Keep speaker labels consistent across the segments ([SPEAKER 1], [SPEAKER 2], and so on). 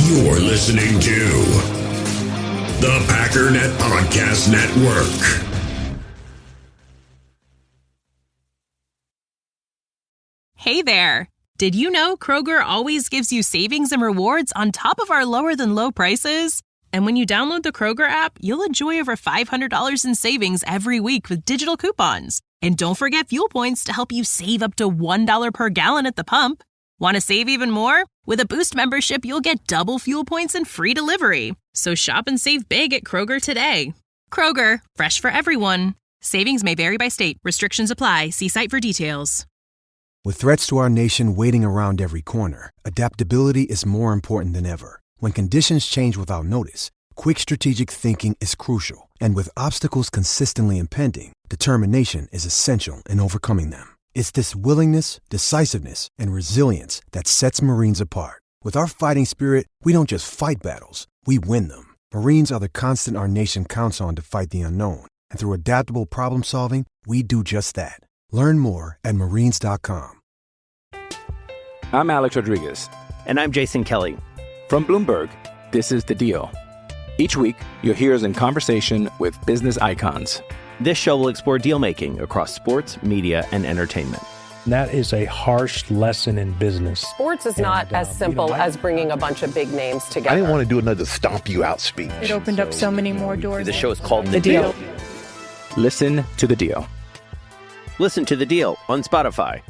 [SPEAKER 1] You're listening to the Packernet Podcast Network.
[SPEAKER 2] Hey there! Did you know Kroger always gives you savings and rewards on top of our lower-than-low prices? And when you download the Kroger app, you'll enjoy over $500 in savings every week with digital coupons. And don't forget fuel points to help you save up to $1 per gallon at the pump. Want to save even more? With a Boost membership, you'll get double fuel points and free delivery. So shop and save big at Kroger today. Kroger, fresh for everyone. Savings may vary by state. Restrictions apply. See site for details.
[SPEAKER 3] With threats to our nation waiting around every corner, adaptability is more important than ever. When conditions change without notice, quick strategic thinking is crucial. And with obstacles consistently impending, determination is essential in overcoming them. It's this willingness, decisiveness, and resilience that sets Marines apart. With our fighting spirit, we don't just fight battles, we win them. Marines are the constant our nation counts on to fight the unknown. And through adaptable problem solving, we do just that. Learn more at marines.com.
[SPEAKER 4] I'm Alex Rodriguez.
[SPEAKER 5] And I'm Jason Kelly.
[SPEAKER 4] From Bloomberg, this is The Deal. Each week, you'll hear us in conversation with business icons.
[SPEAKER 5] This show will explore deal-making across sports, media, and entertainment.
[SPEAKER 6] That is a harsh lesson in business.
[SPEAKER 7] Sports is not as simple as bringing a bunch of big names together.
[SPEAKER 8] I didn't want to do another stomp you out speech.
[SPEAKER 9] It opened up so many more doors.
[SPEAKER 5] The show is called The Deal.
[SPEAKER 4] Listen to The Deal.
[SPEAKER 5] Listen to The Deal on Spotify.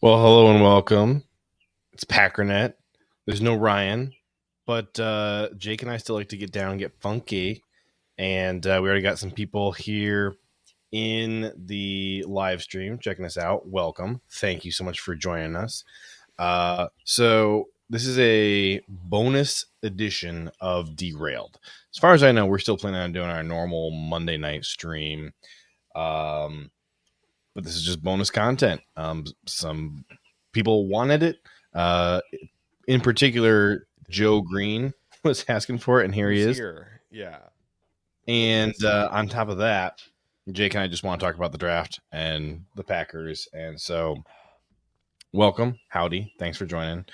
[SPEAKER 10] Well, hello and welcome. It's Packernet. There's no Ryan, but Jake and I still like to get down and get funky. And we already got some people here in the live stream checking us out. Welcome. Thank you so much for joining us. So this is a bonus edition of Derailed. As far as I know, we're still planning on doing our normal Monday night stream. But this is just bonus content. Some people wanted it. In particular, Joe Green was asking for it, and here he is.
[SPEAKER 11] Yeah.
[SPEAKER 10] And on top of that, Jake and I just want to talk about the draft and the Packers. And so, welcome. Howdy. Thanks for joining.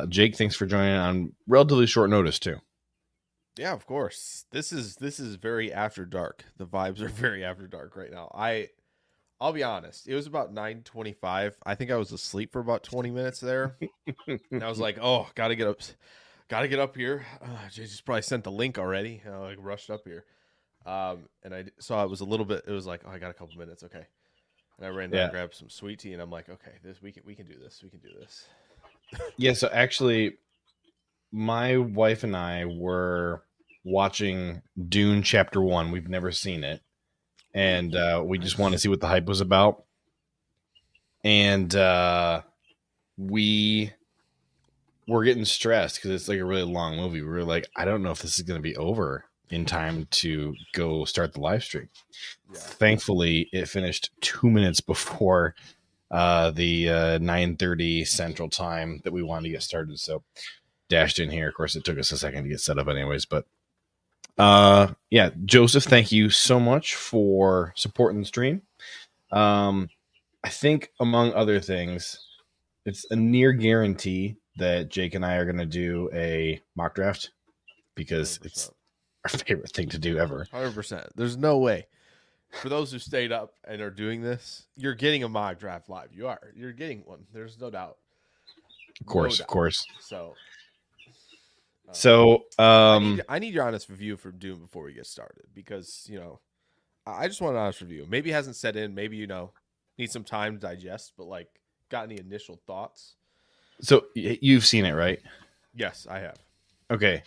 [SPEAKER 10] Jake, thanks for joining on relatively short notice, too.
[SPEAKER 11] Yeah, of course. This is very after dark. The vibes are very after dark right now. I'll be honest. It was about 9:25. I think I was asleep for about 20 minutes there. And I was like, "Oh, got to get up here." Jesus probably sent the link already. I like rushed up here. And I saw it was a little bit. It was like, "Oh, I got a couple minutes. Okay." And I ran down and grabbed some sweet tea, and I'm like, "Okay, we can do this. We can do this."
[SPEAKER 10] Yeah, so actually my wife and I were watching Dune Chapter 1. We've never seen it. And we just want to see what the hype was about. And we were getting stressed because it's like a really long movie. We were like, I don't know if this is going to be over in time to go start the live stream. Yeah. Thankfully, it finished 2 minutes before the 9:30 Central Time that we wanted to get started. So dashed in here. Of course, it took us a second to get set up anyways, but yeah, Joseph, thank you so much for supporting the stream. I think among other things, it's a near guarantee that Jake and I are going to do a mock draft because 100%. It's our favorite thing to do ever.
[SPEAKER 11] 100%. There's no way. For those who stayed up and are doing this, you're getting a mock draft live. You're getting one. There's no doubt.
[SPEAKER 10] Of course, of course.
[SPEAKER 11] So, I need your honest review for Dune before we get started, because I just want an honest review. Maybe it hasn't set in. Maybe need some time to digest. But got any initial thoughts?
[SPEAKER 10] So you've seen it, right?
[SPEAKER 11] Yes, I have.
[SPEAKER 10] Okay.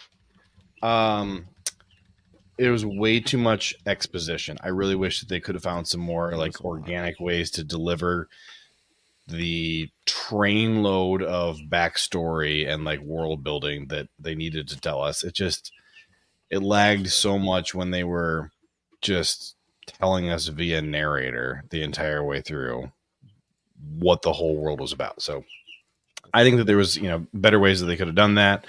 [SPEAKER 10] It was way too much exposition. I really wish that they could have found some more organic ways to deliver the train load of backstory and world building that they needed to tell us. It lagged so much when they were just telling us via narrator the entire way through what the whole world was about. So I think that there was, better ways that they could have done that.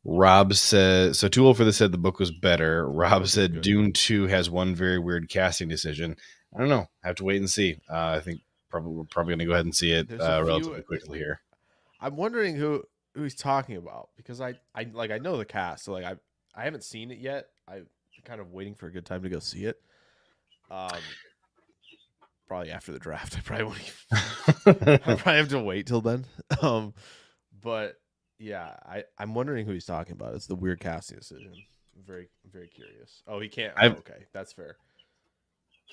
[SPEAKER 10] Rob says, so Too Old for This said the book was better. Rob said Dune 2 has one very weird casting decision. I don't know. I have to wait and see. I think we're probably going to go ahead and see it relatively quickly here.
[SPEAKER 11] I'm wondering who he's talking about, because I know the cast. So I haven't seen it yet. I'm kind of waiting for a good time to go see it. Probably after the draft. I probably won't even, I probably have to wait till then. But yeah, I'm wondering who he's talking about. It's the weird casting decision. I'm very, very curious. Oh, he can't. Okay, that's fair.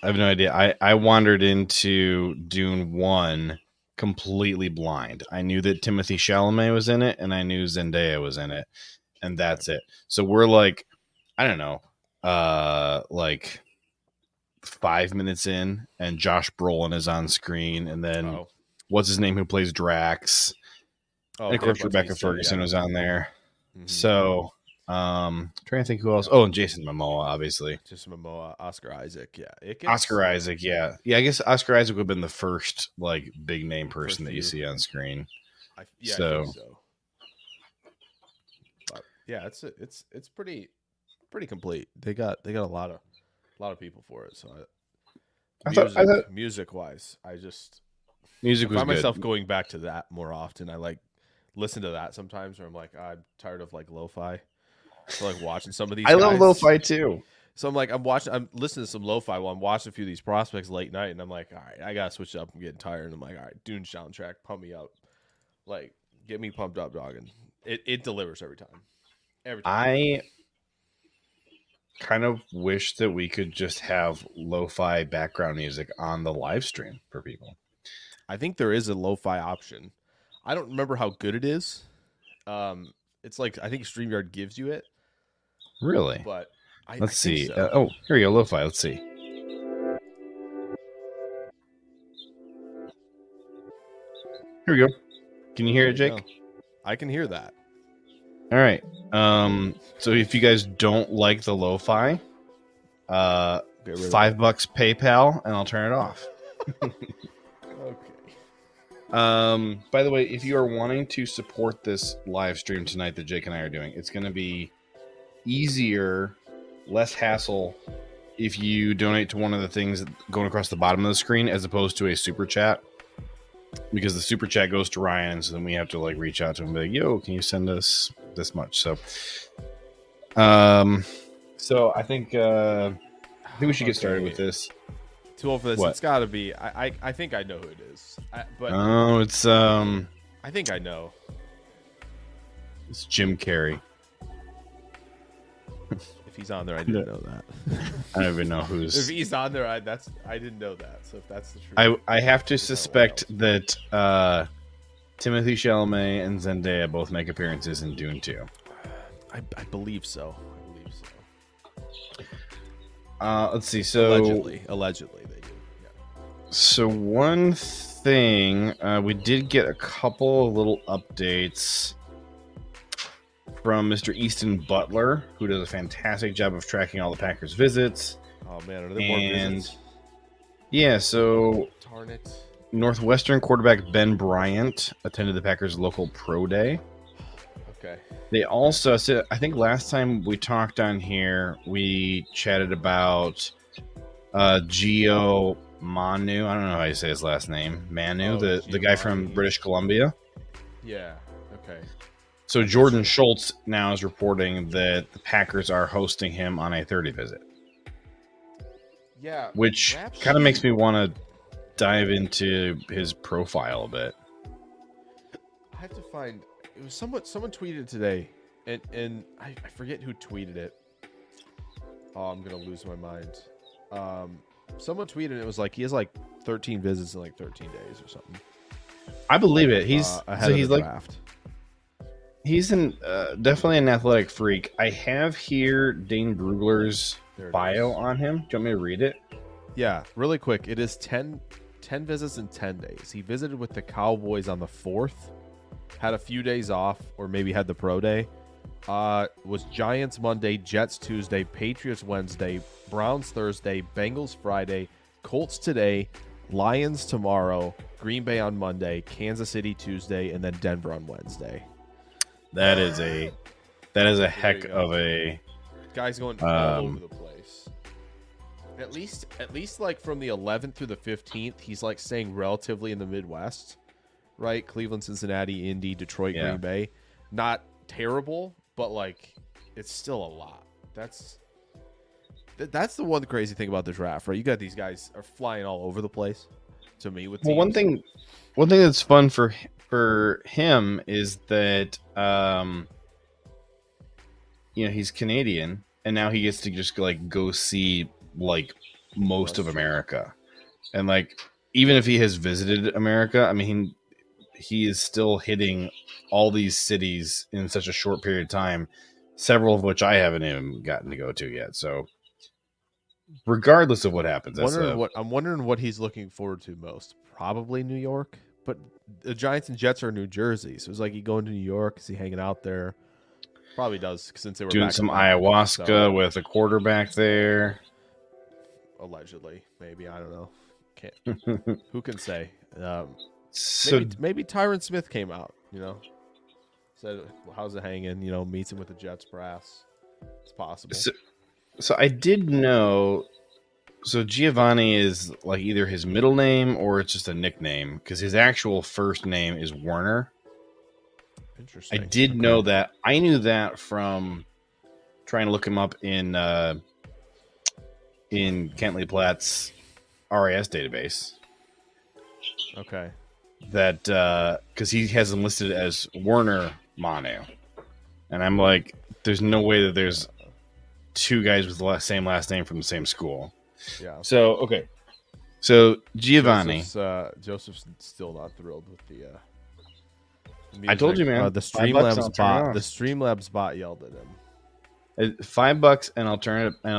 [SPEAKER 10] I have no idea. I wandered into Dune 1 completely blind. I knew that Timothée Chalamet was in it, and I knew Zendaya was in it, and that's it. So we're I don't know, 5 minutes in, and Josh Brolin is on screen, and then what's his name who plays Drax? And of course, Rebecca Ferguson was on there. Mm-hmm. So, trying to think who else. Oh, and Jason Momoa, obviously.
[SPEAKER 11] Jason Momoa, Oscar Isaac. Yeah.
[SPEAKER 10] Oscar Isaac, yeah. Yeah, I guess Oscar Isaac would have been the first, big name person that you see on screen.
[SPEAKER 11] I think so. But, yeah, it's pretty complete. They got a lot of people for it. So, music wise,
[SPEAKER 10] music was
[SPEAKER 11] I find
[SPEAKER 10] good.
[SPEAKER 11] myself going back to that more often. I listen to that sometimes, where I'm I'm tired of lo-fi. So watching some of these.
[SPEAKER 10] I love lo-fi too.
[SPEAKER 11] So I'm listening to some lo-fi while I'm watching a few of these prospects late night, and I'm all right, I gotta switch it up. I'm getting tired, and I'm all right, Dune soundtrack, pump me up, get me pumped up, dog, and it delivers every time.
[SPEAKER 10] I kind of wish that we could just have lo-fi background music on the live stream for people.
[SPEAKER 11] I think there is a lo-fi option. I don't remember how good it is. It's I think StreamYard gives you it.
[SPEAKER 10] Really?
[SPEAKER 11] But
[SPEAKER 10] let's see. So. Here we go. Lo-fi. Let's see. Here we go. Can you hear it, Jake?
[SPEAKER 11] I can hear that.
[SPEAKER 10] All right. So if you guys don't like the lo-fi, $5 PayPal, and I'll turn it off.
[SPEAKER 11] Okay.
[SPEAKER 10] By the way, if you are wanting to support this live stream tonight that Jake and I are doing, it's going to be easier, less hassle if you donate to one of the things going across the bottom of the screen as opposed to a super chat, because the super chat goes to Ryan, so then we have to reach out to him and be like, yo, can you send us this much? So I think we should get started with this.
[SPEAKER 11] Too old for this. What? It's got to be. I think I know who it is.
[SPEAKER 10] It's
[SPEAKER 11] I think I know.
[SPEAKER 10] It's Jim Carrey.
[SPEAKER 11] If he's on there, I didn't know that.
[SPEAKER 10] I don't even know who's.
[SPEAKER 11] If he's on there, I didn't know that. So if that's the truth,
[SPEAKER 10] I have to suspect that Timothée Chalamet and Zendaya both make appearances in Dune 2.
[SPEAKER 11] I believe so.
[SPEAKER 10] Let's see. So
[SPEAKER 11] allegedly they do. Yeah.
[SPEAKER 10] So one thing, we did get a couple of little updates from Mr. Easton Butler, who does a fantastic job of tracking all the Packers' visits.
[SPEAKER 11] Oh man, are there more visits?
[SPEAKER 10] Yeah, so
[SPEAKER 11] darn it.
[SPEAKER 10] Northwestern quarterback Ben Bryant attended the Packers' local pro day.
[SPEAKER 11] Okay.
[SPEAKER 10] They also said, I think last time we talked on here, we chatted about Gio Manu. I don't know how you say his last name. Manu, the guy from British Columbia.
[SPEAKER 11] Yeah. Okay.
[SPEAKER 10] So Jordan Schultz now is reporting that the Packers are hosting him on a 30 visit.
[SPEAKER 11] Yeah.
[SPEAKER 10] Which kind of makes me want to dive into his profile a bit.
[SPEAKER 11] I have to find. It was someone tweeted today, and I forget who tweeted it. Oh, I'm gonna lose my mind. Someone tweeted and it was like he has like 13 visits in like 13 days or something.
[SPEAKER 10] I believe it. He's
[SPEAKER 11] ahead of the draft.
[SPEAKER 10] He's definitely an athletic freak. I have here Dane Brugler's bio on him. Do you want me to read it?
[SPEAKER 11] Yeah, really quick. It is 10 visits in 10 days. He visited with the Cowboys on the 4th, had a few days off, or maybe had the pro day. Was Giants Monday, Jets Tuesday, Patriots Wednesday, Browns Thursday, Bengals Friday, Colts today, Lions tomorrow, Green Bay on Monday, Kansas City Tuesday, and then Denver on Wednesday.
[SPEAKER 10] That is a heck of a
[SPEAKER 11] guy's going all over the place. At least like from the 11th through the 15th, he's like staying relatively in the Midwest, right? Cleveland, Cincinnati, Indy, Detroit, Green Bay. Not terrible, but like it's still a lot. That's the one crazy thing about the draft, right? You got these guys are flying all over the place. To me, with teams.
[SPEAKER 10] one thing that's fun for him is that he's Canadian, and now he gets to just like go see like most of America, and like even if he has visited America, I mean he is still hitting all these cities in such a short period of time, several of which I haven't even gotten to go to yet. So regardless of what happens,
[SPEAKER 11] I'm wondering what he's looking forward to most. Probably New York, but the Giants and Jets are in New Jersey, so it's like he going to New York. Is he hanging out there? Probably does, since they were
[SPEAKER 10] doing some ayahuasca with a quarterback there.
[SPEAKER 11] Allegedly, maybe, I don't know. Can't. Who can say? Maybe Tyron Smith came out. Said, "How's it hanging?" Meets him with the Jets brass. It's possible.
[SPEAKER 10] So I did know. So Giovanni is like either his middle name or it's just a nickname, because his actual first name is Werner.
[SPEAKER 11] Interesting.
[SPEAKER 10] I did know that. I knew that from trying to look him up in Kentley Platt's RAS database.
[SPEAKER 11] Okay.
[SPEAKER 10] That because he has him listed as Werner Manu, and I'm like, there's no way that there's two guys with the same last name from the same school.
[SPEAKER 11] Yeah.
[SPEAKER 10] So okay. So Giovanni,
[SPEAKER 11] Joseph's still not thrilled with the.
[SPEAKER 10] I told you, man.
[SPEAKER 11] The Streamlabs bot yelled at him.
[SPEAKER 10] $5 and I'll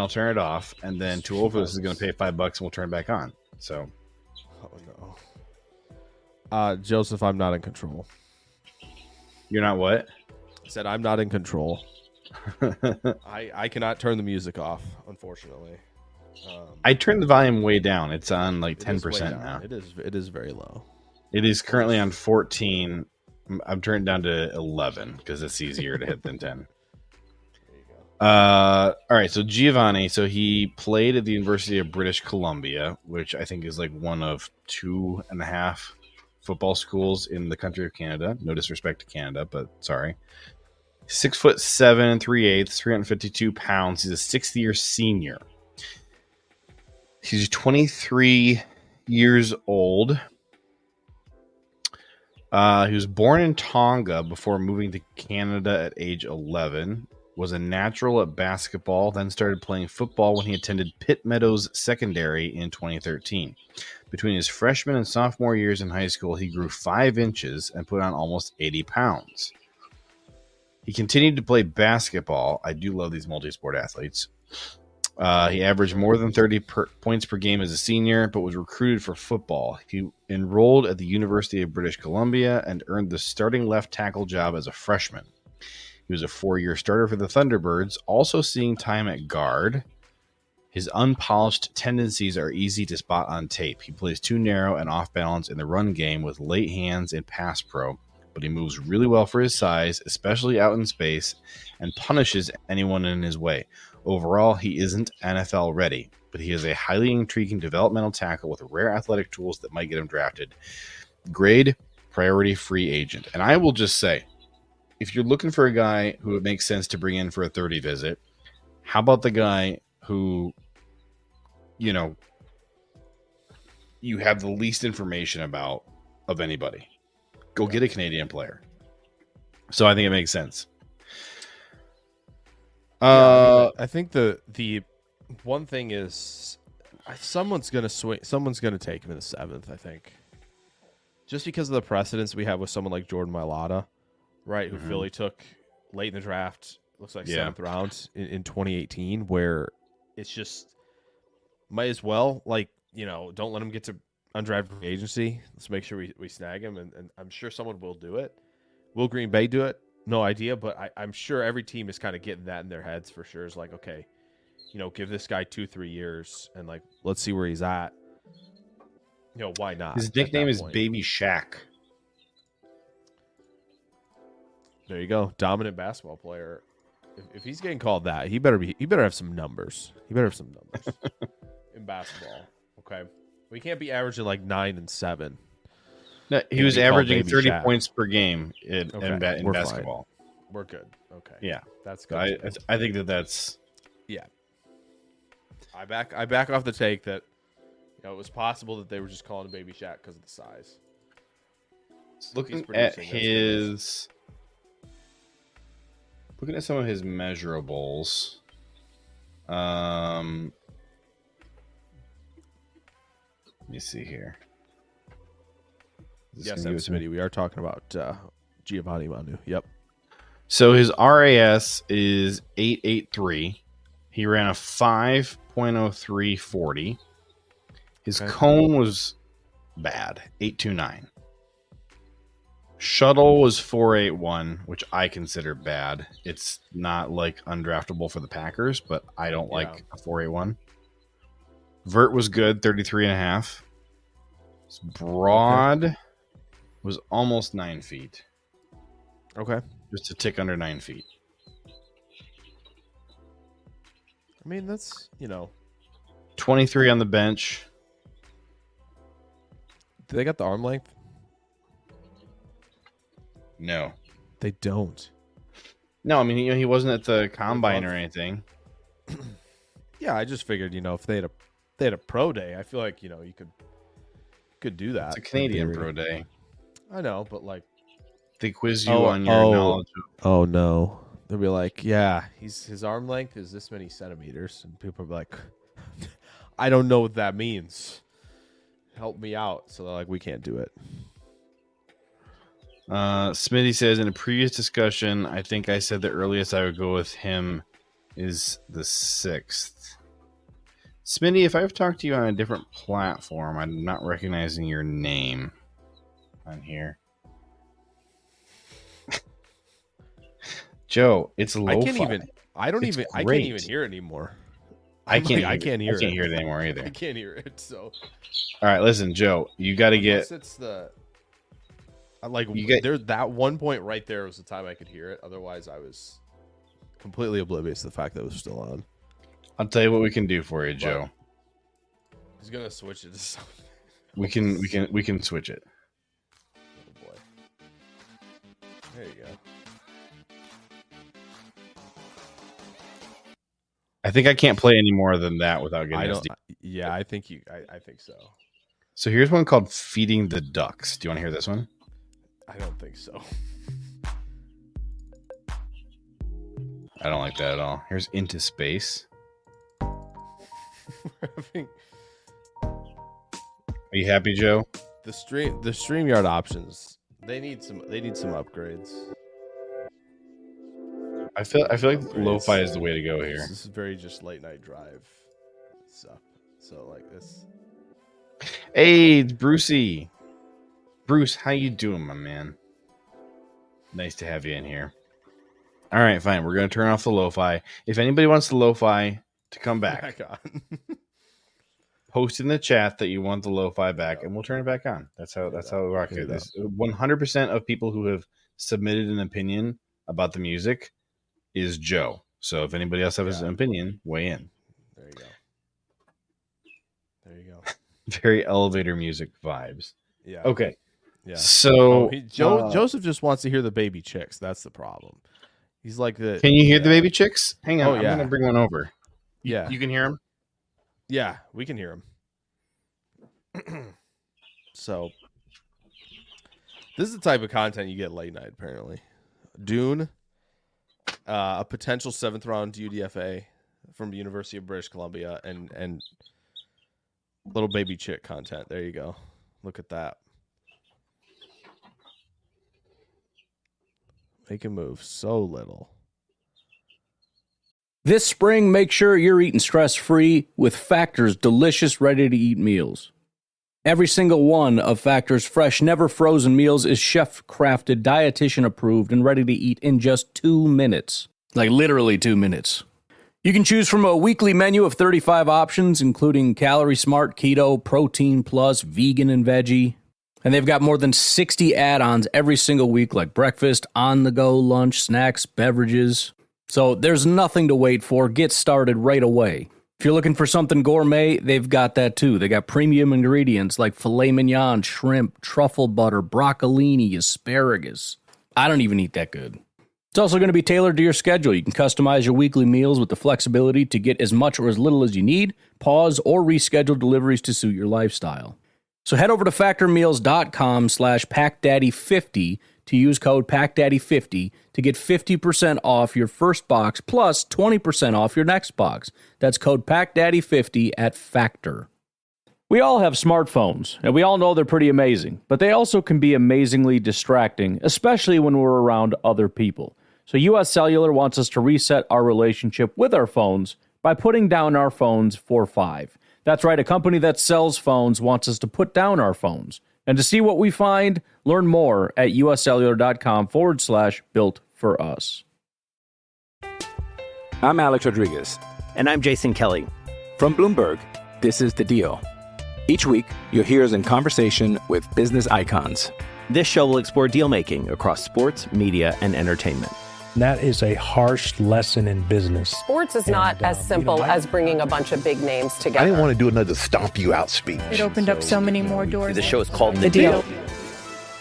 [SPEAKER 10] turn it off, and then Two Over is going to pay $5 and we'll turn it back on. So.
[SPEAKER 11] Oh no. Joseph, I'm not in control.
[SPEAKER 10] You're not what?
[SPEAKER 11] I said I'm not in control. I cannot turn the music off, unfortunately.
[SPEAKER 10] I turned the volume way down. It's on like 10% now.
[SPEAKER 11] It is very low.
[SPEAKER 10] It is currently on 14. I'm turning it down to 11 because it's easier to hit than 10.
[SPEAKER 11] There you go.
[SPEAKER 10] All right, so Giovanni, so he played at the University of British Columbia, which I think is like one of 2.5 football schools in the country of Canada. No disrespect to Canada, but sorry. 6'7", 3/8", 352 pounds. He's a 6th-year senior. He's 23 years old. He was born in Tonga before moving to Canada at age 11. Was a natural at basketball, then started playing football when he attended Pitt Meadows Secondary in 2013. Between his freshman and sophomore years in high school, he grew 5 inches and put on almost 80 pounds. He continued to play basketball. I do love these multi-sport athletes. He averaged more than 30 points per game as a senior, but was recruited for football. He enrolled at the University of British Columbia and earned the starting left tackle job as a freshman. He was a 4-year starter for the Thunderbirds, also seeing time at guard. His unpolished tendencies are easy to spot on tape. He plays too narrow and off balance in the run game with late hands in pass pro, but he moves really well for his size, especially out in space, and punishes anyone in his way. Overall, he isn't NFL ready, but he is a highly intriguing developmental tackle with rare athletic tools that might get him drafted. Grade, priority free agent. And I will just say, if you're looking for a guy who it makes sense to bring in for a 30 visit, how about the guy who, you have the least information about of anybody? Go get a Canadian player. So I think it makes sense.
[SPEAKER 11] I think the one thing is someone's gonna swing. Someone's gonna take him in the 7th. I think, just because of the precedence we have with someone like Jordan Mailata, right? Who Philly took late in the draft. Looks like 7th round in 2018, where it's just might as well don't let him get to undrafted free agency. Let's make sure we snag him, and I'm sure someone will do it. Will Green Bay do it? No idea, but I'm sure every team is kind of getting that in their heads for sure. It's like, okay, give this guy 2-3 years and let's see where he's at. Why not?
[SPEAKER 10] His nickname is Baby Shaq.
[SPEAKER 11] There you go, dominant basketball player. If he's getting called that, he better have some numbers. He better have some numbers in basketball. Okay, we can't be averaging 9 and 7.
[SPEAKER 10] No, he was averaging 30 points per game in basketball.
[SPEAKER 11] Fine. We're good. Okay.
[SPEAKER 10] Yeah,
[SPEAKER 11] that's good.
[SPEAKER 10] I think that's.
[SPEAKER 11] Yeah. I back off the take that it was possible that they were just calling him Baby Shaq because of the size.
[SPEAKER 10] Looking at some of his measurables. Let me see here.
[SPEAKER 11] Yes, Smitty. We are talking about Giovanni Manu. Yep.
[SPEAKER 10] So his RAS is 8.83. He ran a 5.03 40. His cone was bad, 8.29. Shuttle was 4.81, which I consider bad. It's not undraftable for the Packers, but I don't like a 4.81. Vert was good, 33.5. His broad was almost 9 feet.
[SPEAKER 11] Okay.
[SPEAKER 10] Just a tick under 9 feet.
[SPEAKER 11] I mean, that's,
[SPEAKER 10] 23 on the bench.
[SPEAKER 11] Do they got the arm length?
[SPEAKER 10] No.
[SPEAKER 11] They don't.
[SPEAKER 10] No, I mean, he wasn't at the combine or anything.
[SPEAKER 11] Yeah, I just figured, if they had a pro day, I feel like, you could do that.
[SPEAKER 10] It's a Canadian pro day.
[SPEAKER 11] I know, but
[SPEAKER 10] they quiz you on your knowledge.
[SPEAKER 11] Oh no, they'll be like, yeah, his arm length is this many centimeters, and people are like, I don't know what that means. Help me out. So they're like, we can't do it.
[SPEAKER 10] Smitty says, in a previous discussion, I think I said the earliest I would go with him is the 6th. Smitty, if I've talked to you on a different platform, I'm not recognizing your name on here. Joe, it's lo-fi.
[SPEAKER 11] I can't even hear it anymore.
[SPEAKER 10] I can't
[SPEAKER 11] hear
[SPEAKER 10] it anymore either.
[SPEAKER 11] I can't hear it. So,
[SPEAKER 10] all right, listen, Joe, you got to get.
[SPEAKER 11] It's that one point right there was the time I could hear it. Otherwise, I was completely oblivious to the fact that it was still on.
[SPEAKER 10] I'll tell you what we can do for you, Joe.
[SPEAKER 11] He's gonna switch it to something.
[SPEAKER 10] We can switch it.
[SPEAKER 11] Oh boy. There you go.
[SPEAKER 10] I think I can't play any more than that without getting SD.
[SPEAKER 11] Yeah, I think I think so.
[SPEAKER 10] So here's one called Feeding the Ducks. Do you want to hear this one?
[SPEAKER 11] I don't think so.
[SPEAKER 10] I don't like that at all. Here's Into Space. Are you happy, Joe?
[SPEAKER 11] The StreamYard options, they need some upgrades.
[SPEAKER 10] I feel like lo-fi is the way to go here.
[SPEAKER 11] This is very just late night drive stuff. So like this.
[SPEAKER 10] Hey, Brucey. Bruce, how you doing, my man? Nice to have you in here. All right, fine. We're gonna turn off the lo-fi. If anybody wants the lo-fi to come back on. Post in the chat that you want the lo-fi back, and we'll turn it back on. That's how we rock here. 100% of people who have submitted an opinion about the music is Joe. So if anybody else has an opinion, weigh in.
[SPEAKER 11] There you go.
[SPEAKER 10] Very elevator music vibes.
[SPEAKER 11] Yeah.
[SPEAKER 10] Okay.
[SPEAKER 11] Yeah.
[SPEAKER 10] So
[SPEAKER 11] Joseph just wants to hear the baby chicks. That's the problem. He's like the.
[SPEAKER 10] Can you hear the baby chicks? Hang on.
[SPEAKER 11] Oh,
[SPEAKER 10] I'm gonna bring one over.
[SPEAKER 11] Yeah.
[SPEAKER 10] You can hear them.
[SPEAKER 11] Yeah, we can hear him. So, this is the type of content you get late night, apparently. Dune, a potential 7th round UDFA from the University of British Columbia, and little baby chick content. There you go. Look at that. They can move so little.
[SPEAKER 12] This spring, make sure you're eating stress-free with Factor's delicious, ready-to-eat meals. Every single one of Factor's fresh, never-frozen meals is chef-crafted, dietitian-approved, and ready to eat in just 2 minutes. Like literally 2 minutes. You can choose from a weekly menu of 35 options, including Calorie Smart, Keto, Protein Plus, Vegan, and Veggie. And they've got more than 60 add-ons every single week, like breakfast, on-the-go lunch, snacks, beverages. So there's nothing to wait for. Get started right away. If you're looking for something gourmet, they've got that too. They got premium ingredients like filet mignon, shrimp, truffle butter, broccolini, asparagus. I don't even eat that good. It's also going to be tailored to your schedule. You can customize your weekly meals with the flexibility to get as much or as little as you need, pause or reschedule deliveries to suit your lifestyle. So head over to factormeals.com/PackDaddy50 to use code PackDaddy50 to get 50% off your first box plus 20% off your next box. That's code PackDaddy50 at Factor. We all have smartphones, and we all know they're pretty amazing, but they also can be amazingly distracting, especially when we're around other people. So US Cellular wants us to reset our relationship with our phones by putting down our phones for $5. That's right, a company that sells phones wants us to put down our phones. And to see what we find, learn more at uscellular.com/built-for-us.
[SPEAKER 4] I'm Alex Rodriguez.
[SPEAKER 5] And I'm Jason Kelly.
[SPEAKER 4] From Bloomberg, this is The Deal. Each week, you'll hear us in conversation with business icons.
[SPEAKER 5] This show will explore deal-making across sports, media, and entertainment.
[SPEAKER 6] That is a harsh lesson in business.
[SPEAKER 7] Sports is not as simple as bringing a bunch of big names together.
[SPEAKER 8] I didn't want to do another stomp you out speech.
[SPEAKER 9] It opened up so many more doors.
[SPEAKER 5] The show is called
[SPEAKER 9] The Deal.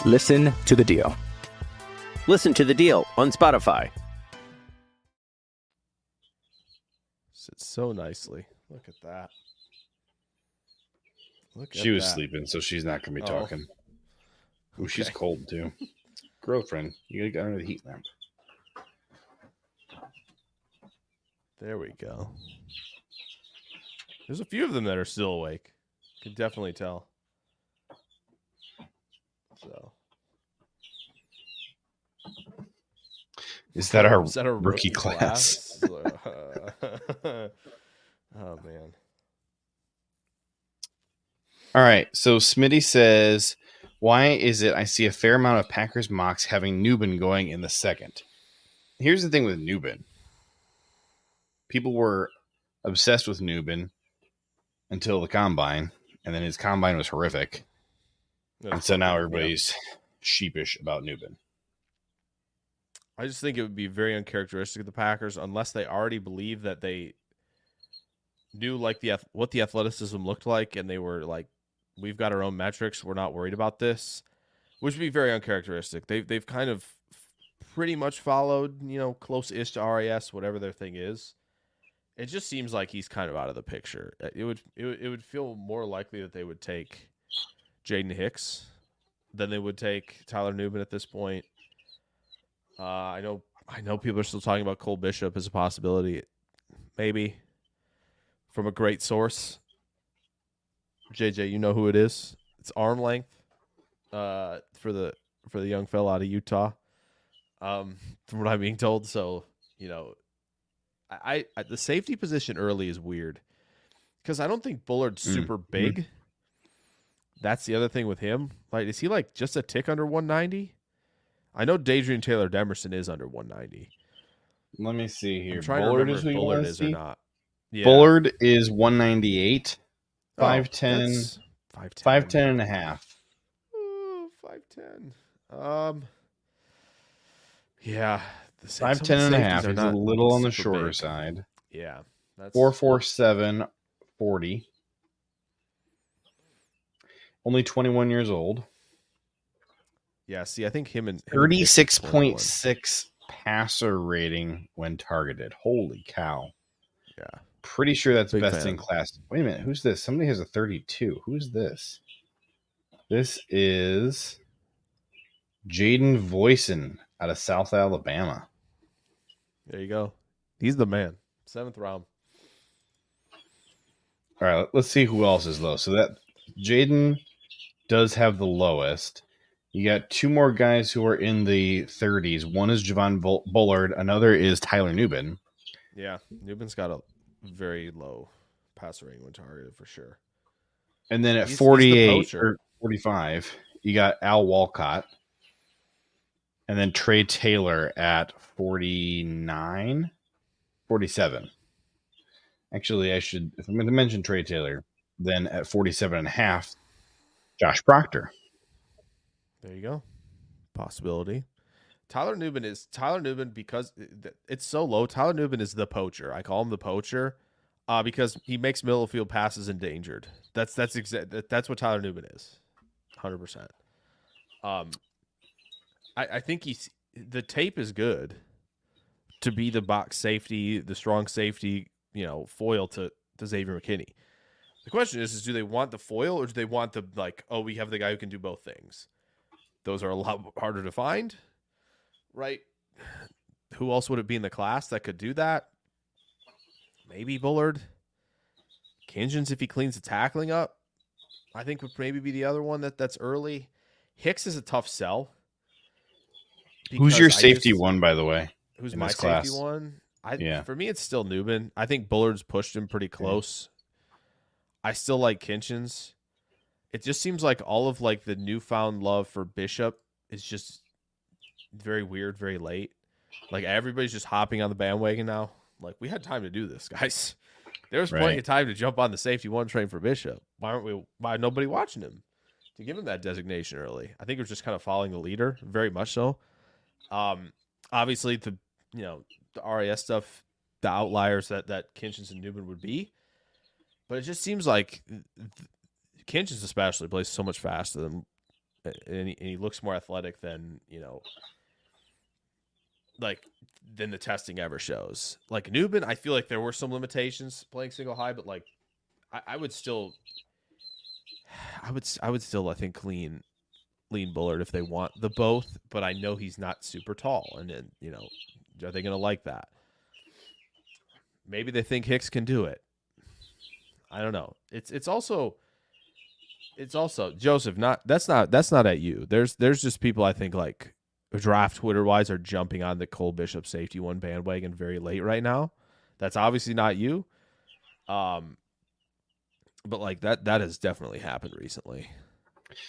[SPEAKER 4] Listen to The Deal.
[SPEAKER 5] Listen to The Deal on Spotify.
[SPEAKER 11] Sits so nicely. Look at that.
[SPEAKER 10] She was sleeping, so she's not going to be talking. Ooh, she's cold, too. Girlfriend, you got under the heat lamp.
[SPEAKER 11] There we go. There's a few of them that are still awake. Can definitely tell. So,
[SPEAKER 10] is that our rookie class?
[SPEAKER 11] Oh man.
[SPEAKER 10] All right. So Smitty says, "Why is it I see a fair amount of Packers mocks having Newbin going in the second?" Here's the thing with Newbin. People were obsessed with Newbin until the combine, and then his combine was horrific. And so now everybody's sheepish about Newbin.
[SPEAKER 11] I just think it would be very uncharacteristic of the Packers unless they already believe that they knew like what the athleticism looked like, and they were like, "We've got our own metrics. We're not worried about this," which would be very uncharacteristic. They've kind of pretty much followed, close-ish to RAS, whatever their thing is. It just seems like he's kind of out of the picture. It would feel more likely that they would take Jaden Hicks than they would take Tyler Newbin at this point. I know people are still talking about Cole Bishop as a possibility, maybe from a great source. JJ, you know who it is? It's arm length for the young fella out of Utah. From what I'm being told, so I the safety position early is weird because I don't think Bullard's super big. That's the other thing with him. Like, is he like just a tick under 190? I know Dadrian Taylor Demerson is under 190.
[SPEAKER 10] Let me see here.
[SPEAKER 11] I'm trying to remember if Bullard is or not. Yeah.
[SPEAKER 10] Bullard is 198, 5'10", 5'10 and a half.
[SPEAKER 11] 5'10". Yeah.
[SPEAKER 10] 5'10 and a half. He's a little on the shorter side.
[SPEAKER 11] Yeah. That's
[SPEAKER 10] 4'7", 40. Only 21 years old.
[SPEAKER 11] Yeah, see, I think him and
[SPEAKER 10] 36.6 passer rating when targeted. Holy cow.
[SPEAKER 11] Yeah.
[SPEAKER 10] Pretty sure that's
[SPEAKER 11] Big
[SPEAKER 10] best
[SPEAKER 11] fan.
[SPEAKER 10] in class. Wait a minute. Who's this? Somebody has a 32. Who's this? This is Jaden Voisin out of South Alabama.
[SPEAKER 11] There you go. He's the man. 7th round.
[SPEAKER 10] All right, let's see who else is low. So that Jaden does have the lowest. You got 2 more guys who are in the 30s. One is Javon Bullard. Another is Tyler Nubin.
[SPEAKER 11] Yeah, Nubin's got a very low passer rating when targeted for sure.
[SPEAKER 10] And then at 48 or 45, you got Al Walcott. And then Trey Taylor at 47. Actually, if I'm going to mention Trey Taylor, then at 47.5, Josh Proctor.
[SPEAKER 11] There you go. Possibility. Tyler Nubin because it's so low. Tyler Nubin is the poacher. I call him the poacher because he makes middle of field passes endangered. That's what Tyler Nubin is. 100%. I think the tape is good to be the box safety, the strong safety, foil to Xavier McKinney. The question is do they want the foil or do they want the we have the guy who can do both things? Those are a lot harder to find, right? Who else would it be in the class that could do that? Maybe Bullard. Kingens, if he cleans the tackling up, I think would maybe be the other one that's early. Hicks is a tough sell.
[SPEAKER 10] Who's your safety one, by the way?
[SPEAKER 11] Who's my safety one? For me, it's still Nubin. I think Bullard's pushed him pretty close. I still like Kingens. It just seems like all of the newfound love for Bishop is just very weird, very late. Everybody's just hopping on the bandwagon now. We had time to do this, guys. There was plenty of time to jump on the safety one train for Bishop. Why nobody watching him to give him that designation early? I think it was just kind of following the leader, very much so. Obviously the RAS stuff, the outliers that Kingens and Nubin would be, but it just seems like Kingens especially plays so much faster than, and he looks more athletic than than the testing ever shows. Nubin, I feel like there were some limitations playing single high, but I would still I think lean Bullard if they want the both, but I know he's not super tall, and then are they going to like that? Maybe they think Hicks can do it. I don't know. It's also Joseph. That's not at you. There's just people I think draft Twitter wise are jumping on the Cole Bishop safety one bandwagon very late right now. That's obviously not you. But that has definitely happened recently.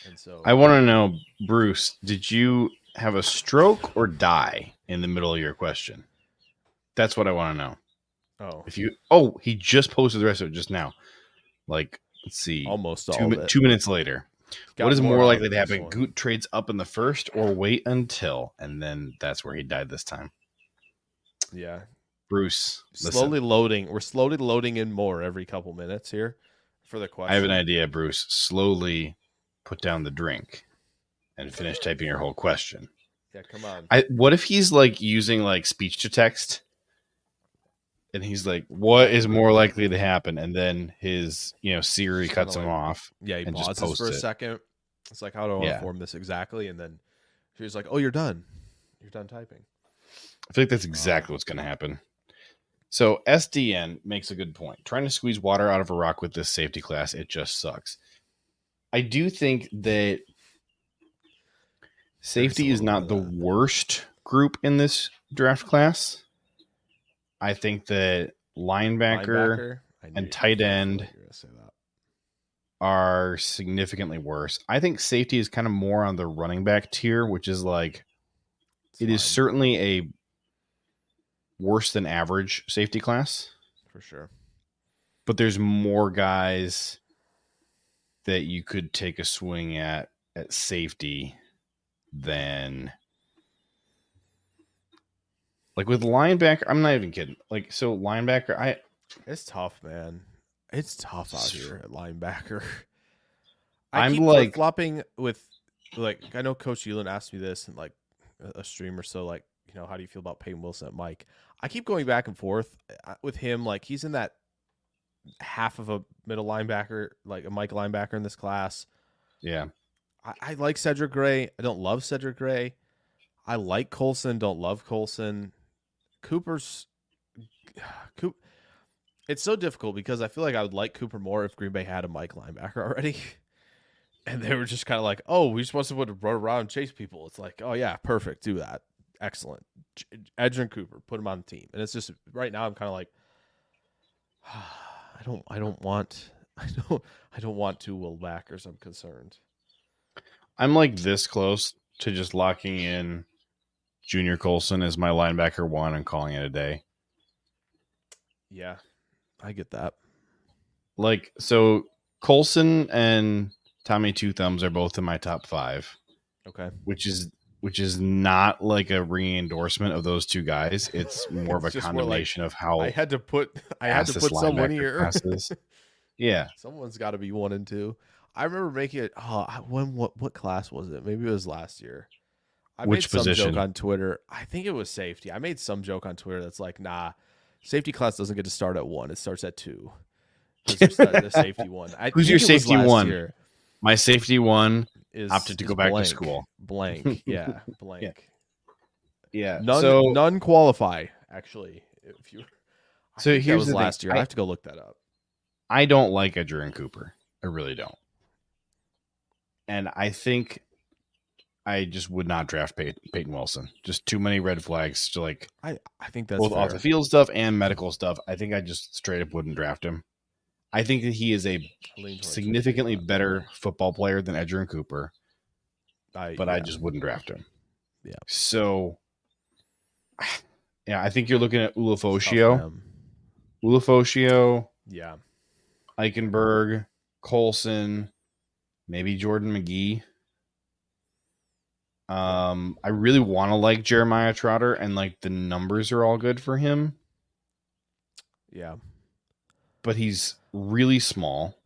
[SPEAKER 11] And so
[SPEAKER 10] I want to know, Bruce, did you have a stroke or die in the middle of your question? That's what I want to know. He just posted the rest of it just now. Let's see.
[SPEAKER 11] Almost all
[SPEAKER 10] 2 minutes later. What is more likely to happen? Goot trades up in the first or wait until? And then that's where he died this time.
[SPEAKER 11] Yeah.
[SPEAKER 10] Bruce,
[SPEAKER 11] slowly loading. We're slowly loading in more every couple minutes here for the question.
[SPEAKER 10] I have an idea, Bruce. Slowly put down the drink and finish typing your whole question.
[SPEAKER 11] Yeah, come on.
[SPEAKER 10] What if he's using speech to text? And he's what is more likely to happen? And then his, Siri cuts him off.
[SPEAKER 11] Yeah, he
[SPEAKER 10] and
[SPEAKER 11] pauses
[SPEAKER 10] just
[SPEAKER 11] for a second. It's how do I form this exactly? And then she's oh, you're done. You're done typing.
[SPEAKER 10] I feel like that's exactly what's going to happen. So SDN makes a good point. Trying to squeeze water out of a rock with this safety class, it just sucks. I do think that safety is not the worst group in this draft class. I think that linebacker and tight end are significantly worse. I think safety is kind of more on the running back tier, which is it is certainly a worse than average safety class.
[SPEAKER 11] For sure.
[SPEAKER 10] But there's more guys that you could take a swing at safety than with linebacker. I'm not even kidding. Linebacker,
[SPEAKER 11] it's tough, man. It's tough out here at linebacker.
[SPEAKER 10] I'm
[SPEAKER 11] keep flopping with I know Coach Elan asked me this in a stream or so, how do you feel about Peyton Wilson at Mike? I keep going back and forth with him. He's in that half of a middle linebacker, a Mike linebacker in this class.
[SPEAKER 10] Yeah.
[SPEAKER 11] I like Cedric Gray. I don't love Cedric Gray. I like Colson, don't love Colson. Cooper's it's so difficult because I feel like I would like Cooper more if Green Bay had a Mike linebacker already. And they were just kind of like, oh, we just want someone to run around and chase people. It's like, oh yeah, perfect. Do that. Excellent. Edgerrin Cooper, put him on the team. And it's just right now I'm kind of like, I don't want two Will backers. I'm concerned.
[SPEAKER 10] I'm like this close to just locking in Junior Colson as my linebacker 1 and calling it a day.
[SPEAKER 11] Yeah, I get that.
[SPEAKER 10] Like, so Colson and Tommy Two Thumbs are both in my top 5.
[SPEAKER 11] Okay.
[SPEAKER 10] Which is not like a ringing endorsement of those two guys. It's more of a condemnation of how
[SPEAKER 11] I had to put someone here.
[SPEAKER 10] Passes. Yeah.
[SPEAKER 11] Someone's got to be 1 and 2. I remember making it. What class was it? Maybe it was last year. I made some joke on Twitter. I think it was safety. I made some joke on Twitter that's like, nah, safety class doesn't get to start at 1. It starts at 2. The safety 1.
[SPEAKER 10] Who's your safety 1?
[SPEAKER 11] Year.
[SPEAKER 10] My safety 1 opted to go back to school.
[SPEAKER 11] Blank. Yeah. Blank.
[SPEAKER 10] Yeah.
[SPEAKER 11] None qualify, actually.
[SPEAKER 10] Here's
[SPEAKER 11] that was
[SPEAKER 10] the
[SPEAKER 11] last
[SPEAKER 10] thing.
[SPEAKER 11] year. I have to go look that up.
[SPEAKER 10] I don't like Edgerrin Cooper. I really don't. And I think I just would not draft Peyton Wilson. Just too many red flags to like.
[SPEAKER 11] I think that's
[SPEAKER 10] both
[SPEAKER 11] fair.
[SPEAKER 10] off the field stuff and medical stuff. I think I just straight up wouldn't draft him. I think that he is a significantly better football player than Edgerrin Cooper, but I just wouldn't draft him.
[SPEAKER 11] Yeah.
[SPEAKER 10] So, yeah, I think you're looking at Ulofoshio.
[SPEAKER 11] Yeah.
[SPEAKER 10] Eichenberg, Colson, maybe Jordan McGee. I really want to like Jeremiah Trotter, and like the numbers are all good for him.
[SPEAKER 11] Yeah.
[SPEAKER 10] But he's really small.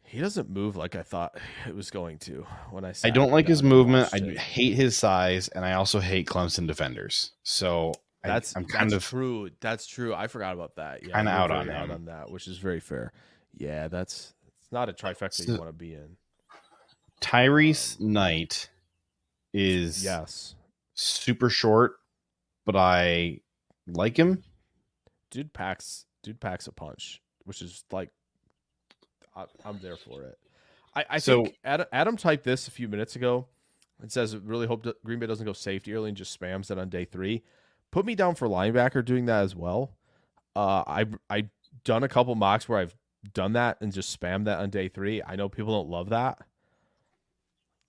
[SPEAKER 11] He doesn't move like I thought it was going to when I
[SPEAKER 10] I don't like his movement. I hate his size, and I also hate Clemson defenders. So
[SPEAKER 11] that's true. That's true. I forgot about that. Yeah,
[SPEAKER 10] kind of out on him
[SPEAKER 11] on that, which is very fair. Yeah, it's not a trifecta you want to be in.
[SPEAKER 10] Tyrese Knight is super short, but I like him.
[SPEAKER 11] Dude packs a punch, which is like I'm there for it. I think Adam typed this a few minutes ago. It says, really hope that Green Bay doesn't go safety early and just spams it on day 3. Put me down for linebacker doing that as well. I've done a couple mocks where I've done that and just spam that on day 3. I know people don't love that.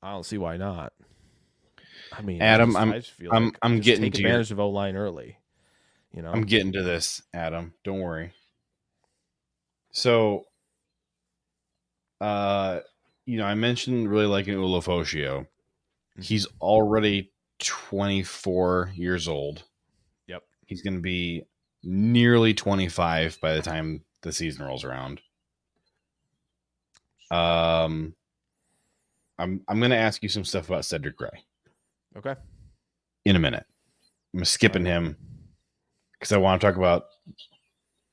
[SPEAKER 11] I don't see why not. I mean,
[SPEAKER 10] Adam,
[SPEAKER 11] I just feel
[SPEAKER 10] I'm getting
[SPEAKER 11] take advantage of O-line early. You know,
[SPEAKER 10] I'm getting to this, Adam. Don't worry. So, I mentioned really liking Ulofoshio. He's already 24 years old.
[SPEAKER 11] Yep.
[SPEAKER 10] He's going to be nearly 25 by the time the season rolls around. I'm going to ask you some stuff about Cedric Gray.
[SPEAKER 11] Okay.
[SPEAKER 10] In a minute. I'm skipping him because I want to talk about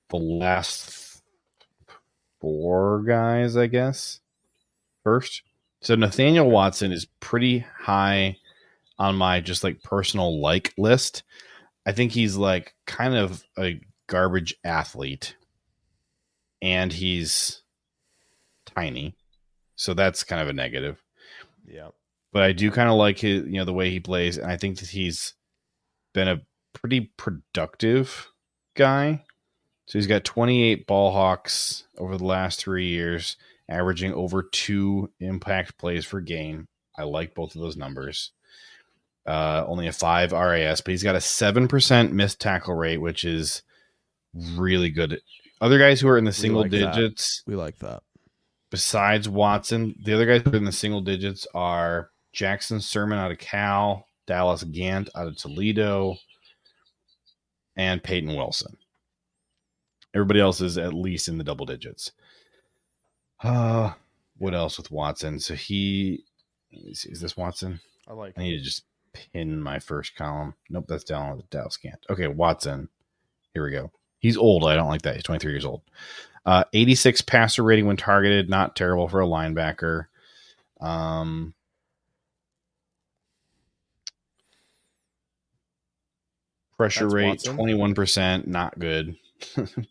[SPEAKER 10] the last 4 guys, I guess, first. So Nathaniel Watson is pretty high on my just like personal like list. I think he's like kind of a garbage athlete, and he's tiny. So that's kind of a negative.
[SPEAKER 11] Yeah.
[SPEAKER 10] But I do kind of like his, the way he plays, and I think that he's been a pretty productive guy. So he's got 28 ball hawks over the last 3 years, averaging over 2 impact plays per game. I like both of those numbers. Only a 5 RAS, but he's got a 7% missed tackle rate, which is really good. Other guys who are in the single digits.
[SPEAKER 11] We like that.
[SPEAKER 10] Besides Watson, the other guys who are in the single digits are Jackson Sermon out of Cal, Dallas Gant out of Toledo, and Peyton Wilson. Everybody else is at least in the double digits. What else with Watson? So let me see, is this Watson? I need to just pin my first column. Nope, that's down with Dallas Gant. Okay, Watson. Here we go. He's old. I don't like that. He's 23 years old. 86 passer rating when targeted. Not terrible for a linebacker. Pressure
[SPEAKER 11] That's
[SPEAKER 10] rate
[SPEAKER 11] Watson.
[SPEAKER 10] 21%, not good,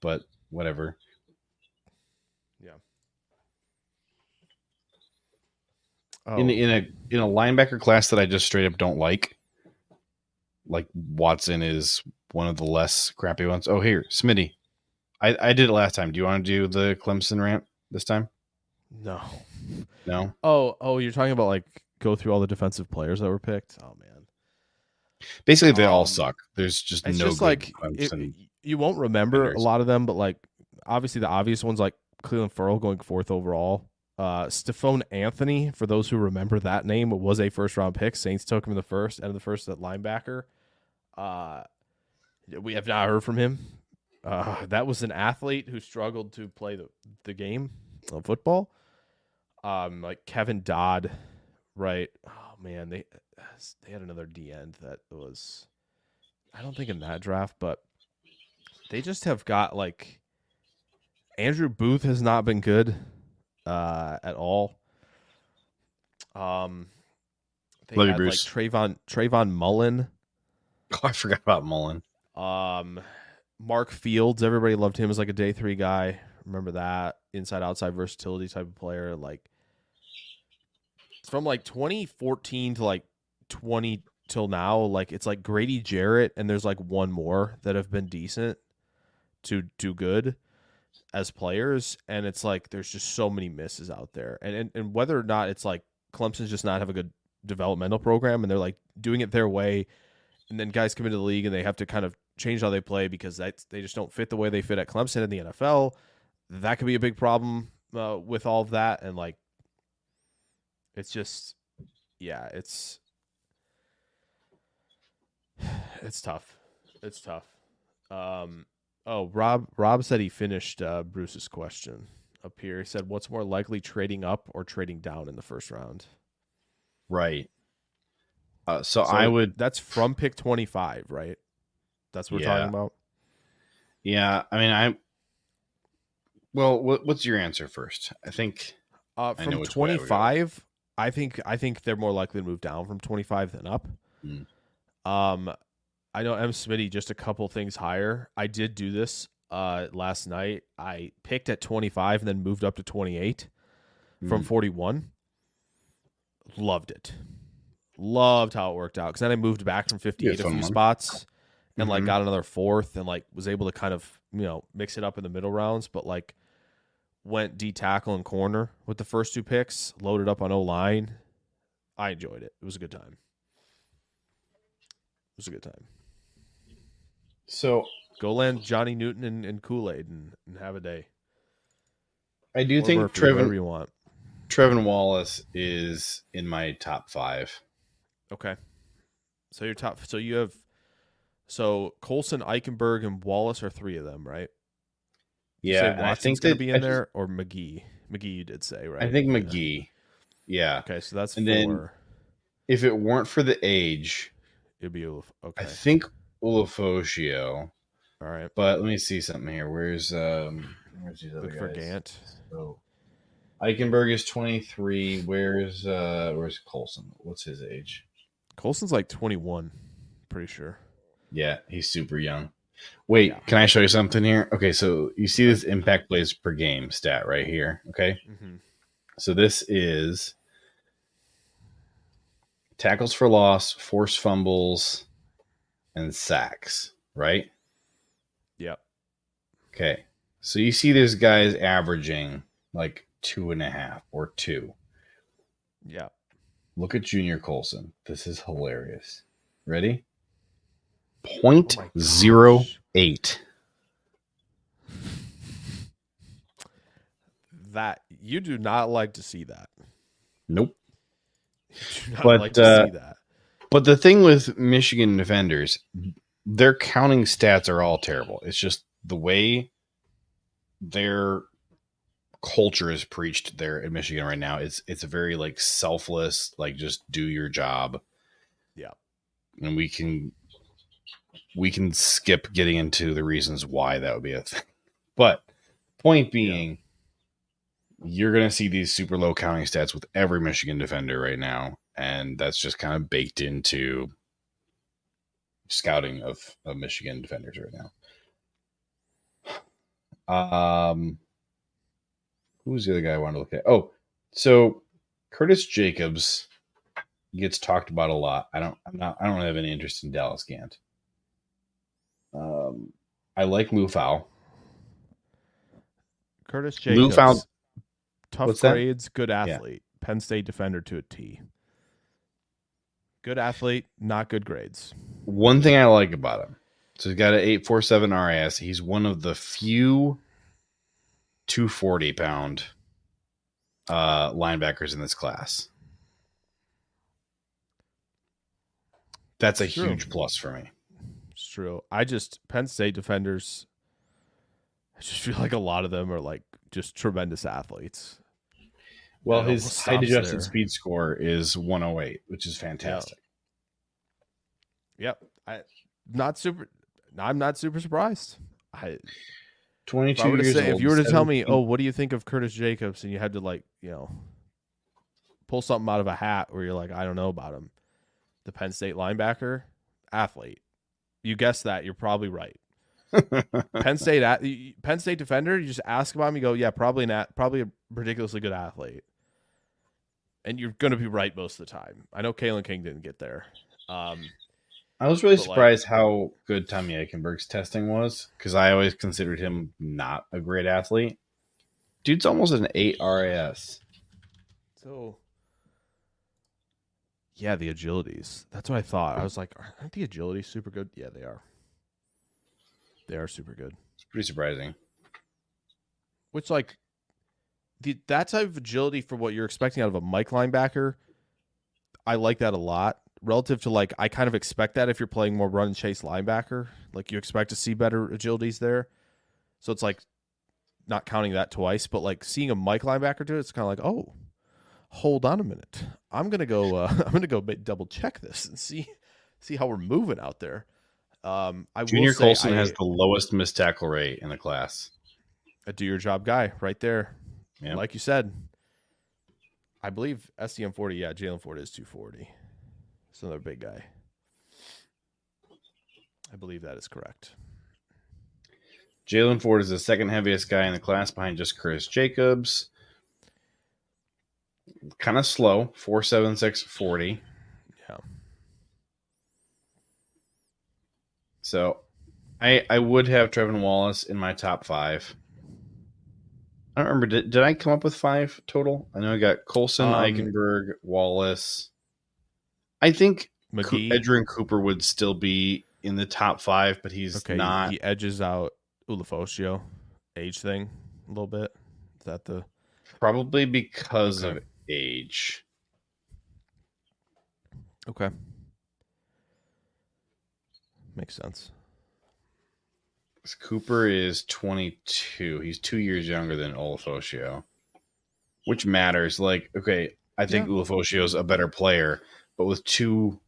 [SPEAKER 10] but whatever.
[SPEAKER 11] Yeah. Oh.
[SPEAKER 10] In a linebacker class that I just straight up don't like Watson is one of the less crappy ones. Oh, here, Smitty. I did it last time. Do you want to do the Clemson rant this time?
[SPEAKER 11] No.
[SPEAKER 10] No.
[SPEAKER 11] You're talking about like go through all the defensive players that were picked. Oh man.
[SPEAKER 10] Basically, they all suck. There's just
[SPEAKER 11] it's
[SPEAKER 10] no
[SPEAKER 11] just
[SPEAKER 10] good
[SPEAKER 11] like you won't remember
[SPEAKER 10] defenders.
[SPEAKER 11] a lot of them, but like obviously the obvious ones like Cleveland Ferrell going 4th overall. Stephone Anthony, for those who remember that name, was a first-round pick. Saints took him in the first, and the first at linebacker. We have not heard from him. That was an athlete who struggled to play the game of football. Like Kevin Dodd, right? Oh man, they had another D end that was, I don't think in that draft, but they just have got like Andrew Booth has not been good at all. They
[SPEAKER 10] Love you,
[SPEAKER 11] had
[SPEAKER 10] Bruce.
[SPEAKER 11] like Trayvon Mullen.
[SPEAKER 10] Oh, I forgot about Mullen.
[SPEAKER 11] Mark Fields, everybody loved him as like a day 3 guy. Remember that inside outside versatility type of player. Like from like 2014 to like 20 till now, like it's like Grady Jarrett and there's like one more that have been decent to do good as players, and it's like there's just so many misses out there, and whether or not it's like Clemson's just not have a good developmental program and they're like doing it their way, and then guys come into the league and they have to kind of change how they play because they just don't fit the way they fit at Clemson in the NFL. That could be a big problem with all of that, and like it's just it's tough. It's tough. Rob said he finished Bruce's question up here. He said, what's more likely, trading up or trading down in the first round?
[SPEAKER 10] Right. So I would...
[SPEAKER 11] That's from pick 25, right? That's what we're talking about?
[SPEAKER 10] Yeah. I mean, well, what's your answer first? I think...
[SPEAKER 11] from 25, I think they're more likely to move down from 25 than up. I know M. Smitty just a couple things higher. I did do this last night. I picked at 25 and then moved up to 28 from 41. Loved it. Loved how it worked out. Because then I moved back from 58 a few spots and like got another 4th and like was able to kind of, mix it up in the middle rounds. But like went D tackle and corner with the first 2 picks, loaded up on O-line. I enjoyed it. It was a good time.
[SPEAKER 10] So
[SPEAKER 11] go land Johnny Newton and Kool-Aid and have a day.
[SPEAKER 10] I do think
[SPEAKER 11] whatever you want.
[SPEAKER 10] Trevin Wallace is in my top 5.
[SPEAKER 11] Okay. So your top. So you have. So Colson, Eichenberg, and Wallace are 3 of them, right?
[SPEAKER 10] Yeah,
[SPEAKER 11] I think going to be in there, or McGee. McGee, you did say, right?
[SPEAKER 10] I think McGee. Yeah.
[SPEAKER 11] Okay, so that's 4.
[SPEAKER 10] Then if it weren't for the age,
[SPEAKER 11] it'd be okay.
[SPEAKER 10] I think Ulafogio.
[SPEAKER 11] All right,
[SPEAKER 10] but let me see something here. Where's these other guys?
[SPEAKER 11] For Gant.
[SPEAKER 10] So Eichenberg is 23. Where's Colson? What's his age?
[SPEAKER 11] Colson's like 21. Pretty sure.
[SPEAKER 10] Yeah, he's super young. Wait, Can I show you something here? Okay, so you see this impact plays per game stat right here. Okay, So this is tackles for loss, forced fumbles, and sacks, right?
[SPEAKER 11] Yep.
[SPEAKER 10] Okay, so you see this guy's averaging like 2.5 or 2.
[SPEAKER 11] Yeah.
[SPEAKER 10] Look at Junior Colson. This is hilarious. Ready? 0.08.
[SPEAKER 11] That you do not like to see that.
[SPEAKER 10] Nope.
[SPEAKER 11] You do not like to see that.
[SPEAKER 10] But the thing with Michigan defenders, their counting stats are all terrible. It's just the way their culture is preached there in Michigan right now. It's a very like selfless, like just do your job.
[SPEAKER 11] Yeah.
[SPEAKER 10] And we can skip getting into the reasons why that would be a thing. But point being, you're going to see these super low counting stats with every Michigan defender right now. And that's just kind of baked into scouting of Michigan defenders right now. Who's the other guy I wanted to look at? Oh, so Curtis Jacobs gets talked about a lot. I don't have any interest in Dallas Gant. I like Lou Fowl.
[SPEAKER 11] Curtis Jacobs, tough grades, good athlete.
[SPEAKER 10] Yeah.
[SPEAKER 11] Penn State defender to a T. Good athlete, not good grades.
[SPEAKER 10] One thing I like about him, so he's got an 8.47 RAS. He's one of the few 240-pound linebackers in this class. That's a huge plus for me.
[SPEAKER 11] It's true. Penn State defenders, I just feel like a lot of them are like just tremendous athletes.
[SPEAKER 10] Well, his height adjusted speed score is 108, which is fantastic.
[SPEAKER 11] Yep. I'm not super surprised.
[SPEAKER 10] 22 years old.
[SPEAKER 11] If you were to tell me, what do you think of Curtis Jacobs, and you had to pull something out of a hat where you're like, I don't know about him. The Penn State linebacker, athlete. You guessed that. You're probably right. Penn State defender. You just ask about him. You go, yeah, probably a ridiculously good athlete, and you're going to be right most of the time. I know Kalen King didn't get there.
[SPEAKER 10] I was really surprised how good Tommy Eichenberg's testing was, because I always considered him not a great athlete. Dude's almost an 8 RAS.
[SPEAKER 11] So, yeah, the agilities. That's what I thought. I was like, aren't the agilities super good? Yeah, they are. They are super good.
[SPEAKER 10] It's pretty surprising.
[SPEAKER 11] Which, like, that type of agility for what you're expecting out of a Mike linebacker, I like that a lot. Relative to, like, I kind of expect that if you're playing more run and chase linebacker. Like, you expect to see better agilities there. So it's like not counting that twice, but like seeing a Mike linebacker do it, it's kind of like, oh, hold on a minute. I'm gonna go double check this and see how we're moving out there.
[SPEAKER 10] Junior Colson has the lowest missed tackle rate in the class.
[SPEAKER 11] A do your job guy right there.
[SPEAKER 10] Yep.
[SPEAKER 11] Like you said, I believe SDM 40. Yeah, Jalen Ford is 240. It's another big guy. I believe that is correct.
[SPEAKER 10] Jalen Ford is the second heaviest guy in the class behind just Chris Jacobs. Kind of slow, 4.76 40.
[SPEAKER 11] Yeah.
[SPEAKER 10] So I would have Trevin Wallace in my top 5. I don't remember. Did I come up with 5 total? I know I got Colson, Eichenberg, Wallace. I think
[SPEAKER 11] McGee.
[SPEAKER 10] Edgerrin Cooper would still be in the top 5, but he's not.
[SPEAKER 11] He edges out Ulofoshio. Age thing a little bit. Is that the
[SPEAKER 10] probably because of age?
[SPEAKER 11] Okay, makes sense.
[SPEAKER 10] Cooper is 22. He's 2 years younger than Ulofoshio, which matters. Like, okay, I think Ulofoshio is a better player, but with 2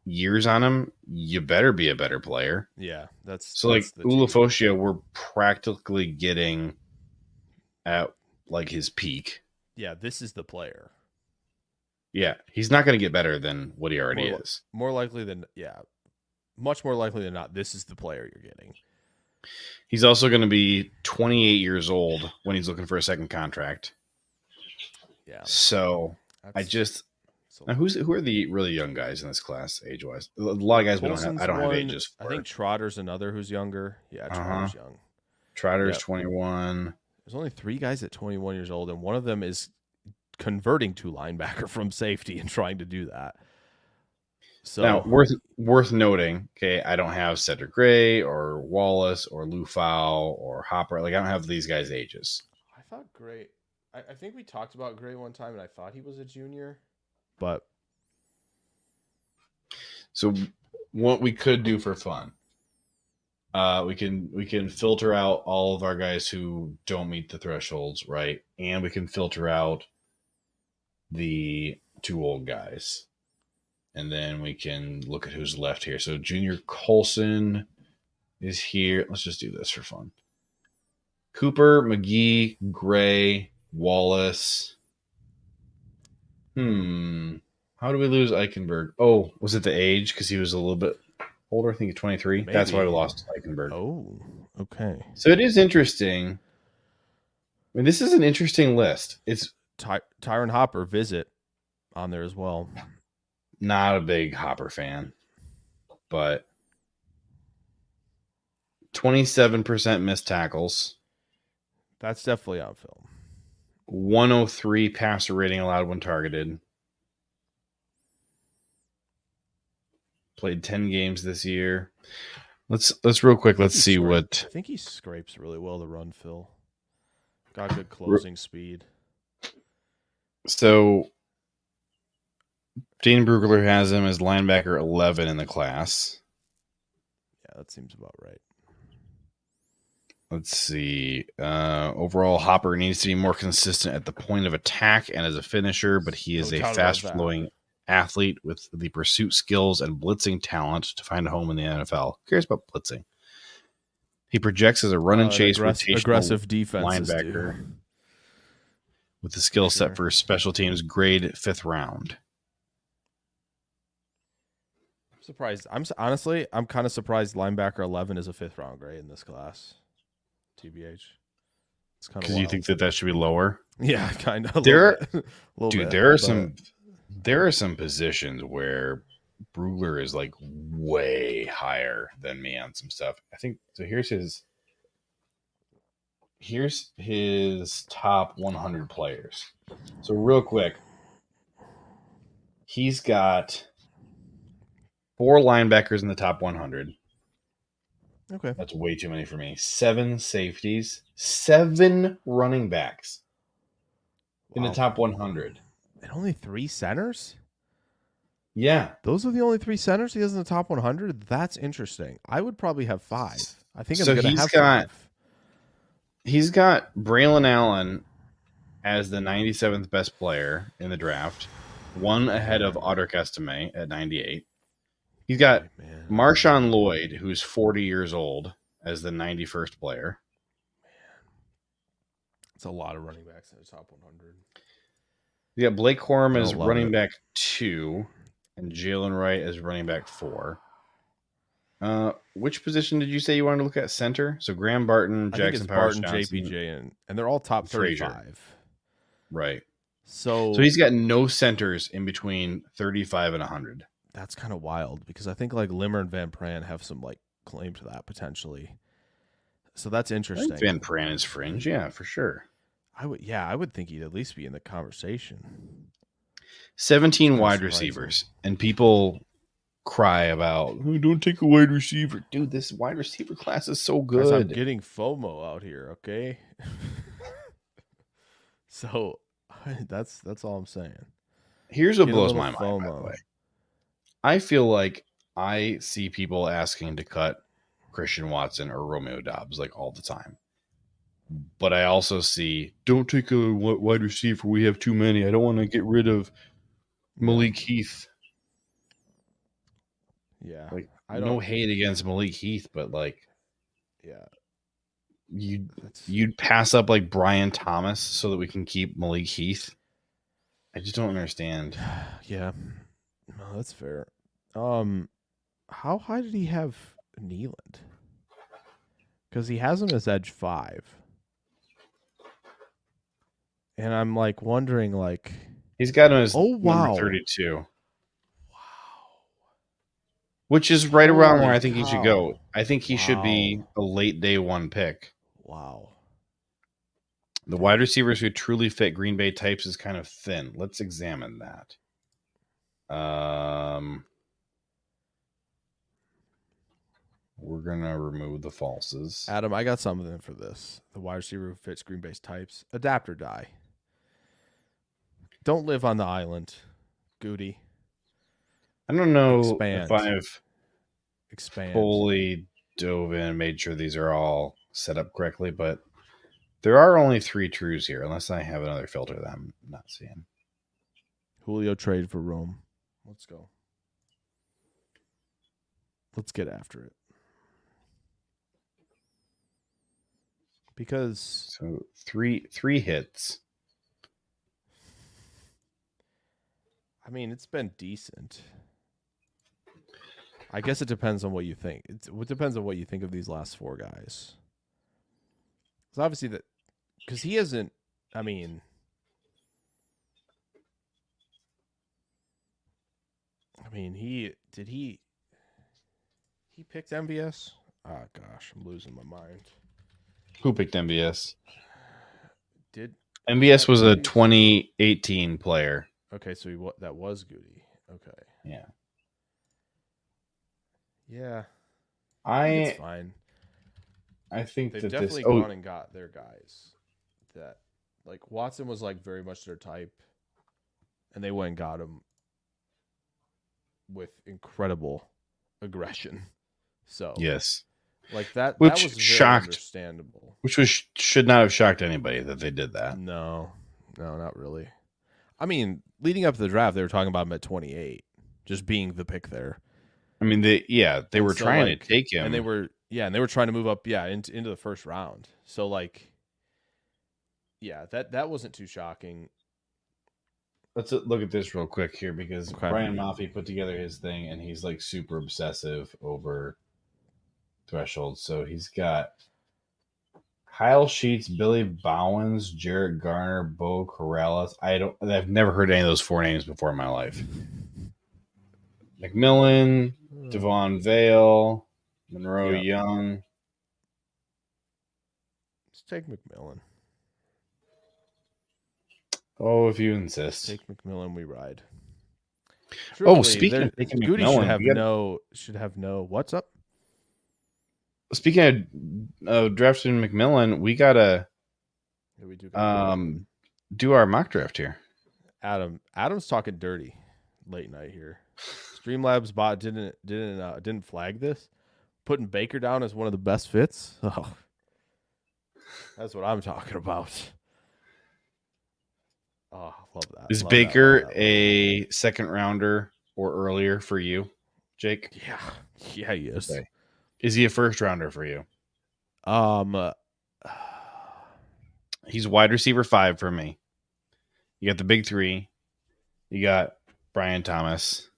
[SPEAKER 10] years on him, you better be a better player.
[SPEAKER 11] Yeah, that's
[SPEAKER 10] Ulofoshio, we're practically getting at like his peak.
[SPEAKER 11] Yeah, this is the player.
[SPEAKER 10] Yeah, he's not going to get better than what he already is.
[SPEAKER 11] More likely than much more likely than not, this is the player you're getting.
[SPEAKER 10] He's also going to be 28 years old when he's looking for a second contract.
[SPEAKER 11] Yeah.
[SPEAKER 10] So now who are the really young guys in this class age wise? A lot of guys I don't have ages for.
[SPEAKER 11] I think Trotter's another who's younger. Yeah, Trotter's young.
[SPEAKER 10] Trotter's 21.
[SPEAKER 11] There's only 3 guys at 21 years old, and one of them is converting to linebacker from safety and trying to do that. So
[SPEAKER 10] now worth noting, okay, I don't have Cedric Gray or Wallace or Lou Fowl or Hopper. Like, I don't have these guys' ages.
[SPEAKER 11] I thought Gray. I think we talked about Gray one time, and I thought he was a junior. But
[SPEAKER 10] so what we could do for fun, we can filter out all of our guys who don't meet the thresholds, right? And we can filter out the 2 old guys. And then we can look at who's left here. So Junior Colson is here. Let's just do this for fun. Cooper, McGee, Gray, Wallace. How do we lose Eichenberg? Oh, was it the age? Because he was a little bit older. I think he's 23.
[SPEAKER 11] Maybe.
[SPEAKER 10] That's why we lost Eichenberg.
[SPEAKER 11] Oh, okay.
[SPEAKER 10] So it is interesting. I mean, this is an interesting list. It's
[SPEAKER 11] Tyron Hopper visit on there as well.
[SPEAKER 10] Not a big Hopper fan, but 27% missed tackles.
[SPEAKER 11] That's definitely on film.
[SPEAKER 10] 103 passer rating allowed when targeted. Played 10 games this year. Let's real quick. Let's see what.
[SPEAKER 11] I think he scrapes really well the run, Phil. Got good closing speed.
[SPEAKER 10] So Dean Brugler has him as linebacker 11 in the class.
[SPEAKER 11] Yeah, that seems about right.
[SPEAKER 10] Let's see. Overall, Hopper needs to be more consistent at the point of attack and as a finisher, but he is a fast-flowing athlete with the pursuit skills and blitzing talent to find a home in the NFL. Who cares about blitzing? He projects as a run and chase
[SPEAKER 11] aggressive defense
[SPEAKER 10] linebacker with the skill set for special teams, grade 5th round.
[SPEAKER 11] I'm surprised. I'm kind of surprised linebacker 11 is a 5th round grade in this class. TBH. It's kind of
[SPEAKER 10] because you think that should be lower.
[SPEAKER 11] Yeah, kind of.
[SPEAKER 10] There are some positions where Brugler is like way higher than me on some stuff. I think so. Here's his top 100 players. So real quick, he's got 4 linebackers in the top 100.
[SPEAKER 11] Okay,
[SPEAKER 10] that's way too many for me. 7 safeties, 7 running backs in the top 100,
[SPEAKER 11] and only 3 centers.
[SPEAKER 10] Yeah,
[SPEAKER 11] those are the only 3 centers he has in the top 100. That's interesting. I would probably have 5. I think I'm
[SPEAKER 10] so
[SPEAKER 11] going to have 5.
[SPEAKER 10] He's got Braylon Allen as the 97th best player in the draft, 1 ahead of Audric Estime at 98. He's got Marshawn Lloyd, who's 40 years old, as the 91st player.
[SPEAKER 11] It's a lot of running backs in the top 100.
[SPEAKER 10] You got Blake Corum as running back 2, and Jalen Wright as running back 4. Which position did you say you wanted to look at? Center? So Graham Barton, Jackson Powers,
[SPEAKER 11] Barton, JPJ, and they're all top 35.
[SPEAKER 10] Frazier. Right.
[SPEAKER 11] So
[SPEAKER 10] he's got no centers in between 35 and 100.
[SPEAKER 11] That's kind of wild because I think like Limmer and Van Pran have some like claim to that potentially. So that's interesting.
[SPEAKER 10] I think Van Pran is fringe, yeah, for sure.
[SPEAKER 11] I would think he'd at least be in the conversation.
[SPEAKER 10] 17 wide receivers, and people cry about, oh, don't take a wide receiver. Dude, this wide receiver class is so good.
[SPEAKER 11] I'm getting FOMO out here, okay? So that's all I'm saying.
[SPEAKER 10] Here's what blows my mind, by the way. I feel like I see people asking to cut Christian Watson or Romeo Doubs like all the time. But I also see, don't take a wide receiver. We have too many. I don't want to get rid of Malik Heath.
[SPEAKER 11] Yeah.
[SPEAKER 10] Like, no hate against Malik Heath, but like,
[SPEAKER 11] yeah,
[SPEAKER 10] you'd pass up like Brian Thomas so that we can keep Malik Heath. I just don't understand.
[SPEAKER 11] Yeah. No, that's fair. How high did he have Nealand? Because he has him as edge 5. And I'm like wondering, like,
[SPEAKER 10] he's got him as number 32. Wow. Which is right around where I think he should go. I think he should be a late day 1 pick.
[SPEAKER 11] Wow.
[SPEAKER 10] The wide receivers who truly fit Green Bay types is kind of thin. Let's examine that. We're going to remove the falses.
[SPEAKER 11] Adam, I got something for this. The wide receiver who fits Green Bay's types. Adapt or die. Don't live on the island, Goody.
[SPEAKER 10] I don't know
[SPEAKER 11] if
[SPEAKER 10] I've fully dove in and made sure these are all set up correctly, but there are only 3 trues here, unless I have another filter that I'm not seeing.
[SPEAKER 11] Julio trade for Rome. Let's go. Let's get after it. Because
[SPEAKER 10] so three hits.
[SPEAKER 11] I mean, it's been decent. I guess it depends on what you think. It depends on what you think of these last 4 guys. It's obviously that because he hasn't. I mean, he picked MVS. Oh gosh, I'm losing my mind.
[SPEAKER 10] Who picked MVS?
[SPEAKER 11] Did
[SPEAKER 10] MVS was a 2018 player.
[SPEAKER 11] Okay, so that was Goody. Okay.
[SPEAKER 10] Yeah.
[SPEAKER 11] Yeah.
[SPEAKER 10] It's
[SPEAKER 11] fine.
[SPEAKER 10] I think
[SPEAKER 11] they've
[SPEAKER 10] that
[SPEAKER 11] definitely gone and got their guys that like Watson was like very much their type, and they went and got him with incredible aggression. So
[SPEAKER 10] yes,
[SPEAKER 11] like that
[SPEAKER 10] which
[SPEAKER 11] that was very
[SPEAKER 10] shocked,
[SPEAKER 11] understandable.
[SPEAKER 10] Which should not have shocked anybody that they did that.
[SPEAKER 11] No, not really. I mean, leading up to the draft, they were talking about him at 28, just being the pick there.
[SPEAKER 10] I mean, they were trying to take him,
[SPEAKER 11] and they were trying to move up, into the first round. So like, that wasn't too shocking.
[SPEAKER 10] Let's look at this real quick here because Brian Maffey put together his thing, and he's like super obsessive over thresholds. So he's got Kyle Sheets, Billy Bowens, Jarrett Garner, Bo Corrales. I've never heard any of those 4 names before in my life. McMillan, Devon Vale, Monroe Young.
[SPEAKER 11] Let's take McMillan.
[SPEAKER 10] Oh, if you insist.
[SPEAKER 11] Take McMillan, we ride.
[SPEAKER 10] Truthfully, speaking of taking
[SPEAKER 11] Goody
[SPEAKER 10] McMillan,
[SPEAKER 11] should have no. What's up?
[SPEAKER 10] Speaking of drafting McMillan, we gotta do our mock draft here.
[SPEAKER 11] Adam's talking dirty late night here. Streamlabs bot didn't flag this, putting Baker down as one of the best fits. Oh, that's what I'm talking about. Oh, love that.
[SPEAKER 10] Is Baker a second rounder or earlier for you, Jake?
[SPEAKER 11] Yeah, he is.
[SPEAKER 10] Okay. Is he a first rounder for you? He's wide receiver 5 for me. You got the big 3. You got Brian Thomas,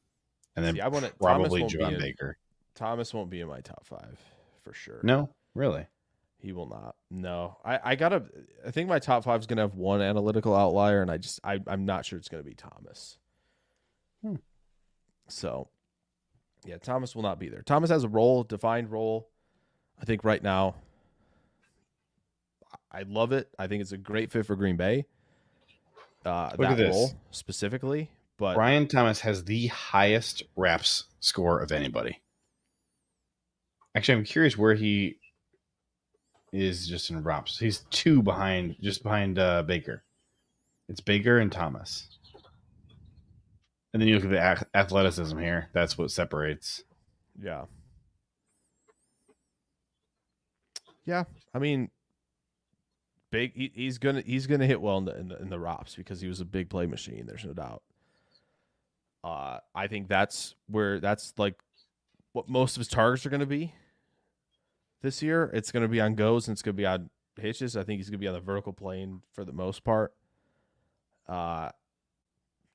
[SPEAKER 10] and then probably John Baker.
[SPEAKER 11] Thomas won't be in my top 5 for sure.
[SPEAKER 10] No, really.
[SPEAKER 11] He will not. No, I think my top 5 is gonna have one analytical outlier, and I'm not sure it's gonna be Thomas. So, yeah, Thomas will not be there. Thomas has a defined role. I think right now, I love it. I think it's a great fit for Green Bay.
[SPEAKER 10] Look at this
[SPEAKER 11] role specifically, but
[SPEAKER 10] Brian Thomas has the highest reps score of anybody. Actually, I'm curious where he is just in reps. He's 2 behind Baker. It's Baker and Thomas. And then you look at the athleticism here. That's what separates.
[SPEAKER 11] Yeah. Yeah, I mean, he's gonna hit well in the ROPS because he was a big play machine. There's no doubt. I think that's like what most of his targets are going to be this year. It's going to be on goes and it's going to be on hitches. I think he's going to be on the vertical plane for the most part.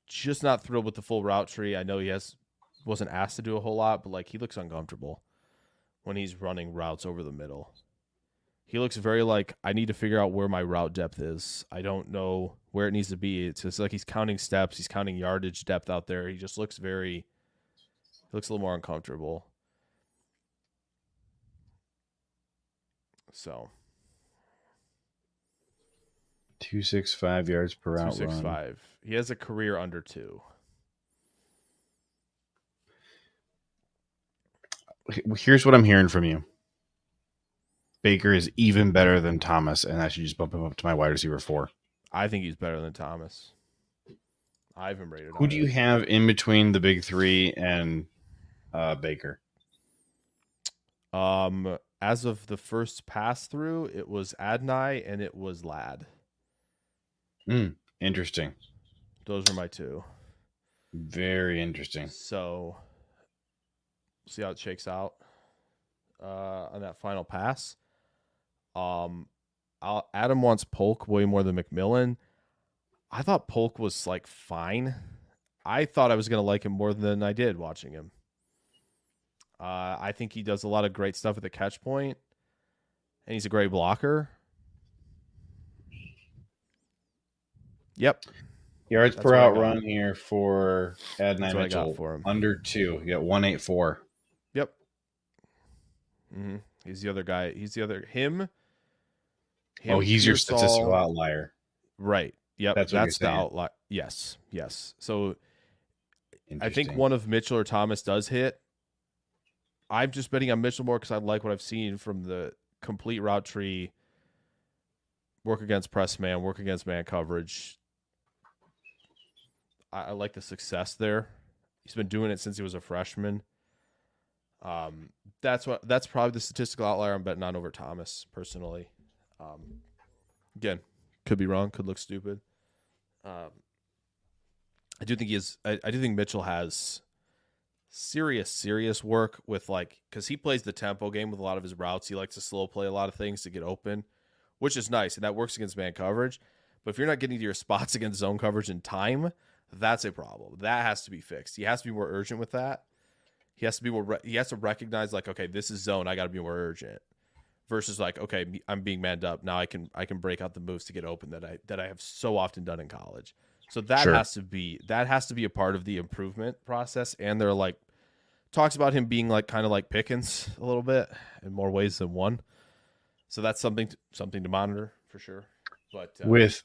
[SPEAKER 11] Just not thrilled with the full route tree. I know he wasn't asked to do a whole lot, but like he looks uncomfortable when he's running routes over the middle. He looks very like, I need to figure out where my route depth is. I don't know where it needs to be. It's just like he's counting steps. He's counting yardage depth out there. He just looks he looks a little more uncomfortable. So
[SPEAKER 10] 265 yards per route.
[SPEAKER 11] 265. He has a career under 2.
[SPEAKER 10] Here's what I'm hearing from you. Baker is even better than Thomas, and I should just bump him up to my wide receiver 4.
[SPEAKER 11] I think he's better than Thomas. I have him rated.
[SPEAKER 10] Who do you have in between the big 3 and Baker?
[SPEAKER 11] As of the first pass through, it was Adonai and it was Ladd.
[SPEAKER 10] Interesting.
[SPEAKER 11] Those are my 2.
[SPEAKER 10] Very interesting.
[SPEAKER 11] So, see how it shakes out on that final pass. Adam wants Polk way more than McMillan. I thought Polk was like fine. I thought I was going to like him more than I did watching him. I think he does a lot of great stuff at the catch point, and he's a great blocker. Yep.
[SPEAKER 10] Yards per out run here for Adonai Mitchell.
[SPEAKER 11] For him.
[SPEAKER 10] Under 2. You got 184.
[SPEAKER 11] Yep. Mm-hmm. He's the other guy. He's the other him.
[SPEAKER 10] He's your statistical outlier.
[SPEAKER 11] Right. Yep. That's the outlier. Yes. So I think one of Mitchell or Thomas does hit. I'm just betting on Mitchell more because I like what I've seen from the complete route tree, work against press man, work against man coverage. I like the success there. He's been doing it since he was a freshman. That's probably the statistical outlier I'm betting on over Thomas personally. Again, could be wrong, could look stupid. I do think Mitchell has serious work with, like, because he plays the tempo game with a lot of his routes. He likes to slow play a lot of things to get open, which is nice, and that works against man coverage. But if you're not getting to your spots against zone coverage in time, that's a problem. That has to be fixed. He has to be more urgent with that. He has to be more. He has to recognize, like, okay, this is zone. I got to be more urgent. Versus, like, okay, I'm being manned up now. I can break out the moves to get open that I have so often done in college. So that has to be a part of the improvement process. And they're like talks about him being like kind of like Pickens a little bit in more ways than one. So that's something to monitor for sure. But
[SPEAKER 10] with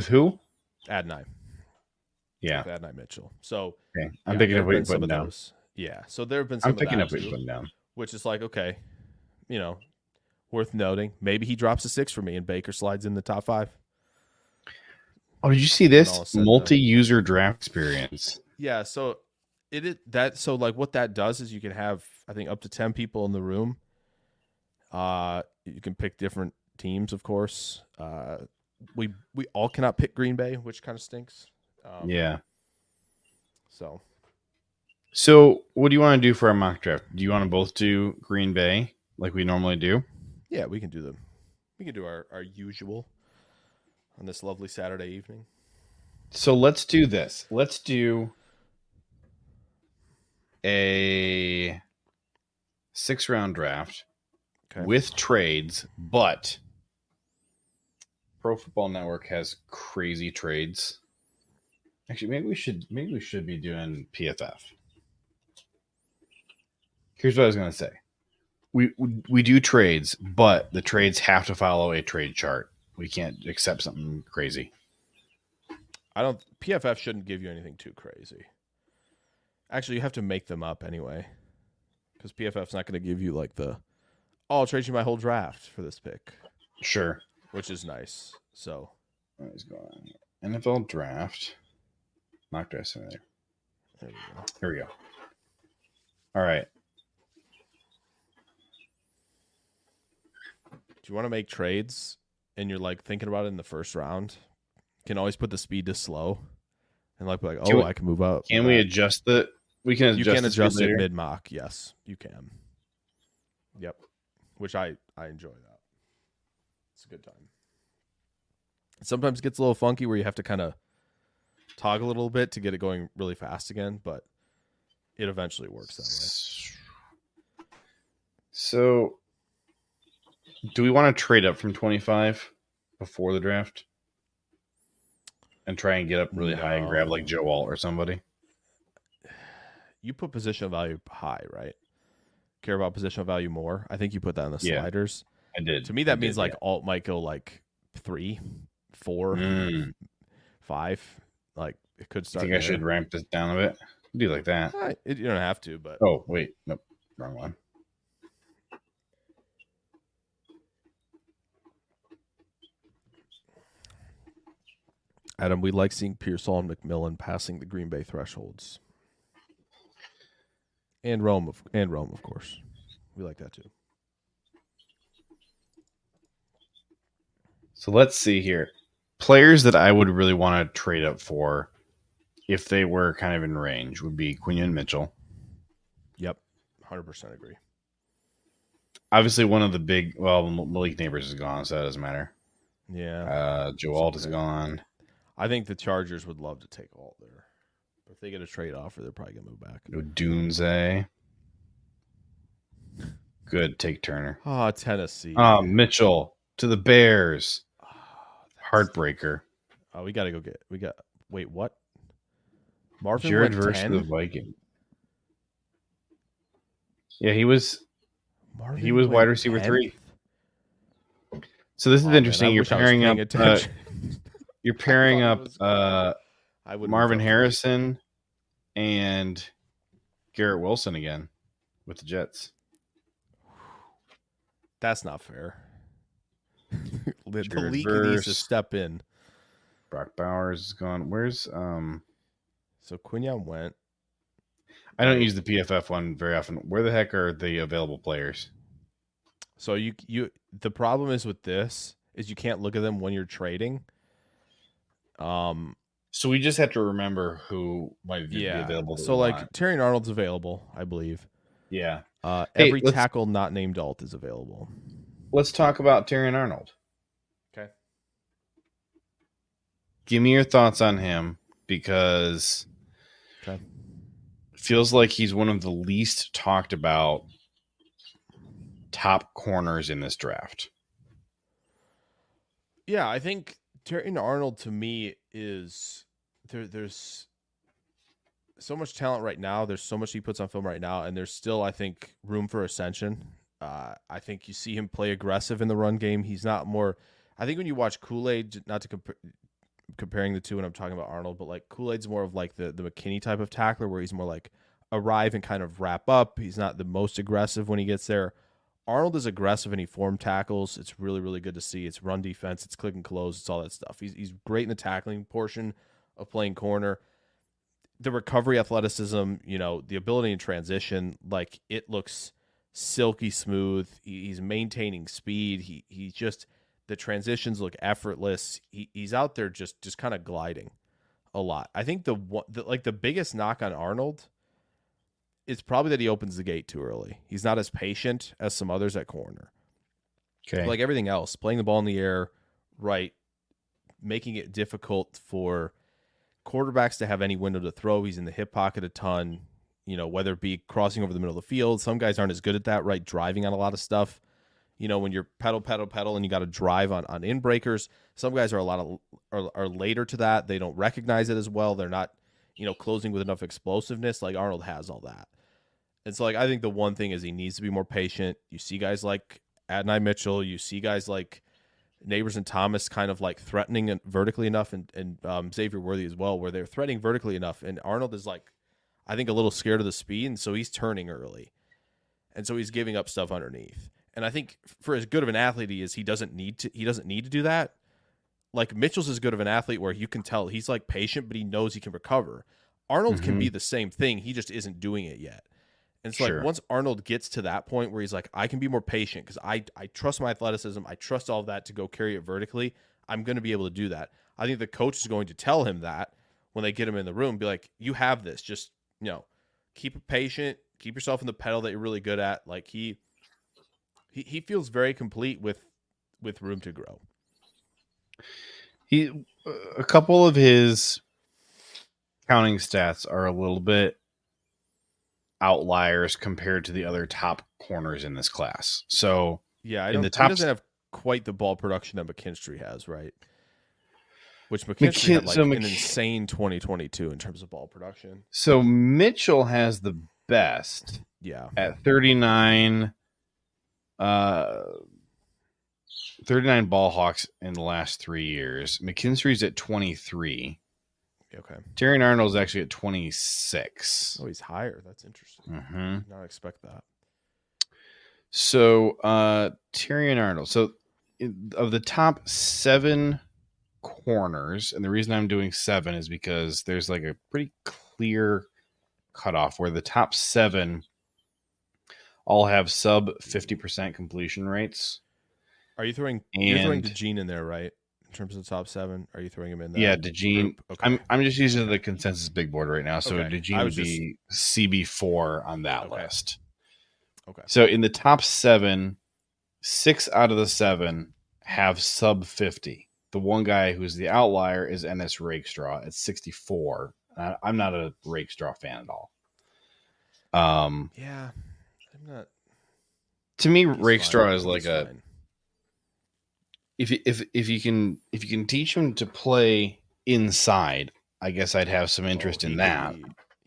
[SPEAKER 10] who?
[SPEAKER 11] Adonai.
[SPEAKER 10] Yeah,
[SPEAKER 11] with Adonai Mitchell. So
[SPEAKER 10] okay. I'm picking up what you're putting down.
[SPEAKER 11] Yeah, so there have been some.
[SPEAKER 10] I'm picking up what you're putting down,
[SPEAKER 11] which is like, okay, worth noting. Maybe he drops a 6 for me, and Baker slides in the top 5.
[SPEAKER 10] Oh, did you see this multi-user draft experience?
[SPEAKER 11] Yeah, so so like what that does is you can have, I think, up to 10 people in the room. You can pick different teams, of course. We all cannot pick Green Bay, which kind of stinks.
[SPEAKER 10] Yeah.
[SPEAKER 11] So
[SPEAKER 10] what do you want to do for our mock draft? Do you want to both do Green Bay like we normally do?
[SPEAKER 11] Yeah, we can do them. We can do our usual on this lovely Saturday evening.
[SPEAKER 10] So let's do this. Let's do a 6-round draft with trades, but Pro Football Network has crazy trades. Actually, maybe we should be doing PFF. Here's what I was going to say. We do trades, but the trades have to follow a trade chart. We can't accept something crazy.
[SPEAKER 11] PFF shouldn't give you anything too crazy. Actually, you have to make them up anyway, because PFF's not going to give you like I'll trade you my whole draft for this pick.
[SPEAKER 10] Sure.
[SPEAKER 11] Which is nice. So
[SPEAKER 10] what is going on here? NFL draft. Mock draft simulator.
[SPEAKER 11] There we go.
[SPEAKER 10] Here we go. All right.
[SPEAKER 11] Do you want to make trades and you're like thinking about it in the first round? You can always put the speed to slow and like be like, I can move up.
[SPEAKER 10] Can we adjust the? We can adjust.
[SPEAKER 11] You can adjust it mid mock. Yes, you can. Yep. Which I enjoy that. It's a good time. Sometimes it gets a little funky where you have to kind of toggle a little bit to get it going really fast again, but it eventually works that way.
[SPEAKER 10] So, do we want to trade up from 25 before the draft and try and get up really high and grab like Joe Alt or somebody?
[SPEAKER 11] You put position value high, right? Care about positional value more. I think you put that in the sliders.
[SPEAKER 10] I did.
[SPEAKER 11] To me, that means like Alt might go like 3, 4, 5. Like it could start.
[SPEAKER 10] I think I should ramp this down a bit. Do like that.
[SPEAKER 11] You don't have to, but
[SPEAKER 10] oh wait, nope, wrong one.
[SPEAKER 11] Adam, we like seeing Pearsall and McMillan passing the Green Bay thresholds. And Rome, of course. We like that too.
[SPEAKER 10] So let's see here. Players that I would really want to trade up for if they were kind of in range would be Quinion Mitchell.
[SPEAKER 11] Yep. 100% agree.
[SPEAKER 10] Obviously, one of the big, Malik Neighbors is gone, so that doesn't matter.
[SPEAKER 11] Yeah.
[SPEAKER 10] Joe Alt is gone.
[SPEAKER 11] I think the Chargers would love to take Alt there. But if they get a trade offer, they're probably going to move back.
[SPEAKER 10] Dunze. Good. Take Turner.
[SPEAKER 11] Oh, Tennessee.
[SPEAKER 10] Mitchell to the Bears. Heartbreaker.
[SPEAKER 11] Oh, we got to go get. Wait, what? Marvin
[SPEAKER 10] Jared
[SPEAKER 11] went
[SPEAKER 10] versus
[SPEAKER 11] 10?
[SPEAKER 10] the Viking. Yeah, he was wide receiver
[SPEAKER 11] 10th?
[SPEAKER 10] 3. So this is interesting.
[SPEAKER 11] Man,
[SPEAKER 10] You're pairing up. You're pairing up Marvin Harrison and Garrett Wilson again with the Jets.
[SPEAKER 11] That's not fair. The
[SPEAKER 10] Jared
[SPEAKER 11] league
[SPEAKER 10] Verse.
[SPEAKER 11] needs to step in.
[SPEAKER 10] Brock Bowers is gone. Where's
[SPEAKER 11] So Quinyon went.
[SPEAKER 10] I don't use the PFF one very often. Where the heck are the available players?
[SPEAKER 11] So you the problem is with this is you can't look at them when you're trading.
[SPEAKER 10] So we just have to remember who might be available.
[SPEAKER 11] So like Terry Arnold's available, I believe.
[SPEAKER 10] Yeah.
[SPEAKER 11] Every tackle not named alt is available.
[SPEAKER 10] Let's talk about Terry Arnold.
[SPEAKER 11] Okay.
[SPEAKER 10] Give me your thoughts on him because it feels like he's one of the least talked about top corners in this draft.
[SPEAKER 11] Yeah, I think Terry Arnold to me is there's so much talent right now. There's so much he puts on film right now, and there's still, I think, room for ascension. I think you see him play aggressive in the run game. He's not more. I think when you watch Kool-Aid, not to comparing the two when I'm talking about Arnold, but like Kool-Aid's more of like the McKinney type of tackler where he's more like arrive and kind of wrap up. He's not the most aggressive when he gets there. Arnold is aggressive and he form tackles. It's really, really good to see. It's run defense. It's click and close. It's all that stuff. He's great in the tackling portion of playing corner. The recovery athleticism, the ability in transition, like it looks silky smooth. He's maintaining speed. He just, the transitions look effortless. He's out there just kind of gliding a lot. I think the biggest knock on Arnold is probably that he opens the gate too early. He's not as patient as some others at corner.
[SPEAKER 10] Okay.
[SPEAKER 11] Like everything else, playing the ball in the air, right, making it difficult for quarterbacks to have any window to throw. He's in the hip pocket a ton, whether it be crossing over the middle of the field. Some guys aren't as good at that, right, driving on a lot of stuff. When you're pedal, and you got to drive on in breakers. Some guys are later to that. They don't recognize it as well. They're not, closing with enough explosiveness. Like Arnold has all that. And so, like, I think the one thing is he needs to be more patient. You see guys like Adonai Mitchell. You see guys like Neighbors and Thomas kind of like threatening vertically enough, and Xavier Worthy as well, where they're threatening vertically enough. And Arnold is like, I think, a little scared of the speed, and so he's turning early. And so he's giving up stuff underneath. And I think for as good of an athlete he is, he doesn't need to do that. Like Mitchell's as good of an athlete where you can tell he's like patient, but he knows he can recover. Arnold can be the same thing. He just isn't doing it yet. And so like once Arnold gets to that point where he's like, I can be more patient because I trust my athleticism. I trust all of that to go carry it vertically. I'm going to be able to do that. I think the coach is going to tell him that when they get him in the room, be like, you have this, just, keep it patient, keep yourself in the pedal that you're really good at. Like he feels very complete with room to grow.
[SPEAKER 10] A couple of his counting stats are a little bit outliers compared to the other top corners in this class. So
[SPEAKER 11] yeah,
[SPEAKER 10] he
[SPEAKER 11] doesn't have quite the ball production that McKinstry has, right? Which McKinstry had an insane 2022 in terms of ball production.
[SPEAKER 10] So Mitchell has the best.
[SPEAKER 11] Yeah.
[SPEAKER 10] At 39 ball hawks in the last 3 years. McKinstry's at 23.
[SPEAKER 11] Okay.
[SPEAKER 10] Terry Arnold's actually at 26.
[SPEAKER 11] Oh, he's higher. That's interesting.
[SPEAKER 10] Mm-hmm.
[SPEAKER 11] Did not expect that.
[SPEAKER 10] So Terry Arnold. So of the top 7 corners, and the reason I'm doing 7 is because there's like a pretty clear cutoff where the top 7 all have sub 50% completion rates.
[SPEAKER 11] Are you throwing DeGene in there, right? In terms of the top 7, are you throwing him in there?
[SPEAKER 10] Yeah, DeGene. Okay. I'm just using the consensus big board right now, so DeGene would be CB4 on that list.
[SPEAKER 11] Okay.
[SPEAKER 10] So in the top 7, 6 out of the 7 have sub 50. The one guy who's the outlier is Ennis Rakestraw at 64. I'm not a Rakestraw fan at all.
[SPEAKER 11] Yeah, I'm not.
[SPEAKER 10] To me,
[SPEAKER 11] He's
[SPEAKER 10] Rakestraw
[SPEAKER 11] fine.
[SPEAKER 10] is like
[SPEAKER 11] He's
[SPEAKER 10] a
[SPEAKER 11] fine.
[SPEAKER 10] if you can teach him to play inside, I guess I'd have some interest in that.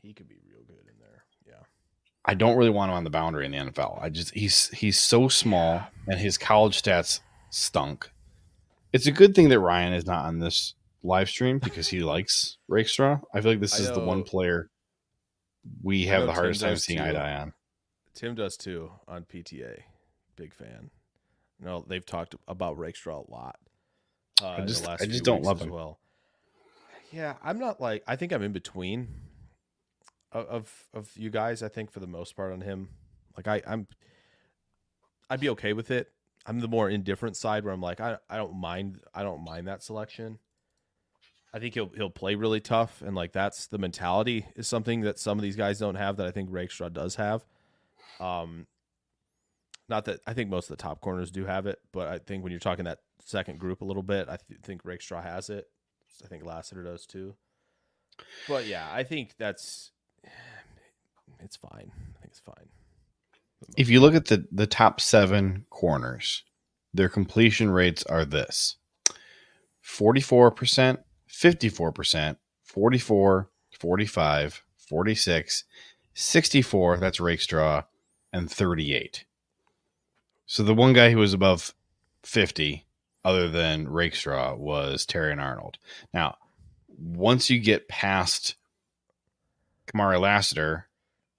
[SPEAKER 11] He could be real good in there. Yeah.
[SPEAKER 10] I don't really want him on the boundary in the NFL. He's so small and his college stats stunk. It's a good thing that Ryan is not on this live stream because he likes Rakestraw. I feel like this is the one player we have the hardest time seeing eye to eye on.
[SPEAKER 11] Tim does too on PTA. Big fan. No, they've talked about Rakestraw a lot.
[SPEAKER 10] I just don't love him.
[SPEAKER 11] Well, yeah, I'm not like. I think I'm in between of you guys. I think for the most part on him, like I'd be okay with it. I'm the more indifferent side where I'm like I don't mind that selection. I think he'll play really tough, and like that's the mentality is something that some of these guys don't have that I think Rakestraw does have. Not that I think most of the top corners do have it, but I think when you're talking that second group a little bit, I think Rakestraw has it. I think Lassiter does too. But yeah, I think it's fine. I think it's fine.
[SPEAKER 10] If you look at the top 7 corners, their completion rates are this: 44%, 54%, 44, 45, 46, 64, that's Rakestraw, and 38. So the one guy who was above 50, other than Rakestraw, was Terrion Arnold. Now, once you get past Kamari Lassiter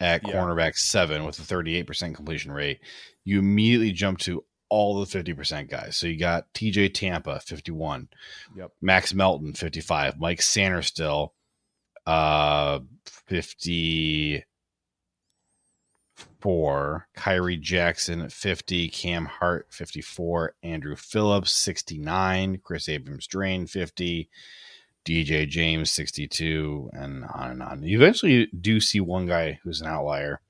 [SPEAKER 10] at cornerback 7 with a 38% completion rate, you immediately jump to all the 50% guys. So you got TJ Tampa, 51.
[SPEAKER 11] Yep.
[SPEAKER 10] Max Melton, 55. Mike Sanderstill, 54. Kyrie Jackson, 50. Cam Hart, 54. Andrew Phillips, 69. Chris Abrams-Drain, 50. DJ James, 62, and on and on. You eventually do see one guy who's an outlier.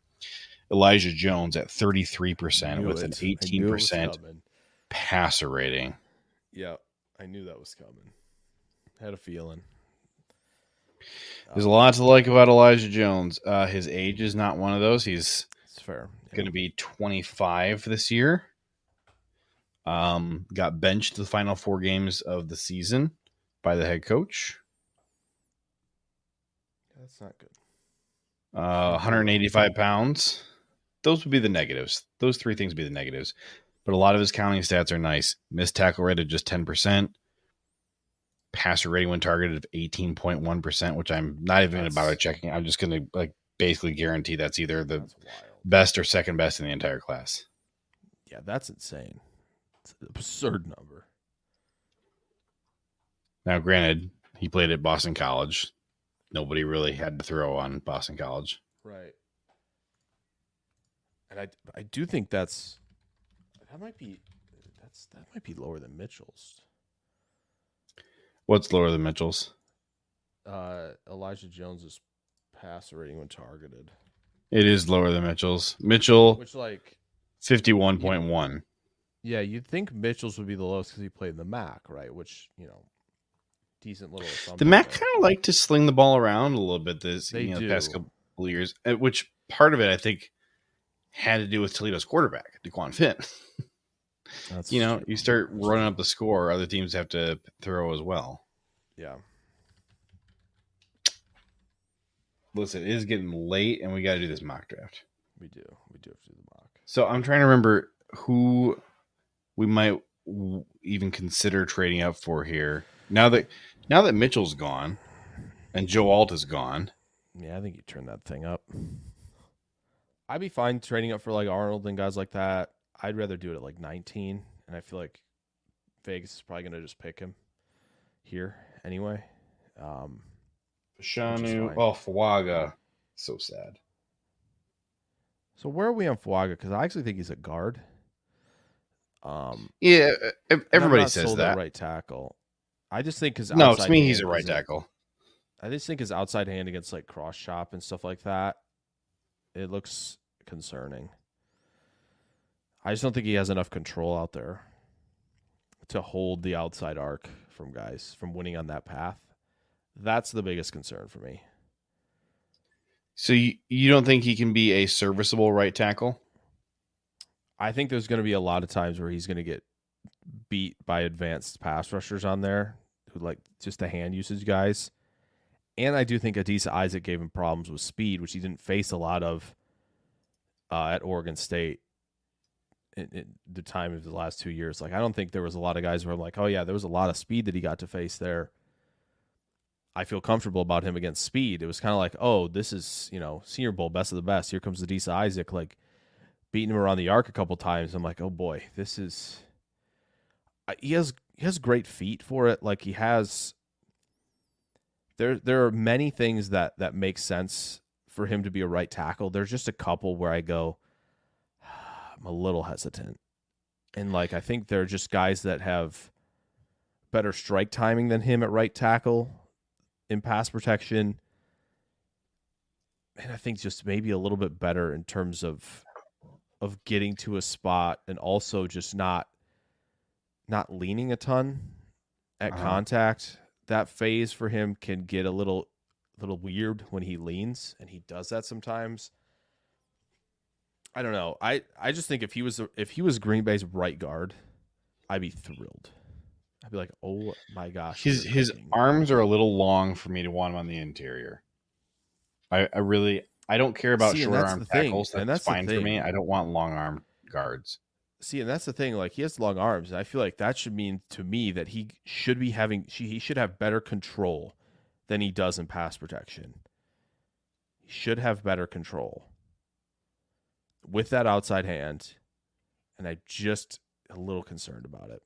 [SPEAKER 10] Elijah Jones at 33% with an 18% passer rating.
[SPEAKER 11] Yeah, I knew that was coming. Had a feeling.
[SPEAKER 10] There's a lot to like about Elijah Jones. His age is not one of those. It's
[SPEAKER 11] fair.
[SPEAKER 10] Going to be 25 this year. Got benched the final 4 games of the season by the head coach.
[SPEAKER 11] That's not good.
[SPEAKER 10] 185 pounds. Those would be the negatives. Those 3 things would be the negatives. But a lot of his counting stats are nice. Missed tackle rate of just 10%. Passer rating when targeted of 18.1%, which I'm not even going to bother checking. I'm just going to basically guarantee that's either the best or second best in the entire class.
[SPEAKER 11] Yeah, that's insane. It's an absurd number.
[SPEAKER 10] Now, granted, he played at Boston College. Nobody really had to throw on Boston College.
[SPEAKER 11] Right. And I do think that might be lower than Mitchell's.
[SPEAKER 10] What's lower than Mitchell's?
[SPEAKER 11] Elijah Jones's passer rating when targeted.
[SPEAKER 10] It is lower than Mitchell's. Mitchell,
[SPEAKER 11] which
[SPEAKER 10] 51.1.
[SPEAKER 11] Yeah, you'd think Mitchell's would be the lowest because he played in the MAC, right? Which, decent little.
[SPEAKER 10] The MAC kind of like to sling the ball around a little bit this past couple of years, which part of it I think had to do with Toledo's quarterback, DeQuan Finn.
[SPEAKER 11] That's
[SPEAKER 10] you start running up the score, other teams have to throw as well.
[SPEAKER 11] Yeah.
[SPEAKER 10] Listen, it is getting late, and we got to do this mock draft.
[SPEAKER 11] We do have to do the mock.
[SPEAKER 10] So I'm trying to remember who we might even consider trading up for here. Now that Mitchell's gone and Joe Alt is gone.
[SPEAKER 11] Yeah, I think you turn that thing up. I'd be fine trading up for like Arnold and guys like that. I'd rather do it at like 19, and I feel like Vegas is probably going to just pick him here anyway.
[SPEAKER 10] Fashanu, Fuaga. So sad.
[SPEAKER 11] So where are we on Fuaga? Because I actually think he's a guard.
[SPEAKER 10] Yeah, everybody says that.
[SPEAKER 11] Right tackle. I just think because
[SPEAKER 10] to me he's a right tackle.
[SPEAKER 11] I just think his outside hand against like cross chop and stuff like that, it looks concerning. I just don't think he has enough control out there to hold the outside arc from guys from winning on that path. That's the biggest concern for me.
[SPEAKER 10] So you don't think he can be a serviceable right tackle?
[SPEAKER 11] I think there's going to be a lot of times where he's going to get beat by advanced pass rushers on there who like just the hand usage guys. And I do think Adisa Isaac gave him problems with speed, which he didn't face a lot of at Oregon State in the time of the last 2 years. Like, I don't think there was a lot of guys where I'm like, oh, yeah, there was a lot of speed that he got to face there. I feel comfortable about him against speed. It was kind of like, oh, this is, Senior Bowl, best of the best. Here comes Adisa Isaac, like beating him around the arc a couple times. I'm like, oh, boy, this is – he has great feet for it. Like, he has – there are many things that make sense for him to be a right tackle. There's just a couple where I go, I'm a little hesitant. And, like, I think there are just guys that have better strike timing than him at right tackle in pass protection. And I think just maybe a little bit better in terms of getting to a spot and also just not leaning a ton at contact. That phase for him can get a little weird when he leans, and he does that sometimes. I don't know. I just think if he was Green Bay's right guard, I'd be thrilled. I'd be like, oh my gosh.
[SPEAKER 10] His arms are a little long for me to want him on the interior. I don't care about short arm tackles. That's fine for me. I don't want long arm guards.
[SPEAKER 11] See, and that's the thing. Like, he has long arms, and I feel like that should mean to me that he should have better control than he does in pass protection. He should have better control with that outside hand, and I'm just a little concerned about it.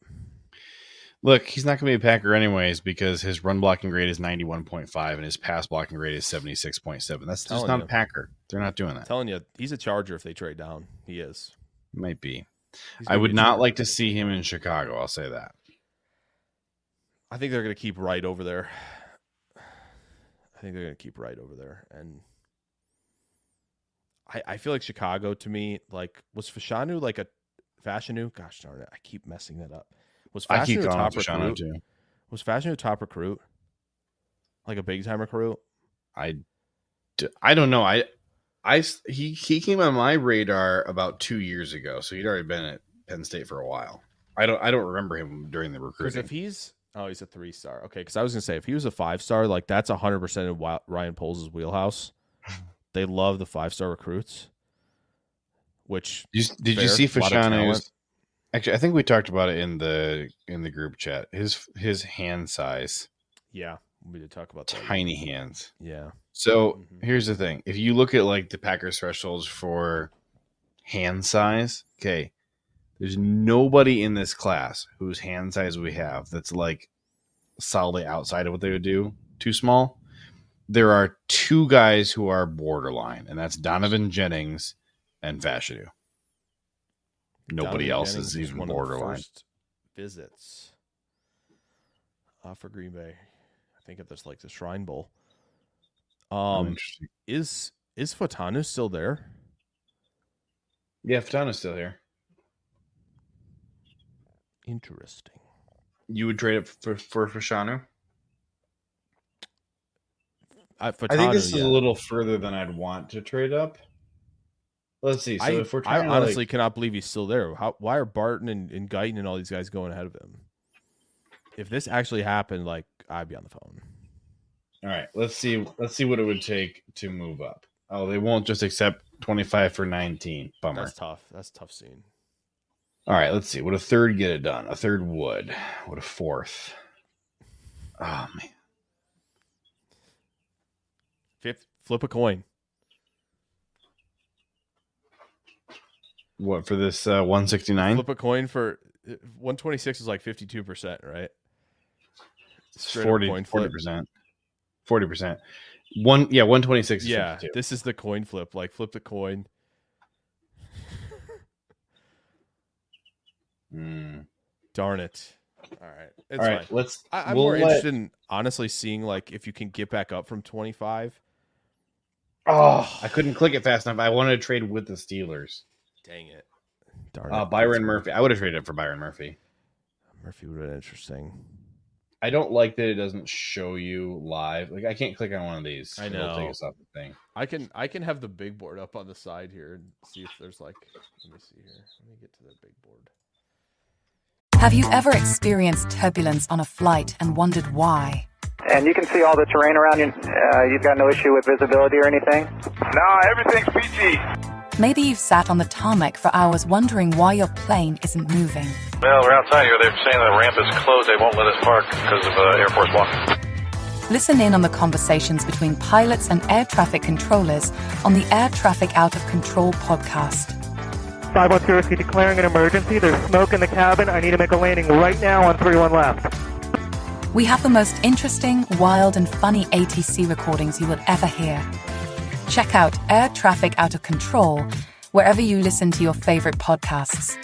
[SPEAKER 10] Look, he's not going to be a Packer anyways because his run blocking grade is 91.5 and his pass blocking grade is 76.7. That's just not a Packer. They're not doing that.
[SPEAKER 11] I'm telling you, he's a Charger if they trade down. He is.
[SPEAKER 10] Might be. I would not like to see him in Chicago. I'll say that.
[SPEAKER 11] I think they're going to keep Wright over there. And I feel like Chicago, to me, like, was Fashanu like a Fashanu? Gosh darn it. I keep messing that up. Was Fashanu a top recruit? Too. Was Fashanu a top recruit? Like a big time recruit?
[SPEAKER 10] I don't know. He came on my radar about 2 years ago, so he'd already been at Penn State for a while. I don't remember him during the recruiting.
[SPEAKER 11] Because if he's a 3-star, okay. Because I was gonna say if he was a 5-star, like that's 100% in Ryan Poles' wheelhouse. They love the 5-star recruits. Which
[SPEAKER 10] did you see Fashanu's? Actually, I think we talked about it in the group chat. His hand size.
[SPEAKER 11] Yeah, we did talk about that.
[SPEAKER 10] Tiny hands.
[SPEAKER 11] Yeah.
[SPEAKER 10] So here's the thing: if you look at like the Packers thresholds for hand size, okay, there's nobody in this class whose hand size we have that's like solidly outside of what they would do. Too small. There are two guys who are borderline, and that's Donovan Jennings and Fashanu. Nobody
[SPEAKER 11] Donovan
[SPEAKER 10] else
[SPEAKER 11] Jennings
[SPEAKER 10] is even
[SPEAKER 11] one
[SPEAKER 10] borderline.
[SPEAKER 11] Of the first visits for Green Bay. I think at this like the Shrine Bowl. Is Fatanu still there?
[SPEAKER 10] Yeah, Fatanu's still here.
[SPEAKER 11] Interesting.
[SPEAKER 10] You would trade it for Fashanu?
[SPEAKER 11] I
[SPEAKER 10] think this is a little further than I'd want to trade up. Let's see. So if we're trying
[SPEAKER 11] I honestly cannot believe he's still there. Why are Barton and Guyton and all these guys going ahead of him? If this actually happened, like, I'd be on the phone.
[SPEAKER 10] All right, let's see what it would take to move up. Oh, they won't just accept 25 for 19. Bummer.
[SPEAKER 11] That's tough. That's a tough scene.
[SPEAKER 10] All right, let's see. Would a third get it done? A third would. Would a fourth? Oh man.
[SPEAKER 11] Fifth, flip a coin.
[SPEAKER 10] What for this 169?
[SPEAKER 11] Flip a coin for 126 is like 52%, right?
[SPEAKER 10] 40%. 40%. 126 is
[SPEAKER 11] yeah,
[SPEAKER 10] 52.
[SPEAKER 11] This is the coin flip. Like, flip the coin. Darn it. All right. It's
[SPEAKER 10] all right,
[SPEAKER 11] fine. I'm
[SPEAKER 10] we'll
[SPEAKER 11] more interested in honestly seeing like if you can get back up from 25.
[SPEAKER 10] Oh, I couldn't click it fast enough. I wanted to trade with the Steelers.
[SPEAKER 11] Dang it. Darn it.
[SPEAKER 10] Byron Murphy. I would have traded for Byron Murphy.
[SPEAKER 11] Murphy would have been interesting.
[SPEAKER 10] I don't like that it doesn't show you live. Like I can't click on one of these.
[SPEAKER 11] I
[SPEAKER 10] It'll
[SPEAKER 11] know.
[SPEAKER 10] take us off the thing.
[SPEAKER 11] I can have the big board up on the side here and see if there's like. Let me see here. Let me get to the big board.
[SPEAKER 13] Have you ever experienced turbulence on a flight and wondered why?
[SPEAKER 14] And you can see all the terrain around you. You've got no issue with visibility or anything?
[SPEAKER 15] No, everything's PG.
[SPEAKER 13] Maybe you've sat on the tarmac for hours wondering why your plane isn't moving.
[SPEAKER 15] Well, we're outside here. They're saying the ramp is closed. They won't let us park because of Air Force One.
[SPEAKER 13] Listen in on the conversations between pilots and air traffic controllers on the Air Traffic Out of Control podcast.
[SPEAKER 14] 510 Whiskey declaring an emergency. There's smoke in the cabin. I need to make a landing right now on 31 left.
[SPEAKER 13] We have the most interesting, wild, and funny ATC recordings you will ever hear. Check out Air Traffic Out of Control wherever you listen to your favorite podcasts.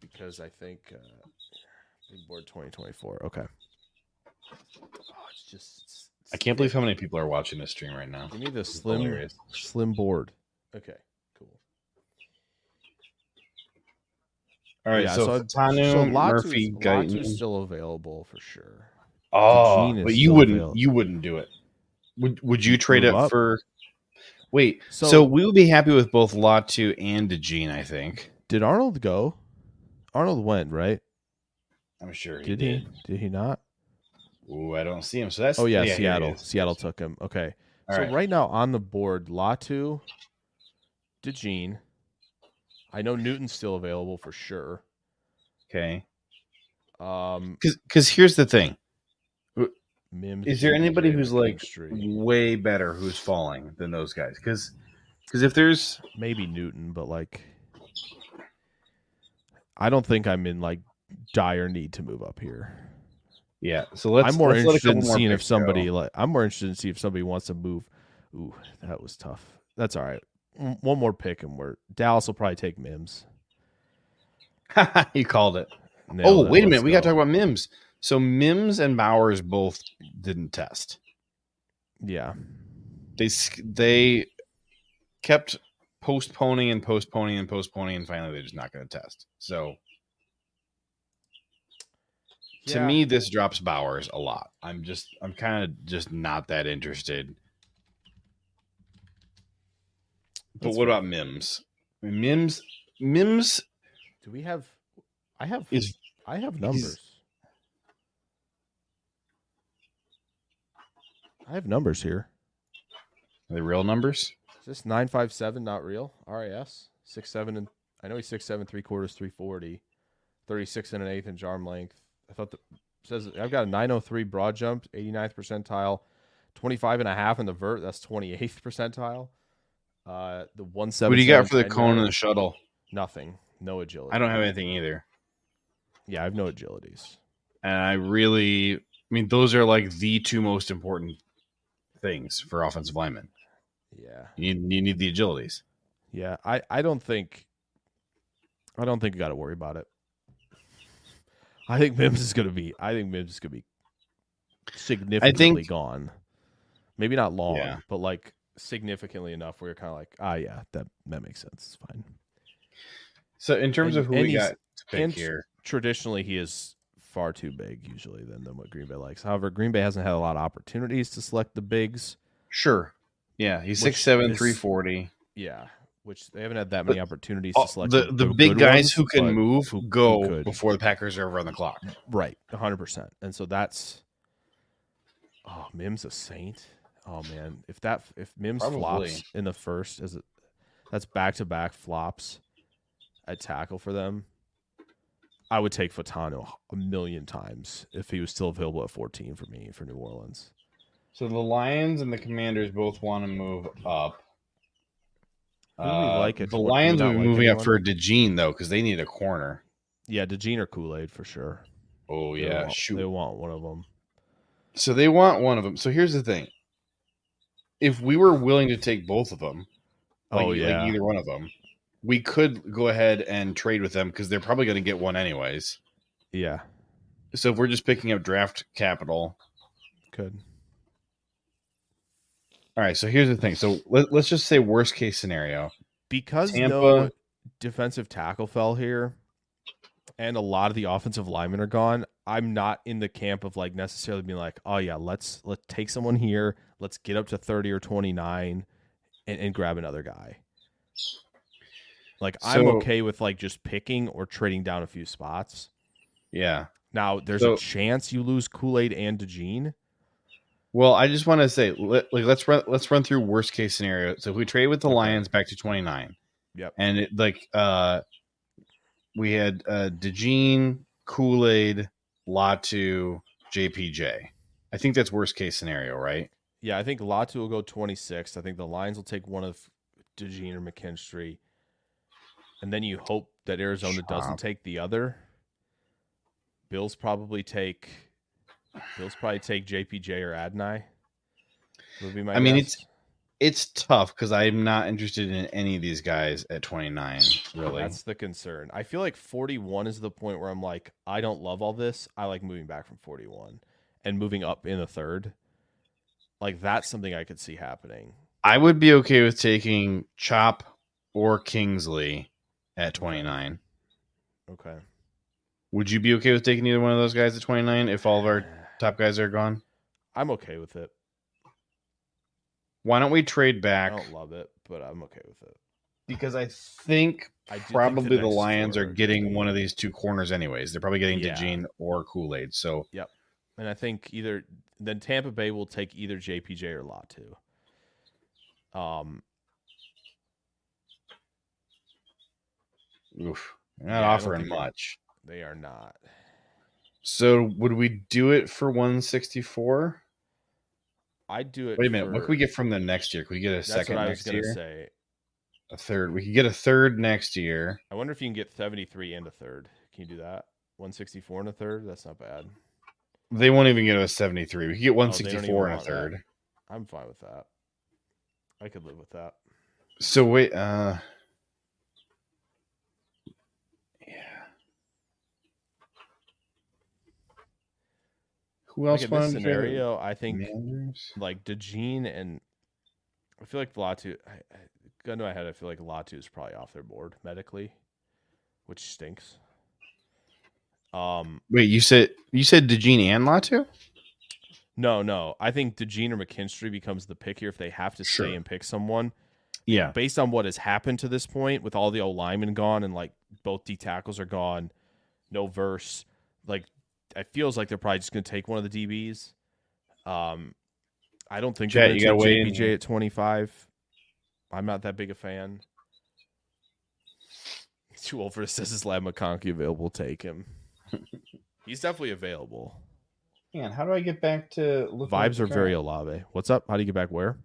[SPEAKER 11] Because I think Big Board 2024. Okay. Oh, it's just.
[SPEAKER 10] I can't believe how many people are watching this stream right now.
[SPEAKER 11] Give me the slim board. Okay, cool.
[SPEAKER 10] All right,
[SPEAKER 11] Yeah,
[SPEAKER 10] so Tanu, Murphy,
[SPEAKER 11] Latu's still available for sure.
[SPEAKER 10] Oh, but you wouldn't do it. Would you trade it for? Wait, so we would be happy with both Latu and DeJean, I think.
[SPEAKER 11] Did Arnold go? Arnold went, right?
[SPEAKER 10] I'm sure he
[SPEAKER 11] did.
[SPEAKER 10] Did
[SPEAKER 11] he not?
[SPEAKER 10] Ooh, I don't see him. So that's
[SPEAKER 11] Seattle. Seattle took him. Okay.
[SPEAKER 10] All
[SPEAKER 11] so
[SPEAKER 10] right.
[SPEAKER 11] right now on the board, Latu, DeJean. I know Newton's still available for sure.
[SPEAKER 10] Okay. Because here's the thing.
[SPEAKER 11] Mims,
[SPEAKER 10] is there anybody who's like way better who's falling than those guys? Because if there's
[SPEAKER 11] maybe Newton, but like I don't think I'm in like dire need to move up here.
[SPEAKER 10] Yeah, so I'm
[SPEAKER 11] more interested in seeing if somebody I'm more interested in see if somebody wants to move. Ooh, that was tough. That's all right. One more pick and Dallas will probably take Mims.
[SPEAKER 10] You called it.
[SPEAKER 11] Nailed it.
[SPEAKER 10] Wait a minute. We got to talk about Mims. So Mims and Bowers both didn't test.
[SPEAKER 11] Yeah.
[SPEAKER 10] They kept postponing and finally they're just not going to test. So to me, this drops Bowers a lot. I'm kind of just not that interested. But what about Mims? I mean, Mims.
[SPEAKER 11] Do we have? I have numbers. I have numbers here.
[SPEAKER 10] Are they real numbers?
[SPEAKER 11] Is this 957 not real? RAS 6'7" and I know he's 6'7", 3/4, 340, 36 and an eighth inch arm length. I thought says I've got a 903 broad jump, 89th percentile, 25 and a half in the vert. That's 28th percentile. The 177.
[SPEAKER 10] What do you got for the cone and the shuttle?
[SPEAKER 11] Nothing. No agility.
[SPEAKER 10] I don't have anything either.
[SPEAKER 11] Yeah, I have no agilities.
[SPEAKER 10] And those are like the two most important things for offensive linemen.
[SPEAKER 11] Yeah.
[SPEAKER 10] You need the agilities.
[SPEAKER 11] Yeah. I don't think you got to worry about it. I think Mims is going to be significantly gone. Maybe not long, but like significantly enough where you're kind of like, that makes sense. It's fine.
[SPEAKER 10] So in terms of who we got to pick here,
[SPEAKER 11] traditionally he is far too big usually than what Green Bay likes. However, Green Bay hasn't had a lot of opportunities to select the bigs.
[SPEAKER 10] Sure. Yeah, he's 6'7", 340.
[SPEAKER 11] Yeah, which they haven't had that many opportunities to select.
[SPEAKER 10] The big guys who can move who go before the Packers are on the clock.
[SPEAKER 11] Right, 100%. And so that's Mims a saint. Oh man, if Mims flops in the first, that's back-to-back flops at tackle for them. I would take Fatano a million times if he was still available at 14 for me for New Orleans.
[SPEAKER 10] So the Lions and the Commanders both want to move up.
[SPEAKER 11] Who do we like it?
[SPEAKER 10] The Lions are moving up for DeJean though because they need a corner.
[SPEAKER 11] Yeah, DeJean or Kool-Aid for sure.
[SPEAKER 10] Oh yeah,
[SPEAKER 11] they want one of them.
[SPEAKER 10] So they want one of them. So here's the thing: if we were willing to take both of them, like either one of them, we could go ahead and trade with them because they're probably going to get one anyways.
[SPEAKER 11] Yeah.
[SPEAKER 10] So if we're just picking up draft capital,
[SPEAKER 11] could.
[SPEAKER 10] All right. So here's the thing. So let's just say worst case scenario,
[SPEAKER 11] because no defensive tackle fell here. and a lot of the offensive linemen are gone, I'm not in the camp of like necessarily being like, oh yeah, let's take someone here, let's get up to 30 or 29 and grab another guy. Like I'm okay with like just picking or trading down a few spots.
[SPEAKER 10] Yeah.
[SPEAKER 11] Now there's a chance you lose Kool-Aid and DeJean.
[SPEAKER 10] Well, I just want to say, let's run through worst case scenario. So if we trade with the Lions back to 29,
[SPEAKER 11] yep,
[SPEAKER 10] and we had DeJean, Kool-Aid, Latu, JPJ. I think that's worst case scenario, right?
[SPEAKER 11] Yeah, I think Latu will go 26. I think the Lions will take one of DeJean or McKinstry, and then you hope that Arizona doesn't take the other. Bills probably take JPJ or Adonai. Would be my guess.
[SPEAKER 10] It's tough because I'm not interested in any of these guys at 29. Really,
[SPEAKER 11] that's the concern. I feel like 41 is the point where I'm like, I don't love all this. I like moving back from 41 and moving up in the third. Like that's something I could see happening.
[SPEAKER 10] I would be okay with taking Chop or Kingsley at 29.
[SPEAKER 11] Okay.
[SPEAKER 10] Would you be okay with taking either one of those guys at 29 if all of our top guys are gone?
[SPEAKER 11] I'm okay with it.
[SPEAKER 10] Why don't we trade back?
[SPEAKER 11] I don't love it, but I'm okay with it.
[SPEAKER 10] Because I think probably the Lions are getting one of these two corners anyways. They're probably getting DeJean or Kool-Aid. So
[SPEAKER 11] yep. And I think then Tampa Bay will take either JPJ or Latu.
[SPEAKER 10] Oof. They're not offering much.
[SPEAKER 11] They are not.
[SPEAKER 10] So would we do it for 164?
[SPEAKER 11] I'd do it.
[SPEAKER 10] Wait a minute. What can we get from them next year? Could we get a second next year?
[SPEAKER 11] That's what I was going to say.
[SPEAKER 10] A third. We could get a third next year.
[SPEAKER 11] I wonder if you can get 73 and a third. Can you do that? 164 and a third? That's not bad.
[SPEAKER 10] They won't even get a 73. We could get 164 and a third.
[SPEAKER 11] That. I'm fine with that. I could live with that.
[SPEAKER 10] So wait, who else
[SPEAKER 11] in this scenario? I think like DeJean and I feel like Latu. Gun to my head, I feel like Latu is probably off their board medically, which stinks.
[SPEAKER 10] Wait, you said DeJean and Latu?
[SPEAKER 11] No. I think DeJean or McKinstry becomes the pick here if they have to stay and pick someone.
[SPEAKER 10] Yeah.
[SPEAKER 11] Based on what has happened to this point with all the old linemen gone and like both D tackles are gone, no verse, like it feels like they're probably just going to take one of the DBs. I don't think they're going to take JPJ at 25. I'm not that big a fan. He's too old for this. This is Lab McConkey available. Take him. He's definitely available.
[SPEAKER 10] Man, how do I get back to
[SPEAKER 11] looking Vibes are very Olave. What's up? How do you get back where?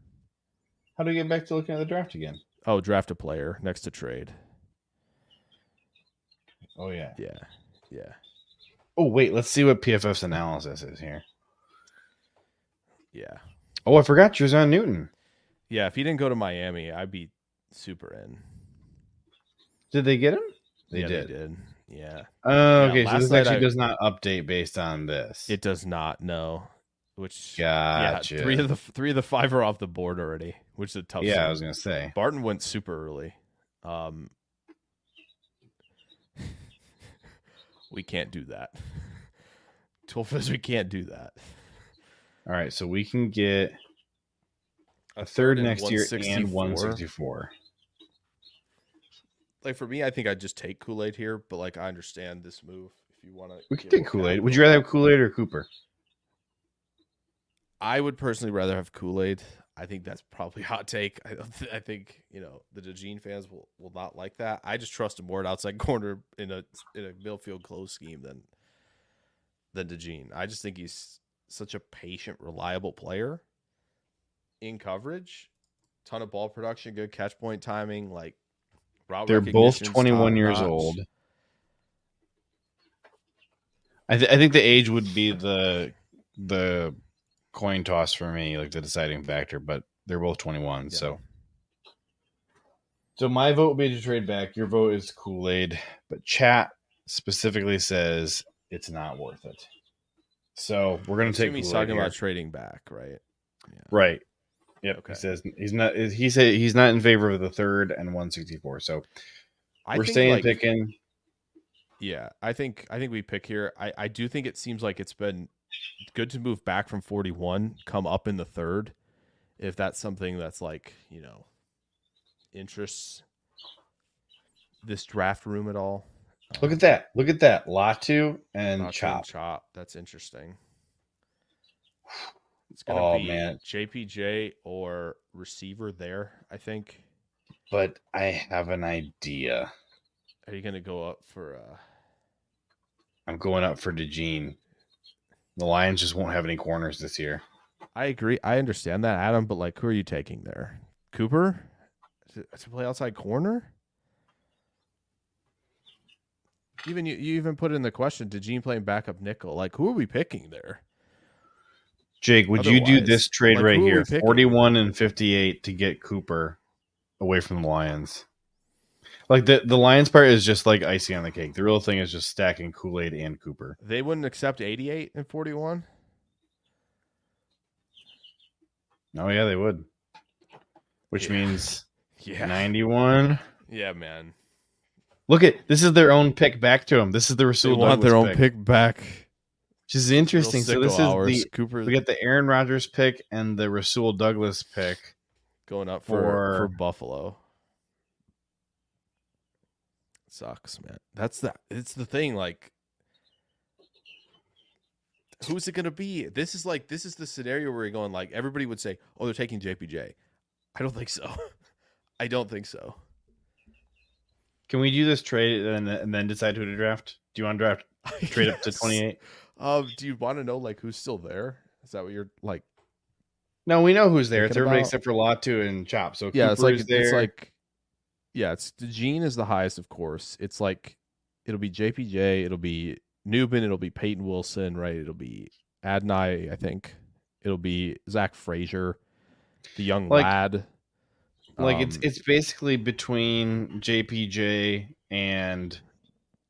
[SPEAKER 10] How do you get back to looking at the draft again?
[SPEAKER 11] Oh, draft a player next to trade.
[SPEAKER 10] Oh, yeah.
[SPEAKER 11] Yeah.
[SPEAKER 10] Oh, wait. Let's see what PFF's analysis is here.
[SPEAKER 11] Yeah.
[SPEAKER 10] Oh, I forgot Jer'Zhan Newton.
[SPEAKER 11] Yeah, if he didn't go to Miami, I'd be super in.
[SPEAKER 10] Did they get him?
[SPEAKER 11] They did. Yeah.
[SPEAKER 10] Okay, so this actually does not update based on this.
[SPEAKER 11] It does not, no. Which
[SPEAKER 10] gotcha.
[SPEAKER 11] Yeah, three of the five are off the board already, which is a tough.
[SPEAKER 10] Yeah, I was gonna say
[SPEAKER 11] Barton went super early. We can't do that. Toolfizz, we can't do that.
[SPEAKER 10] All right, so we can get a third next year and 164.
[SPEAKER 11] Like for me, I think I'd just take Kool-Aid here, but like I understand this move. If you want to,
[SPEAKER 10] we could take Kool-Aid. Would you rather have Kool-Aid or Cooper?
[SPEAKER 11] I would personally rather have Kool-Aid. I think that's probably a hot take. I think the DeJean fans will not like that. I just trust him more at outside corner in a middle field close scheme than DeJean. I just think he's such a patient, reliable player in coverage. Ton of ball production, good catch point timing, like route
[SPEAKER 10] they're both 21 years old. I think the age would be the coin toss for me, like the deciding factor, but they're both 21. Yeah. So my vote would be to trade back. Your vote is Kool-Aid, but chat specifically says it's not worth it. So we're going to take Kool-Aid.
[SPEAKER 11] He's talking about trading back, right?
[SPEAKER 10] Yeah. Right. Yep. Okay. He says he's not. He said he's not in favor of the third and 164. So we're staying picking.
[SPEAKER 11] Yeah, I think we pick here. I do think it seems like it's been good to move back from 41, come up in the third, if that's something that's like, interests this draft room at all.
[SPEAKER 10] Look at that. Look at that. Latu and Chop.
[SPEAKER 11] Chop. That's interesting. It's going to be
[SPEAKER 10] man.
[SPEAKER 11] JPJ or receiver there, I think.
[SPEAKER 10] But I have an idea.
[SPEAKER 11] Are you going to go up for...
[SPEAKER 10] I'm going up for DeJean. The Lions just won't have any corners this year.
[SPEAKER 11] I agree. I understand that, Adam, but like, who are you taking there? Cooper? To play outside corner? You even put in the question, DeJean playing backup nickel. Like, who are we picking there?
[SPEAKER 10] Jake, would you do this trade right here? 41 and 58 to get Cooper away from the Lions. Like the Lions part is just like icing on the cake. The real thing is just stacking Kool-Aid and Cooper.
[SPEAKER 11] They wouldn't accept 88 and 41?
[SPEAKER 10] Oh, yeah, they would. Which means 91.
[SPEAKER 11] Yeah, man.
[SPEAKER 10] Look this is their own pick back to them. This is the Rasul
[SPEAKER 11] Douglas want their own pick back.
[SPEAKER 10] Which is interesting. So this is
[SPEAKER 11] Cooper.
[SPEAKER 10] We got the Aaron Rodgers pick and the Rasul Douglas pick
[SPEAKER 11] going up for Buffalo. Sucks, man. It's the thing. Like, who's it gonna be? This is the scenario where you're going like everybody would say, "Oh, they're taking JPJ." I don't think so. I don't think so.
[SPEAKER 10] Can we do this trade and then decide who to draft? Do you want to draft trade up to 28?
[SPEAKER 11] Do you want to know like who's still there? Is that what you're like?
[SPEAKER 10] No, we know who's there. It's everybody except for Latu and Chop. So
[SPEAKER 11] yeah,
[SPEAKER 10] Cooper is there.
[SPEAKER 11] It's like it's DeJean is the highest, of course. It's like it'll be JPJ, it'll be Newman, it'll be Peyton Wilson, right? It'll be Adonai, I think. It'll be Zach Frazier, the young lad.
[SPEAKER 10] Like it's basically between JPJ and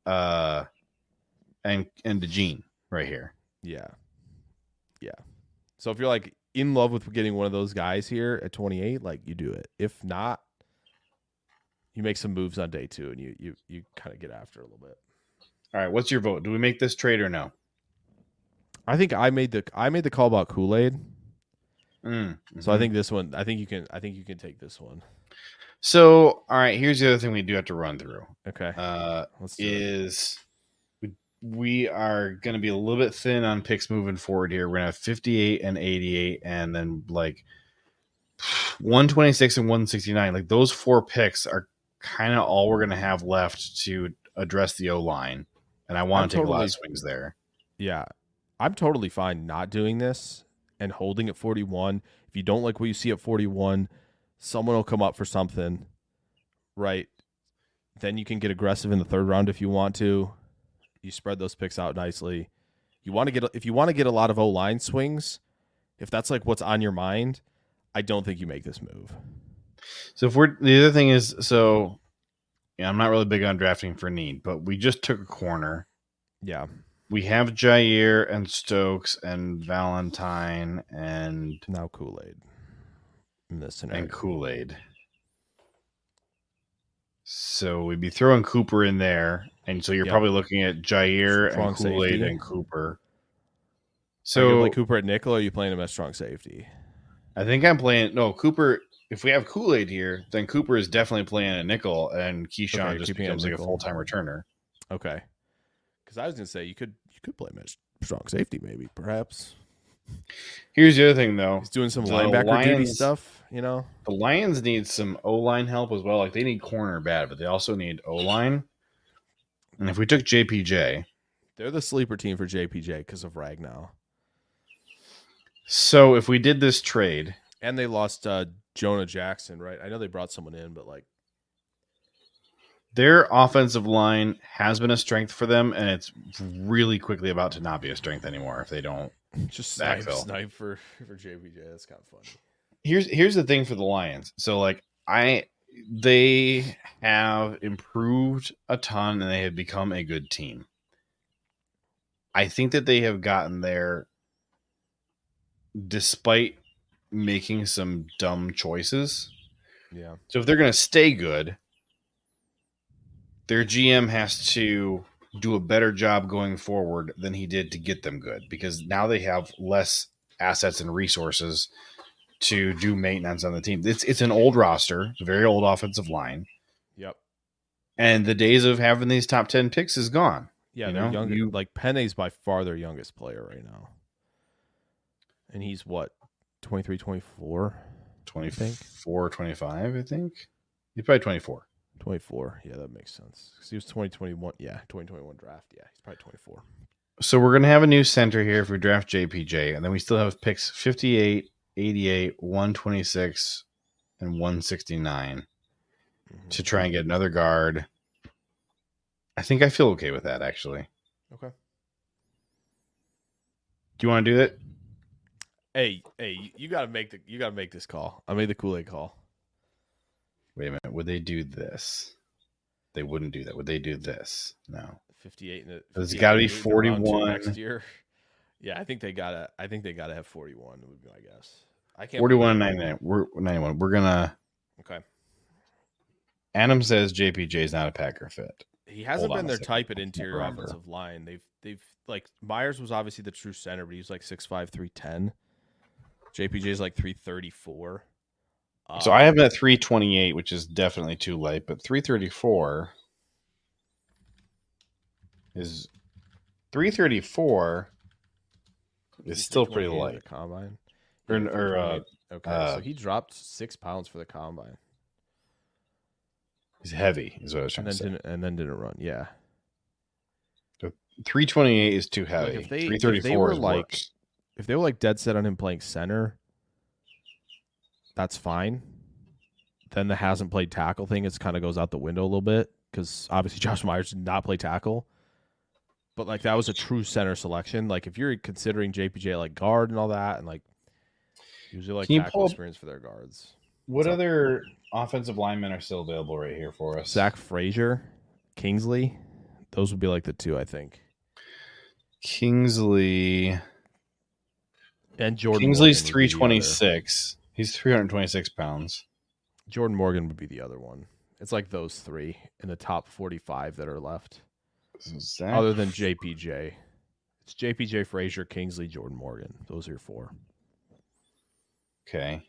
[SPEAKER 10] DeJean right here.
[SPEAKER 11] Yeah. So if you're like in love with getting one of those guys here at 28, like you do it. If not, you make some moves on day 2 and you kind of get after it a little bit.
[SPEAKER 10] All right, what's your vote? Do we make this trade or no?
[SPEAKER 11] I think I made the call about Kool-Aid.
[SPEAKER 10] Mm-hmm.
[SPEAKER 11] So I think this one. I think you can take this one.
[SPEAKER 10] So all right, here's the other thing we do have to run through.
[SPEAKER 11] Okay.
[SPEAKER 10] We are going to be a little bit thin on picks moving forward here. We're going to have 58 and 88, and then like 126 and 169. Like those 4 picks are kind of all we're going to have left to address the O-line, and I want to take a lot of swings there.
[SPEAKER 11] Yeah, I'm totally fine not doing this and holding at 41. If you don't like what you see at 41, someone will come up for something, right? Then you can get aggressive in the 3rd round if you want to. You spread those picks out nicely. If you want to get a lot of O-line swings, if that's like what's on your mind, I don't think you make this move.
[SPEAKER 10] So the other thing is, I'm not really big on drafting for need, but we just took a corner.
[SPEAKER 11] Yeah.
[SPEAKER 10] We have Jair and Stokes and Valentine and
[SPEAKER 11] now Kool-Aid in this scenario.
[SPEAKER 10] And Kool-Aid. So we'd be throwing Cooper in there, and so you're probably looking at Jair and Kool-Aid and Cooper.
[SPEAKER 11] So are you play Cooper at nickel, or are you playing him as strong safety?
[SPEAKER 10] I think I'm playing Cooper. If we have Kool-Aid here, then Cooper is definitely playing a nickel, and Keyshawn just becomes like a full-time returner.
[SPEAKER 11] Okay. Because I was going to say you could play him as strong safety, maybe, perhaps.
[SPEAKER 10] Here's the other thing, though.
[SPEAKER 11] He's doing some linebacker duty stuff,
[SPEAKER 10] The Lions need some O-line help as well. Like, they need corner bad, but they also need O-line. And if we took JPJ...
[SPEAKER 11] They're the sleeper team for JPJ because of Ragnow.
[SPEAKER 10] So if we did this trade...
[SPEAKER 11] And they lost Jonah Jackson, right? I know they brought someone in, but like...
[SPEAKER 10] Their offensive line has been a strength for them, and it's really quickly about to not be a strength anymore if they don't
[SPEAKER 11] just snipe for JPJ. That's kind of funny.
[SPEAKER 10] Here's the thing for the Lions. So like they have improved a ton, and they have become a good team. I think that they have gotten there despite making some dumb choices.
[SPEAKER 11] Yeah.
[SPEAKER 10] So if they're going to stay good, their GM has to do a better job going forward than he did to get them good, because now they have less assets and resources to do maintenance on the team. It's an old roster, a very old offensive line.
[SPEAKER 11] Yep.
[SPEAKER 10] And the days of having these top 10 picks is gone.
[SPEAKER 11] Yeah, they're young. Like Penne's by far their youngest player right now. And he's what, 23, 24?
[SPEAKER 10] 24, 25, I think. He's probably 24.
[SPEAKER 11] 24. Yeah, that makes sense. Because he was 2021. Yeah, 2021 draft. Yeah, he's probably 24.
[SPEAKER 10] So we're going to have a new center here if we draft JPJ. And then we still have picks 58, 88, 126, and 169 to try and get another guard. I think I feel okay with that, actually.
[SPEAKER 11] Okay.
[SPEAKER 10] Do you want to do that?
[SPEAKER 11] Hey, you gotta make this call. I made the Kool-Aid call.
[SPEAKER 10] Wait a minute. Would they do this? They wouldn't do that. Would they do this? No.
[SPEAKER 11] 58.
[SPEAKER 10] There's got to be 41
[SPEAKER 11] next year. Yeah, I think they gotta have 41. Would be my guess. I can't.
[SPEAKER 10] 41 and 99. We're 91. We're gonna.
[SPEAKER 11] Okay.
[SPEAKER 10] Adam says JPJ is not a Packer fit.
[SPEAKER 11] He hasn't been their type at interior offensive line. They've like Myers was obviously the true center, but he was like 6'5", 310. JPJ is like 334.
[SPEAKER 10] So I have him at 328, which is definitely too light, but 334 is still pretty light.
[SPEAKER 11] Combine.
[SPEAKER 10] Okay,
[SPEAKER 11] so he dropped 6 pounds for the combine.
[SPEAKER 10] He's heavy, is what I was trying to say.
[SPEAKER 11] And then didn't run. Yeah.
[SPEAKER 10] 328 is too heavy.
[SPEAKER 11] Like
[SPEAKER 10] 334 is worse.
[SPEAKER 11] If they were like dead set on him playing center, that's fine. Then the hasn't played tackle thing, it kind of goes out the window a little bit because obviously Josh Myers did not play tackle. But like that was a true center selection. Like if you're considering JPJ like guard and all that, and like usually like tackle experience for their guards.
[SPEAKER 10] What other offensive linemen are still available right here for us?
[SPEAKER 11] Zach Frazier, Kingsley. Those would be like the two, I think.
[SPEAKER 10] Kingsley
[SPEAKER 11] and Jordan.
[SPEAKER 10] Kingsley's 326. He's 326 pounds.
[SPEAKER 11] Jordan Morgan would be the other one. It's like those three in the top 45 that are left. Other than JPJ. It's JPJ, Frazier, Kingsley, Jordan Morgan. Those are your four.
[SPEAKER 10] Okay.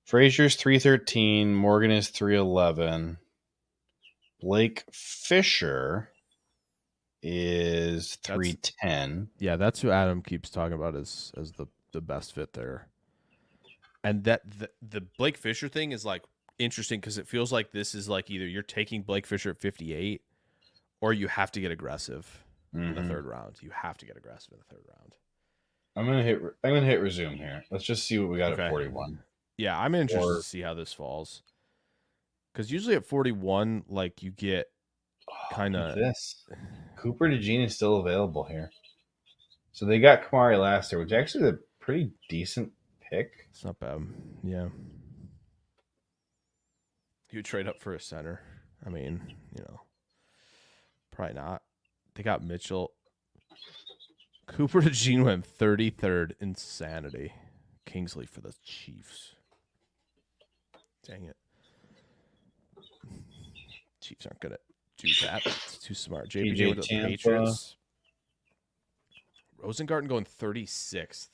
[SPEAKER 10] Frazier's 313. Morgan is 311. Blake Fisher is 310.
[SPEAKER 11] Yeah, that's who Adam keeps talking about as the best fit there. And that the Blake Fisher thing is like interesting because it feels like this is like either you're taking Blake Fisher at 58 or you have to get aggressive in the third round. You have to get aggressive in the third round.
[SPEAKER 10] I'm gonna hit resume here. Let's just see what we got at 41.
[SPEAKER 11] Yeah, I'm interested to see how this falls. Because usually at 41, like you get kind of
[SPEAKER 10] this. Cooper DeJean is still available here. So they got Kamari last year, which actually is a pretty decent pick.
[SPEAKER 11] It's not bad. Yeah. You would trade up for a center. I mean, probably not. They got Mitchell. Cooper DeJean went 33rd. Insanity. Kingsley for the Chiefs. Dang it. Chiefs aren't going to do that. It's too smart. JPJ with the Patriots. Rosengarten going 36th.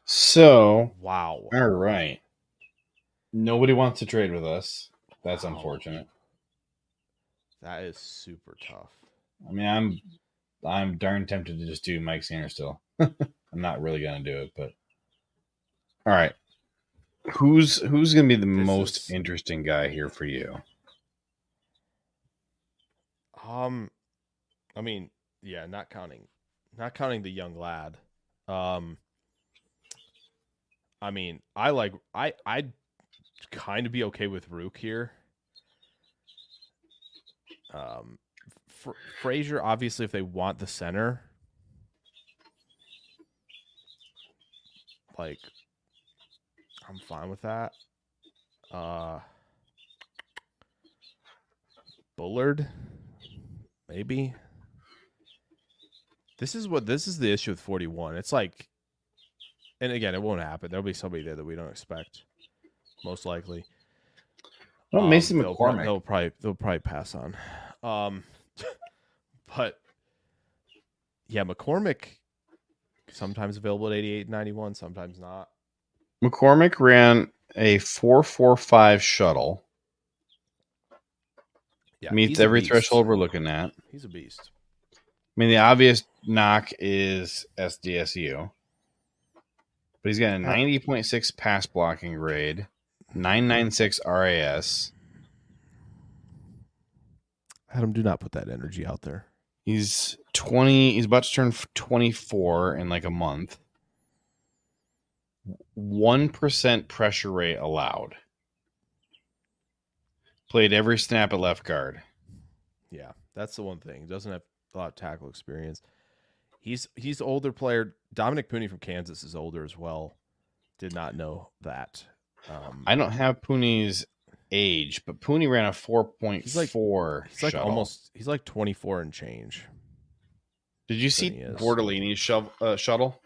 [SPEAKER 10] So,
[SPEAKER 11] wow.
[SPEAKER 10] All right. Nobody wants to trade with us. That's unfortunate.
[SPEAKER 11] That is super tough.
[SPEAKER 10] I mean, I'm darn tempted to just do Mike Sanders still. I'm not really going to do it, but all right. Who's going to be the most interesting guy here for you?
[SPEAKER 11] I mean, yeah, not counting the young lad. I mean, I'd kind of be okay with Rook here. Frazier, obviously, if they want the center, like, I'm fine with that. Bullard, maybe. This is the issue with 41. It's like, and again, it won't happen. There'll be somebody there that we don't expect, most likely.
[SPEAKER 10] Well, Mason McCormick.
[SPEAKER 11] They'll probably pass on. But yeah, McCormick sometimes available at 88.91, sometimes not.
[SPEAKER 10] McCormick ran a 4.45 shuttle.
[SPEAKER 11] Yeah,
[SPEAKER 10] meets every threshold we're looking at.
[SPEAKER 11] He's a beast.
[SPEAKER 10] I mean, the obvious knock is SDSU, but he's got a 90.6 pass blocking grade, 996 RAS.
[SPEAKER 11] Adam, do not put that energy out there.
[SPEAKER 10] He's 20. He's about to turn 24 in like a month. 1% pressure rate allowed. Played every snap at left guard.
[SPEAKER 11] Yeah, that's the one thing. He doesn't have a lot of tackle experience. He's the older player. Dominic Pooney from Kansas is older as well. Did not know that.
[SPEAKER 10] I don't have Pooney's age, but Pooney ran a 4.4.
[SPEAKER 11] He's like
[SPEAKER 10] shuttle.
[SPEAKER 11] almost. He's like 24 and change.
[SPEAKER 10] Did you see Bordellini's shuttle?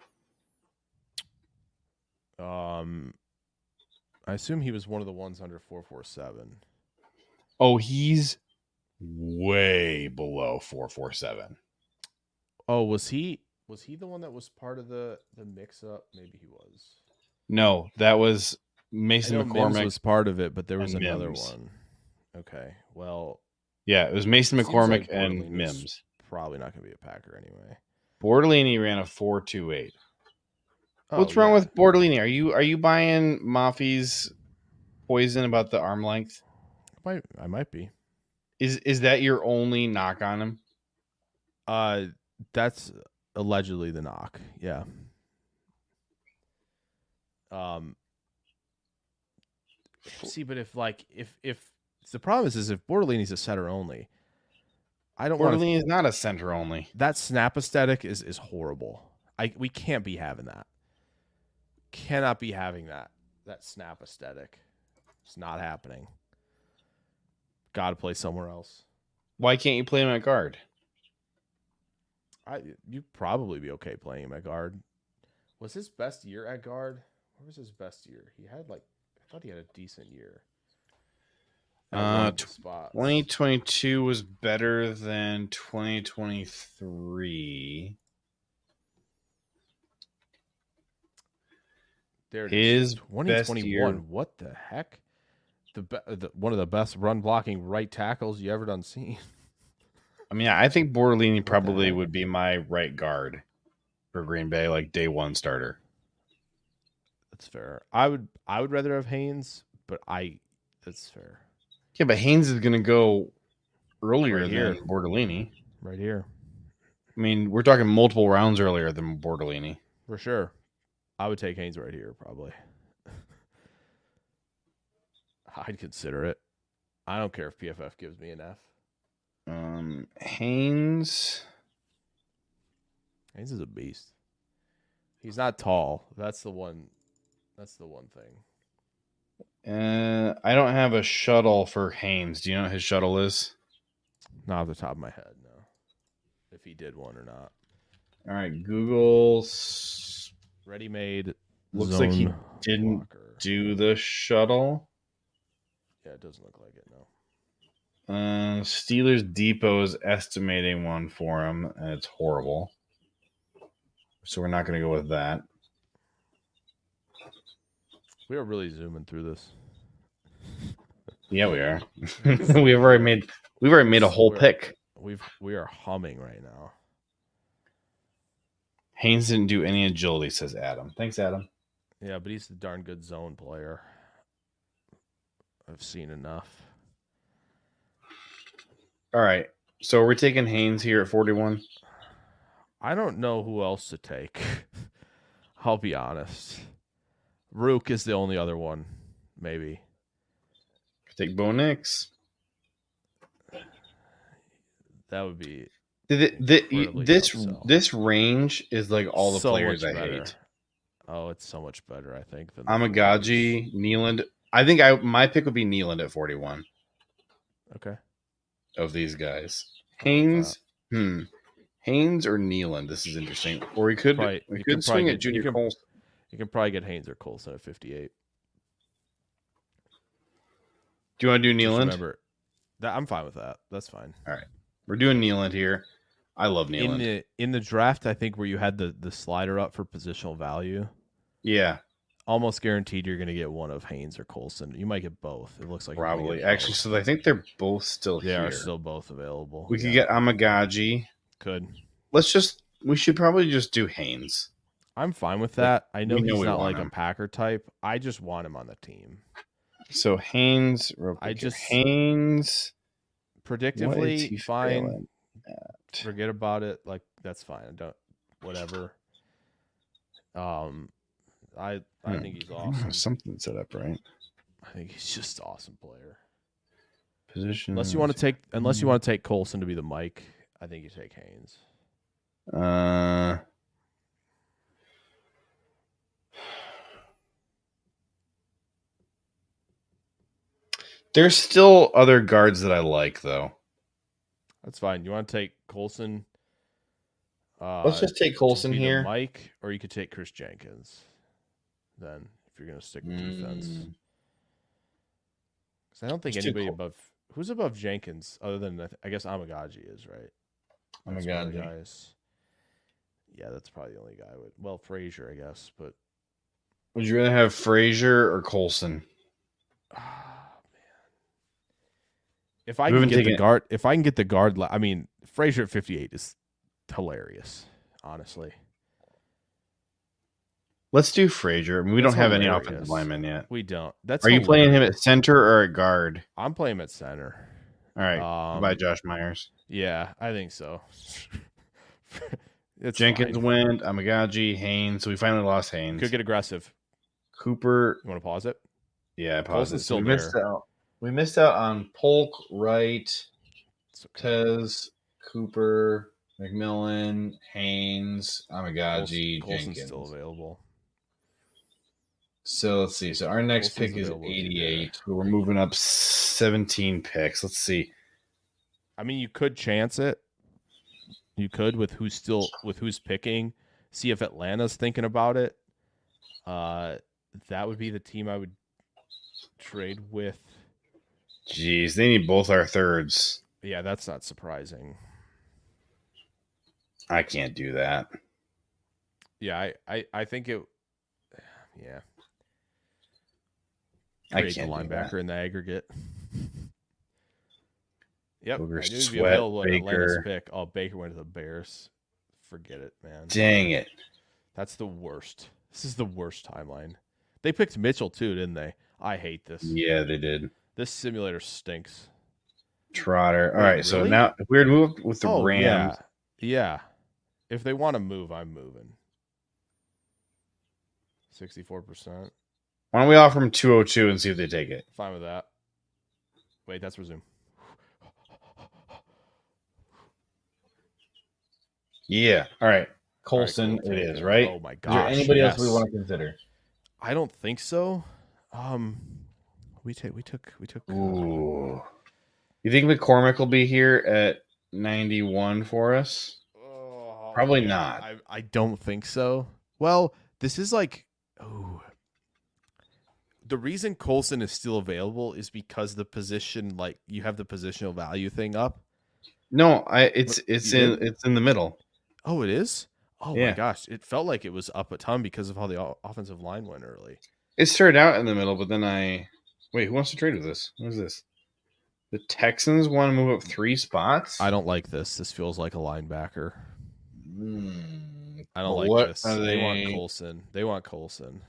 [SPEAKER 11] I assume he was one of the ones under 4.47.
[SPEAKER 10] Oh, he's way below 4.47.
[SPEAKER 11] Oh, was he the one that was part of the mix up? Maybe he was.
[SPEAKER 10] No, that was Mason McCormick.
[SPEAKER 11] Mims was part of it, but there was another
[SPEAKER 10] Mims.
[SPEAKER 11] one. Okay. Well,
[SPEAKER 10] yeah, it was Mason McCormick and
[SPEAKER 11] Bordellini's
[SPEAKER 10] Mims.
[SPEAKER 11] Probably not going to be a Packer anyway.
[SPEAKER 10] Bordellini ran a 4.28.
[SPEAKER 11] Oh,
[SPEAKER 10] What's wrong with Bordellini? Are you buying Mafi's poison about the arm length?
[SPEAKER 11] I might be.
[SPEAKER 10] Is that your only knock on him?
[SPEAKER 11] That's allegedly the knock. Yeah. See, but if the problem is if Bordellini's a center only, I don't want.
[SPEAKER 10] Bordellini is not a center only.
[SPEAKER 11] That snap aesthetic is horrible. We can't be having that. Cannot be having that snap aesthetic. It's not happening. Got to play somewhere else.
[SPEAKER 10] Why can't you play him at guard?
[SPEAKER 11] You'd probably be okay playing him at guard. Was his best year at guard? Where was his best year? He had I thought he had a decent year.
[SPEAKER 10] 2022 was better than 2023.
[SPEAKER 11] There it
[SPEAKER 10] His
[SPEAKER 11] is. 2021. What the heck? One of the best run blocking right tackles you ever done seen.
[SPEAKER 10] I mean, I think Bordellini probably would be my right guard for Green Bay, like day one starter.
[SPEAKER 11] That's fair. I would rather have Haynes, but that's fair.
[SPEAKER 10] Yeah, but Haynes is going to go earlier
[SPEAKER 11] Right here.
[SPEAKER 10] than Bordellini.
[SPEAKER 11] Right here.
[SPEAKER 10] I mean, we're talking multiple rounds earlier than Bordellini.
[SPEAKER 11] For sure. I would take Haynes right here, probably. I'd consider it. I don't care if PFF gives me an F.
[SPEAKER 10] Haynes
[SPEAKER 11] is a beast. He's not tall. That's the one thing.
[SPEAKER 10] I don't have a shuttle for Haynes. Do you know what his shuttle is?
[SPEAKER 11] Not off the top of my head, no. If he did one or not.
[SPEAKER 10] All right, Google.
[SPEAKER 11] Ready-made.
[SPEAKER 10] Looks like he didn't do the shuttle.
[SPEAKER 11] Yeah, it doesn't look like it, no.
[SPEAKER 10] Steelers Depot is estimating one for him, and it's horrible. So we're not going to go with that.
[SPEAKER 11] We are really zooming through this.
[SPEAKER 10] Yeah, we are. we've already made a whole pick.
[SPEAKER 11] We are humming right now.
[SPEAKER 10] Haynes didn't do any agility, says Adam. Thanks, Adam.
[SPEAKER 11] Yeah, but he's a darn good zone player. I've seen enough.
[SPEAKER 10] All right. So we're taking Haynes here at 41.
[SPEAKER 11] I don't know who else to take. I'll be honest. Rook is the only other one, maybe.
[SPEAKER 10] Take Bo Nix.
[SPEAKER 11] That would be
[SPEAKER 10] this range is like all the
[SPEAKER 11] so
[SPEAKER 10] players I
[SPEAKER 11] better.
[SPEAKER 10] hate.
[SPEAKER 11] Oh, it's so much better, I think. Than
[SPEAKER 10] Amagaji, Nealand. I think my pick would be Nealand at 41.
[SPEAKER 11] Okay.
[SPEAKER 10] Of these guys, Haynes, Haynes or Nealand. This is interesting. Or we could swing at Junior Colson.
[SPEAKER 11] You can probably get Haynes or Colson at 58.
[SPEAKER 10] Do you want to do Nealand?
[SPEAKER 11] Remember, I'm fine with that. That's fine.
[SPEAKER 10] All right. We're doing Nyland here. I love Nyland.
[SPEAKER 11] In the draft, I think where you had the slider up for positional value.
[SPEAKER 10] Yeah.
[SPEAKER 11] Almost guaranteed you're going to get one of Haynes or Colson. You might get both. It looks like
[SPEAKER 10] probably. Actually, so I think they're both still here.
[SPEAKER 11] They are still both available.
[SPEAKER 10] We could get Amagaji.
[SPEAKER 11] Could.
[SPEAKER 10] We should probably just do Haynes.
[SPEAKER 11] I'm fine with that. I know he's not like
[SPEAKER 10] him.
[SPEAKER 11] a Packer type. I just want him on the team.
[SPEAKER 10] So Haynes, Haynes,
[SPEAKER 11] predictively fine. Forget about it. Like that's fine. I don't. Whatever. I think he's awesome.
[SPEAKER 10] Something set up right.
[SPEAKER 11] I think he's just an awesome player.
[SPEAKER 10] Position.
[SPEAKER 11] Unless you want to take Colson to be the Mike, I think you take Haynes.
[SPEAKER 10] There's still other guards that I like, though.
[SPEAKER 11] That's fine. You want to take Colson?
[SPEAKER 10] Let's just take Colson here,
[SPEAKER 11] Mike, or you could take Chris Jenkins. Then, if you're going to stick with defense, because I don't think anybody above who's above Jenkins, other than I guess Amagaji is right.
[SPEAKER 10] Amagaji.
[SPEAKER 11] Yeah, that's probably the only guy. Well, Frazier, I guess, but
[SPEAKER 10] would you rather have Frazier or Colson?
[SPEAKER 11] If I can get the guard, I mean, Frazier at 58 is hilarious, honestly.
[SPEAKER 10] Let's do Frazier. I mean, we don't have any offensive linemen yet.
[SPEAKER 11] We don't.
[SPEAKER 10] Are you playing him at center or at guard?
[SPEAKER 11] I'm playing him at center.
[SPEAKER 10] All right. By Josh Myers.
[SPEAKER 11] Yeah, I think so.
[SPEAKER 10] Jenkins went. Amagaji, Haynes. So we finally lost Haynes.
[SPEAKER 11] Could get aggressive.
[SPEAKER 10] Cooper.
[SPEAKER 11] You want to pause it?
[SPEAKER 10] Yeah, I paused it.
[SPEAKER 11] Still there.
[SPEAKER 10] We missed out on Polk, Wright, Tez, Cooper, McMillan, Haynes, Amagaji,
[SPEAKER 11] Colson's
[SPEAKER 10] Jenkins.
[SPEAKER 11] Still available.
[SPEAKER 10] So let's see. So our next pick is 88. We're moving up 17 picks. Let's see.
[SPEAKER 11] I mean, you could chance it. You could with who's picking. See if Atlanta's thinking about it. That would be the team I would trade with.
[SPEAKER 10] Jeez, they need both our thirds.
[SPEAKER 11] Yeah, that's not surprising.
[SPEAKER 10] I can't do that.
[SPEAKER 11] Yeah, I think it. Yeah.
[SPEAKER 10] I can't
[SPEAKER 11] the linebacker in the aggregate. Yep.
[SPEAKER 10] Booger,
[SPEAKER 11] I knew he'd be
[SPEAKER 10] Sweat,
[SPEAKER 11] available at Atlanta's
[SPEAKER 10] Baker.
[SPEAKER 11] pick. Oh, Baker went to the Bears. Forget it, man.
[SPEAKER 10] Dang it.
[SPEAKER 11] That's the worst. This is the worst timeline. They picked Mitchell too, didn't they? I hate this.
[SPEAKER 10] Yeah, they did.
[SPEAKER 11] This simulator stinks.
[SPEAKER 10] Trotter. All right,
[SPEAKER 11] really?
[SPEAKER 10] So now if we were to move with the Rams.
[SPEAKER 11] Yeah. If they want to move, I'm moving. 64%.
[SPEAKER 10] Why don't we offer them 202 and see if they take it?
[SPEAKER 11] Fine with that. Wait, that's resume.
[SPEAKER 10] Yeah. All right. Colson,
[SPEAKER 11] Cool.
[SPEAKER 10] it is, right?
[SPEAKER 11] Oh my
[SPEAKER 10] Is there
[SPEAKER 11] gosh.
[SPEAKER 10] anybody else we want to consider?
[SPEAKER 11] I don't think so. We took.
[SPEAKER 10] Ooh. You think McCormick will be here at 91 for us? Probably not.
[SPEAKER 11] I don't think so. Well, this is like, the reason Colson is still available is because the position, like you have the positional value thing up.
[SPEAKER 10] No, it's in the middle.
[SPEAKER 11] Oh, it is? Oh
[SPEAKER 10] Yeah.
[SPEAKER 11] my gosh. It felt like it was up a ton because of how the offensive line went early.
[SPEAKER 10] It started out in the middle, but then wait, who wants to trade with this? What is this? The Texans want to move up 3 spots?
[SPEAKER 11] I don't like this. This feels like a linebacker. I don't
[SPEAKER 10] Well,
[SPEAKER 11] like this.
[SPEAKER 10] are
[SPEAKER 11] They
[SPEAKER 10] they-
[SPEAKER 11] want Colson.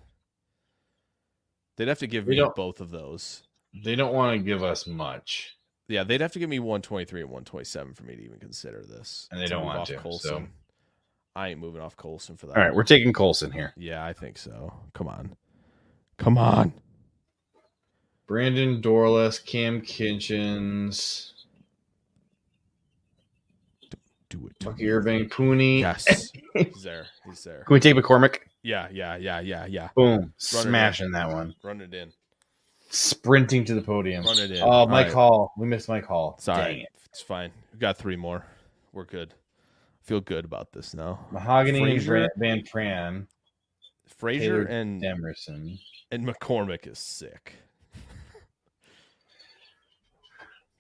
[SPEAKER 11] They'd have to give me both of those.
[SPEAKER 10] They don't want to give us much.
[SPEAKER 11] Yeah, they'd have to give me 123 and 127 for me to even consider this.
[SPEAKER 10] And they don't
[SPEAKER 11] move
[SPEAKER 10] want
[SPEAKER 11] off
[SPEAKER 10] to,
[SPEAKER 11] Colson.
[SPEAKER 10] so.
[SPEAKER 11] I ain't moving off Colson for that.
[SPEAKER 10] All right, we're taking Colson here.
[SPEAKER 11] Yeah, I think so. Come on.
[SPEAKER 10] Brandon Dorless, Cam Kitchens.
[SPEAKER 11] Do it.
[SPEAKER 10] Bucky Irving, Pooney.
[SPEAKER 11] Yes. He's there.
[SPEAKER 10] Can we take McCormick?
[SPEAKER 11] Yeah.
[SPEAKER 10] Boom. Smashing that one.
[SPEAKER 11] Run it in.
[SPEAKER 10] Sprinting to the podium.
[SPEAKER 11] Run it in.
[SPEAKER 10] Oh, Mike
[SPEAKER 11] right.
[SPEAKER 10] Hall. We missed Mike Hall.
[SPEAKER 11] Sorry.
[SPEAKER 10] Dang it.
[SPEAKER 11] It's fine. We've got 3 more. We're good. Feel good about this now.
[SPEAKER 10] Mahogany
[SPEAKER 11] Frazier,
[SPEAKER 10] Van Tran.
[SPEAKER 11] Frazier
[SPEAKER 10] Taylor
[SPEAKER 11] and
[SPEAKER 10] Demerson.
[SPEAKER 11] McCormick is sick.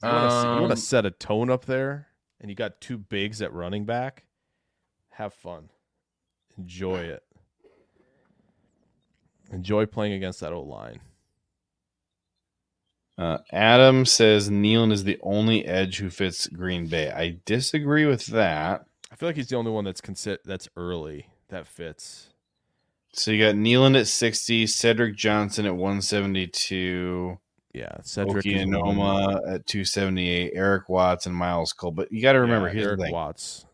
[SPEAKER 11] You want to set a tone up there, and you got two bigs at running back. Have fun. Enjoy it. Enjoy playing against that O-line.
[SPEAKER 10] Adam says Nealon is the only edge who fits Green Bay. I disagree with that.
[SPEAKER 11] I feel like he's the only one that's early that fits.
[SPEAKER 10] So you got Nealon at 60, Cedric Johnson at 172.
[SPEAKER 11] Yeah, Cedric
[SPEAKER 10] Okianoma at 278, Eric Watts and Miles Cole. But you got to remember, here's
[SPEAKER 11] Eric
[SPEAKER 10] the thing.
[SPEAKER 11] Watts.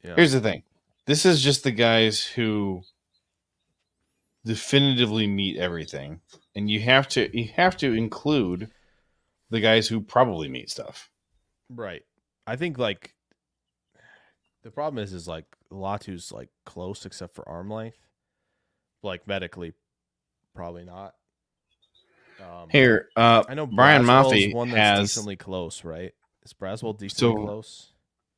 [SPEAKER 11] Yeah.
[SPEAKER 10] Here's the thing. This is just the guys who definitively meet everything, and you have to include the guys who probably meet stuff.
[SPEAKER 11] Right. I think like the problem is like Latu's like close except for arm length. Like medically, probably not.
[SPEAKER 10] Here,
[SPEAKER 11] I know
[SPEAKER 10] Brian
[SPEAKER 11] Braswell's
[SPEAKER 10] Maffey
[SPEAKER 11] one that's
[SPEAKER 10] has
[SPEAKER 11] decently close, right? Is Braswell decently close?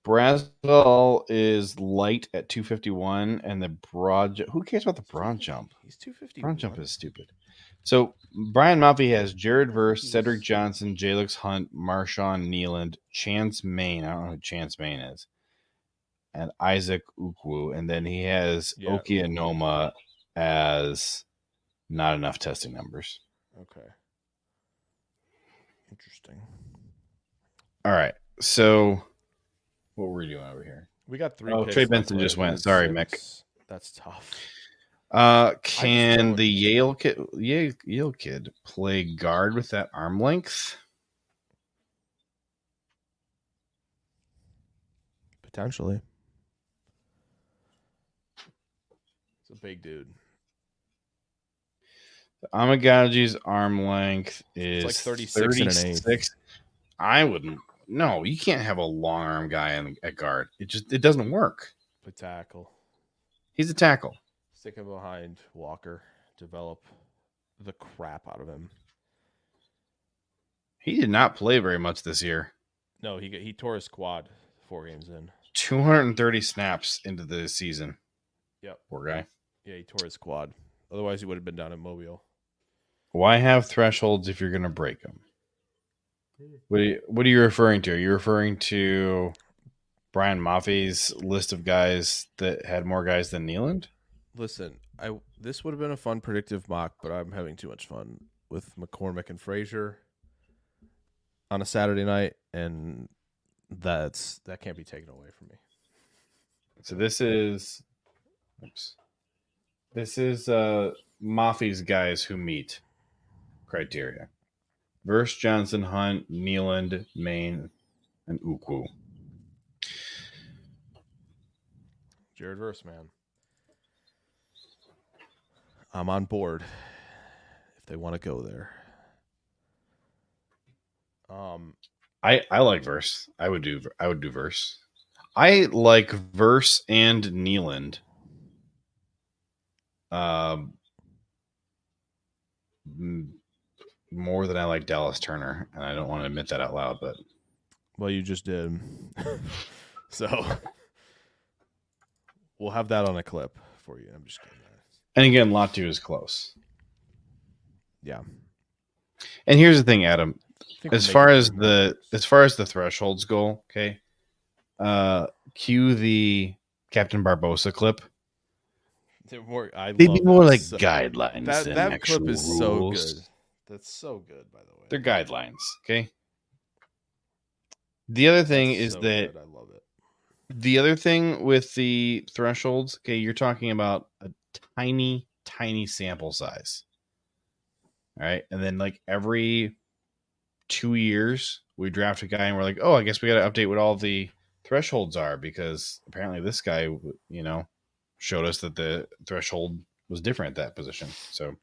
[SPEAKER 10] Braswell is light at 251, and the broad. Who cares about the broad jump?
[SPEAKER 11] He's 250.
[SPEAKER 10] Broad jump is stupid. So Brian Maffey has Jared Verse, Cedric Johnson, Jalix Hunt, Marshawn Nealand, Chance Main. I don't know who Chance Main is, and Isaac Ukwu, and then he has Okianoma as not enough testing numbers.
[SPEAKER 11] Okay. Interesting.
[SPEAKER 10] All right. So what were we doing over here?
[SPEAKER 11] We got 3 picks.
[SPEAKER 10] Trey Benson just went. Sorry, Mick.
[SPEAKER 11] That's tough.
[SPEAKER 10] Can the Yale kid play guard with that arm length?
[SPEAKER 11] Potentially. It's a big dude.
[SPEAKER 10] Amagaji's arm length is
[SPEAKER 11] like 36.
[SPEAKER 10] I wouldn't. No, you can't have a long arm guy at guard. It doesn't work.
[SPEAKER 11] Put tackle.
[SPEAKER 10] He's a tackle.
[SPEAKER 11] Stick him behind Walker. Develop the crap out of him.
[SPEAKER 10] He did not play very much this year.
[SPEAKER 11] No, he tore his quad 4 games in.
[SPEAKER 10] 230 snaps into the season.
[SPEAKER 11] Yep.
[SPEAKER 10] Poor guy.
[SPEAKER 11] Yeah, he tore his quad. Otherwise, he would have been down in Mobile.
[SPEAKER 10] Why have thresholds if you're going to break them? What are you referring to? Are you referring to Brian Maffey's list of guys that had more guys than Nealand?
[SPEAKER 11] Listen, this would have been a fun predictive mock, but I'm having too much fun with McCormick and Frazier on a Saturday night, and that can't be taken away from me.
[SPEAKER 10] So this is Maffey's guys who meet criteria. Verse, Johnson, Hunt, Nealand, Main, and Ukwu.
[SPEAKER 11] Jared Verse, man. I'm on board if they want to go there.
[SPEAKER 10] I like Verse. I would do Verse. I like Verse and Nealand. More than I like Dallas Turner, and I don't want to admit that out loud, but
[SPEAKER 11] well, you just did. So we'll have that on a clip for you. I'm just kidding.
[SPEAKER 10] And again, Latu is close.
[SPEAKER 11] Yeah.
[SPEAKER 10] And here's the thing, Adam. As far as the thresholds go, okay. Cue the Captain Barbosa clip. They'd be more like guidelines.
[SPEAKER 11] That clip is
[SPEAKER 10] rules.
[SPEAKER 11] So good. That's so good, by the way.
[SPEAKER 10] They're guidelines, okay? The other thing is
[SPEAKER 11] so
[SPEAKER 10] that
[SPEAKER 11] good. I love it.
[SPEAKER 10] The other thing with the thresholds, okay, you're talking about a tiny, tiny sample size. All right. And then like every 2 years, we draft a guy and we're like, oh, I guess we got to update what all the thresholds are because apparently this guy, showed us that the threshold was different at that position. So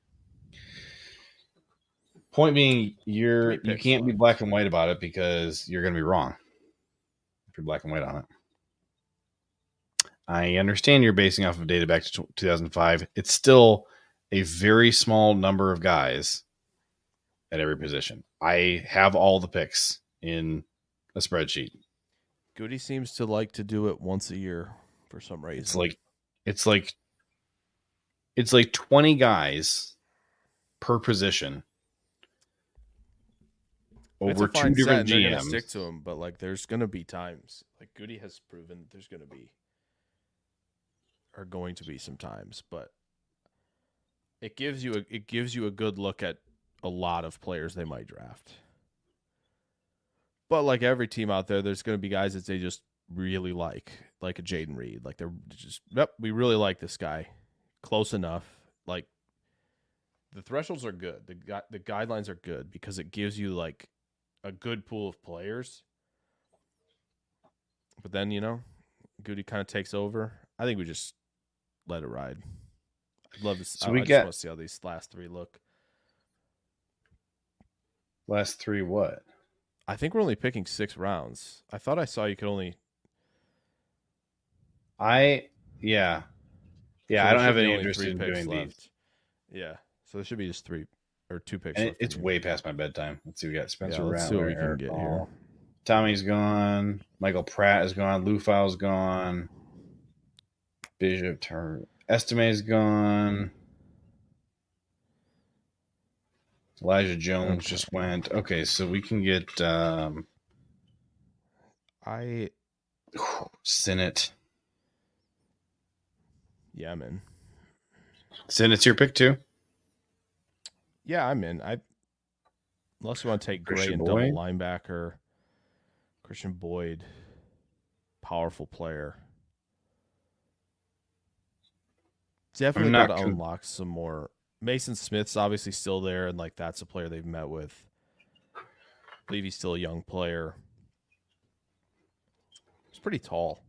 [SPEAKER 10] point being, you can't be black and white about it because you're going to be wrong if you're black and white on it. I understand you're basing off of data back to 2005. It's still a very small number of guys at every position. I have all the picks in a spreadsheet.
[SPEAKER 11] Goody seems to like to do it once a year for some reason.
[SPEAKER 10] It's like 20 guys per position. over two different
[SPEAKER 11] They're
[SPEAKER 10] GMs.
[SPEAKER 11] gonna stick to him, but like, there's gonna be times like Goody has proven there's gonna be are going to be some times, but it gives you a good look at a lot of players they might draft. But like every team out there, there's going to be guys that they just really like a Jaden Reed. Like they're just, yep, we really like this guy. Close enough. Like the thresholds are good. The guidelines are good because it gives you like a good pool of players. But then, Goody kind of takes over. I think we just let it ride. I'd love to.
[SPEAKER 10] So
[SPEAKER 11] I just want to see how these last three look.
[SPEAKER 10] Last three what?
[SPEAKER 11] I think we're only picking 6 rounds. I thought I saw you could only.
[SPEAKER 10] Yeah.
[SPEAKER 11] So
[SPEAKER 10] I don't have any
[SPEAKER 11] only
[SPEAKER 10] interest
[SPEAKER 11] 3
[SPEAKER 10] in
[SPEAKER 11] picks
[SPEAKER 10] doing
[SPEAKER 11] left.
[SPEAKER 10] these.
[SPEAKER 11] Yeah, so there should be just 3 or 2 picks.
[SPEAKER 10] And
[SPEAKER 11] left
[SPEAKER 10] it's way past my bedtime. Let's see, we got Spencer
[SPEAKER 11] let's see
[SPEAKER 10] Rattler,
[SPEAKER 11] what we can get here.
[SPEAKER 10] Tommy's gone. Michael Pratt is gone. Lufau's gone. Bishop Estime's gone. Elijah Jones just went. Okay, so we can get Sinnott.
[SPEAKER 11] Yeah, I'm in.
[SPEAKER 10] Sinnott's your pick too?
[SPEAKER 11] Yeah, I'm in. Unless you want to take Gray and
[SPEAKER 10] Boyd?
[SPEAKER 11] double linebacker. Christian Boyd, powerful player. Definitely got to unlock some more. Mason Smith's obviously still there, and like that's a player they've met with. I believe he's still a young player. He's pretty tall.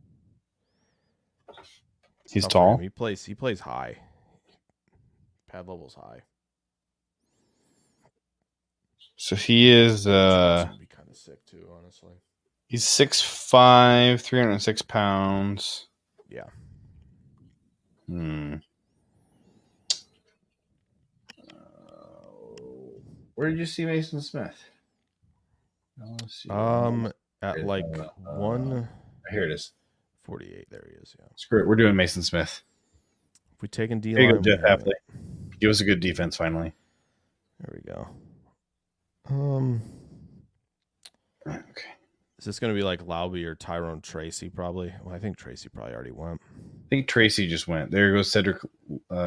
[SPEAKER 10] He's tall.
[SPEAKER 11] He plays high. Pad level's high.
[SPEAKER 10] So he is
[SPEAKER 11] be kind of sick too, honestly.
[SPEAKER 10] He's 6'5", 306 pounds.
[SPEAKER 11] Yeah.
[SPEAKER 10] Where did you see Mason Smith?
[SPEAKER 11] At like one.
[SPEAKER 10] Here it is.
[SPEAKER 11] 48. There he is. Yeah.
[SPEAKER 10] Screw it. We're doing Mason Smith.
[SPEAKER 11] If we taking D
[SPEAKER 10] Here you
[SPEAKER 11] line,
[SPEAKER 10] go, Jeff Hapley. Give us a good defense finally.
[SPEAKER 11] There we go.
[SPEAKER 10] Okay.
[SPEAKER 11] Is this going to be like Lauby or Tyrone Tracy? Probably. Well, I think Tracy probably already went.
[SPEAKER 10] I think Tracy just went. There goes Cedric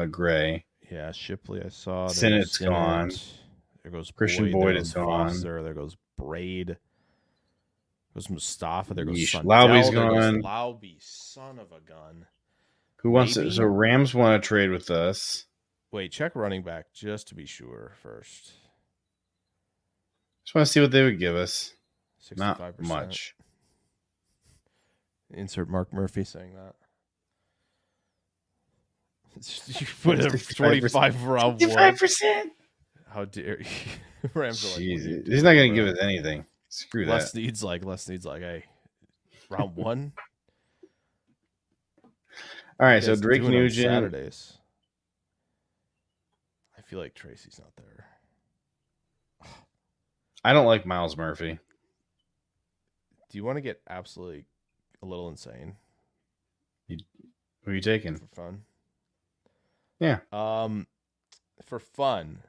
[SPEAKER 10] Gray.
[SPEAKER 11] Yeah, Shipley. I saw.
[SPEAKER 10] Sinnott's gone.
[SPEAKER 11] There goes
[SPEAKER 10] Christian Boyd is gone.
[SPEAKER 11] Foster, there goes Braid. There goes Mustafa. There goes Sundell.
[SPEAKER 10] Lauby's
[SPEAKER 11] there
[SPEAKER 10] gone.
[SPEAKER 11] Goes Lauby, son of a gun.
[SPEAKER 10] Who wants it? So Rams want to trade with us.
[SPEAKER 11] Wait, check running back just to be sure first.
[SPEAKER 10] Just want to see what they would give us.
[SPEAKER 11] 65%.
[SPEAKER 10] Not much.
[SPEAKER 11] Insert Mark Murphy saying that. You put a 25 round
[SPEAKER 10] 55%.
[SPEAKER 11] How dare you? Rams are like,
[SPEAKER 10] he's not going to give us anything. Screw that.
[SPEAKER 11] Les needs like, hey, round 1.
[SPEAKER 10] All right, so Drake Nugent.
[SPEAKER 11] Saturdays. I feel like Tracy's not there.
[SPEAKER 10] I don't like Miles Murphy.
[SPEAKER 11] Do you want to get absolutely a little insane?
[SPEAKER 10] Who are you taking?
[SPEAKER 11] For fun?
[SPEAKER 10] Yeah.
[SPEAKER 11] For fun,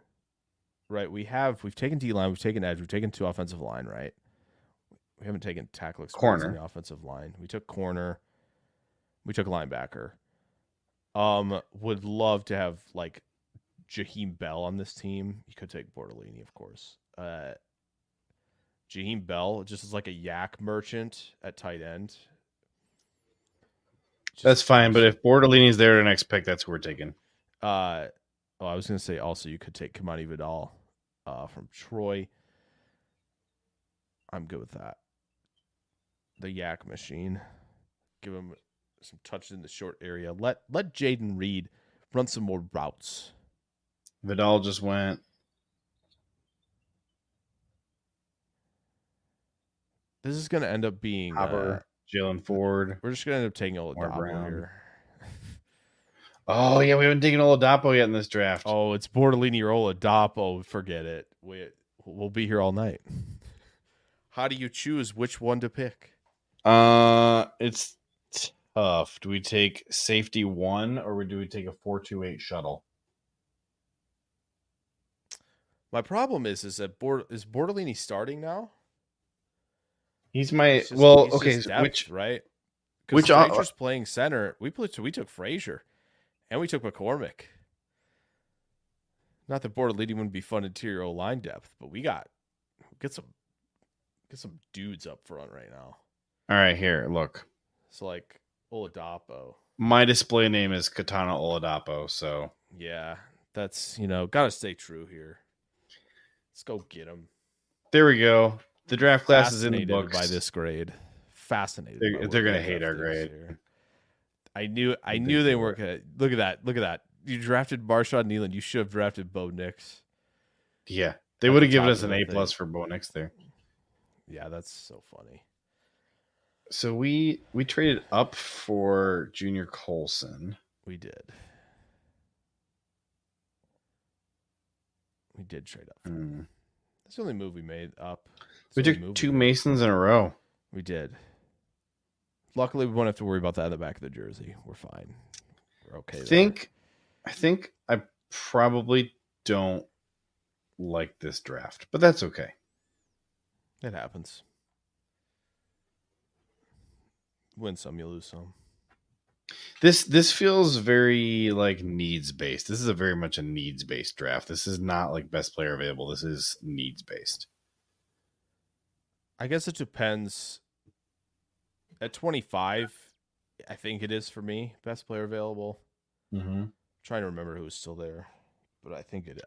[SPEAKER 11] right? We've taken D-line, we've taken edge, we've taken 2 offensive line, right? We haven't taken tackle experience in the offensive line. We took corner. We took linebacker. Would love to have like Jaheim Bell on this team. You could take Bortolini, of course. Jaheim Bell just is like a yak merchant at tight end.
[SPEAKER 10] That's fine, but if Bortolini's there the next pick, that's who we're taking.
[SPEAKER 11] I was going to say also you could take Kamani Vidal from Troy. I'm good with that. The yak machine. Give him some touches in the short area. Let Jaden Reed run some more routes.
[SPEAKER 10] Vidal just went.
[SPEAKER 11] This is going to end up being
[SPEAKER 10] Jalen Ford.
[SPEAKER 11] We're just going to end up taking Oladapo here.
[SPEAKER 10] Oh, yeah, we haven't taken Oladapo yet in this draft.
[SPEAKER 11] Oh, it's Bortolini or Oladapo. Forget it. We'll be here all night. How do you choose which one to pick?
[SPEAKER 10] It's tough. Do we take safety 1 or do we take a 4-2-8 shuttle?
[SPEAKER 11] My problem is that is Bortolini starting now?
[SPEAKER 10] He's my
[SPEAKER 11] He's
[SPEAKER 10] okay.
[SPEAKER 11] just depth,
[SPEAKER 10] which
[SPEAKER 11] right?
[SPEAKER 10] which
[SPEAKER 11] Because Frazier's playing center. We took Frazier, and we took McCormick. Not that Bortolini wouldn't be fun interior line depth, but get some dudes up front right now.
[SPEAKER 10] All right, here, look.
[SPEAKER 11] So like Oladapo.
[SPEAKER 10] My display name is Katana Oladapo, so
[SPEAKER 11] yeah, that's gotta stay true here. Let's go get him.
[SPEAKER 10] There we go. The draft class is in the books.
[SPEAKER 11] By this grade. Fascinated.
[SPEAKER 10] They're gonna hate our grade.
[SPEAKER 11] Here. I knew they weren't gonna. Look at that. You drafted Marshawn Nealon. You should have drafted Bo Nix.
[SPEAKER 10] Yeah, they would have given us an A+ for Bo Nix there.
[SPEAKER 11] Yeah, that's so funny.
[SPEAKER 10] So we traded up for Junior Colson.
[SPEAKER 11] We did. We did trade up. That's the only move we made up.
[SPEAKER 10] We took 2 Masons in a row.
[SPEAKER 11] We did. Luckily, we won't have to worry about that in the back of the jersey. We're fine. We're okay.
[SPEAKER 10] I think I probably don't like this draft, but that's okay.
[SPEAKER 11] It happens. Win some, you lose some.
[SPEAKER 10] This feels very like needs based. This is very much a needs based draft. This is not like best player available. This is needs based.
[SPEAKER 11] I guess it depends. At 25, I think it is for me. Best player available.
[SPEAKER 10] Mm-hmm.
[SPEAKER 11] Trying to remember who's still there, but I think it.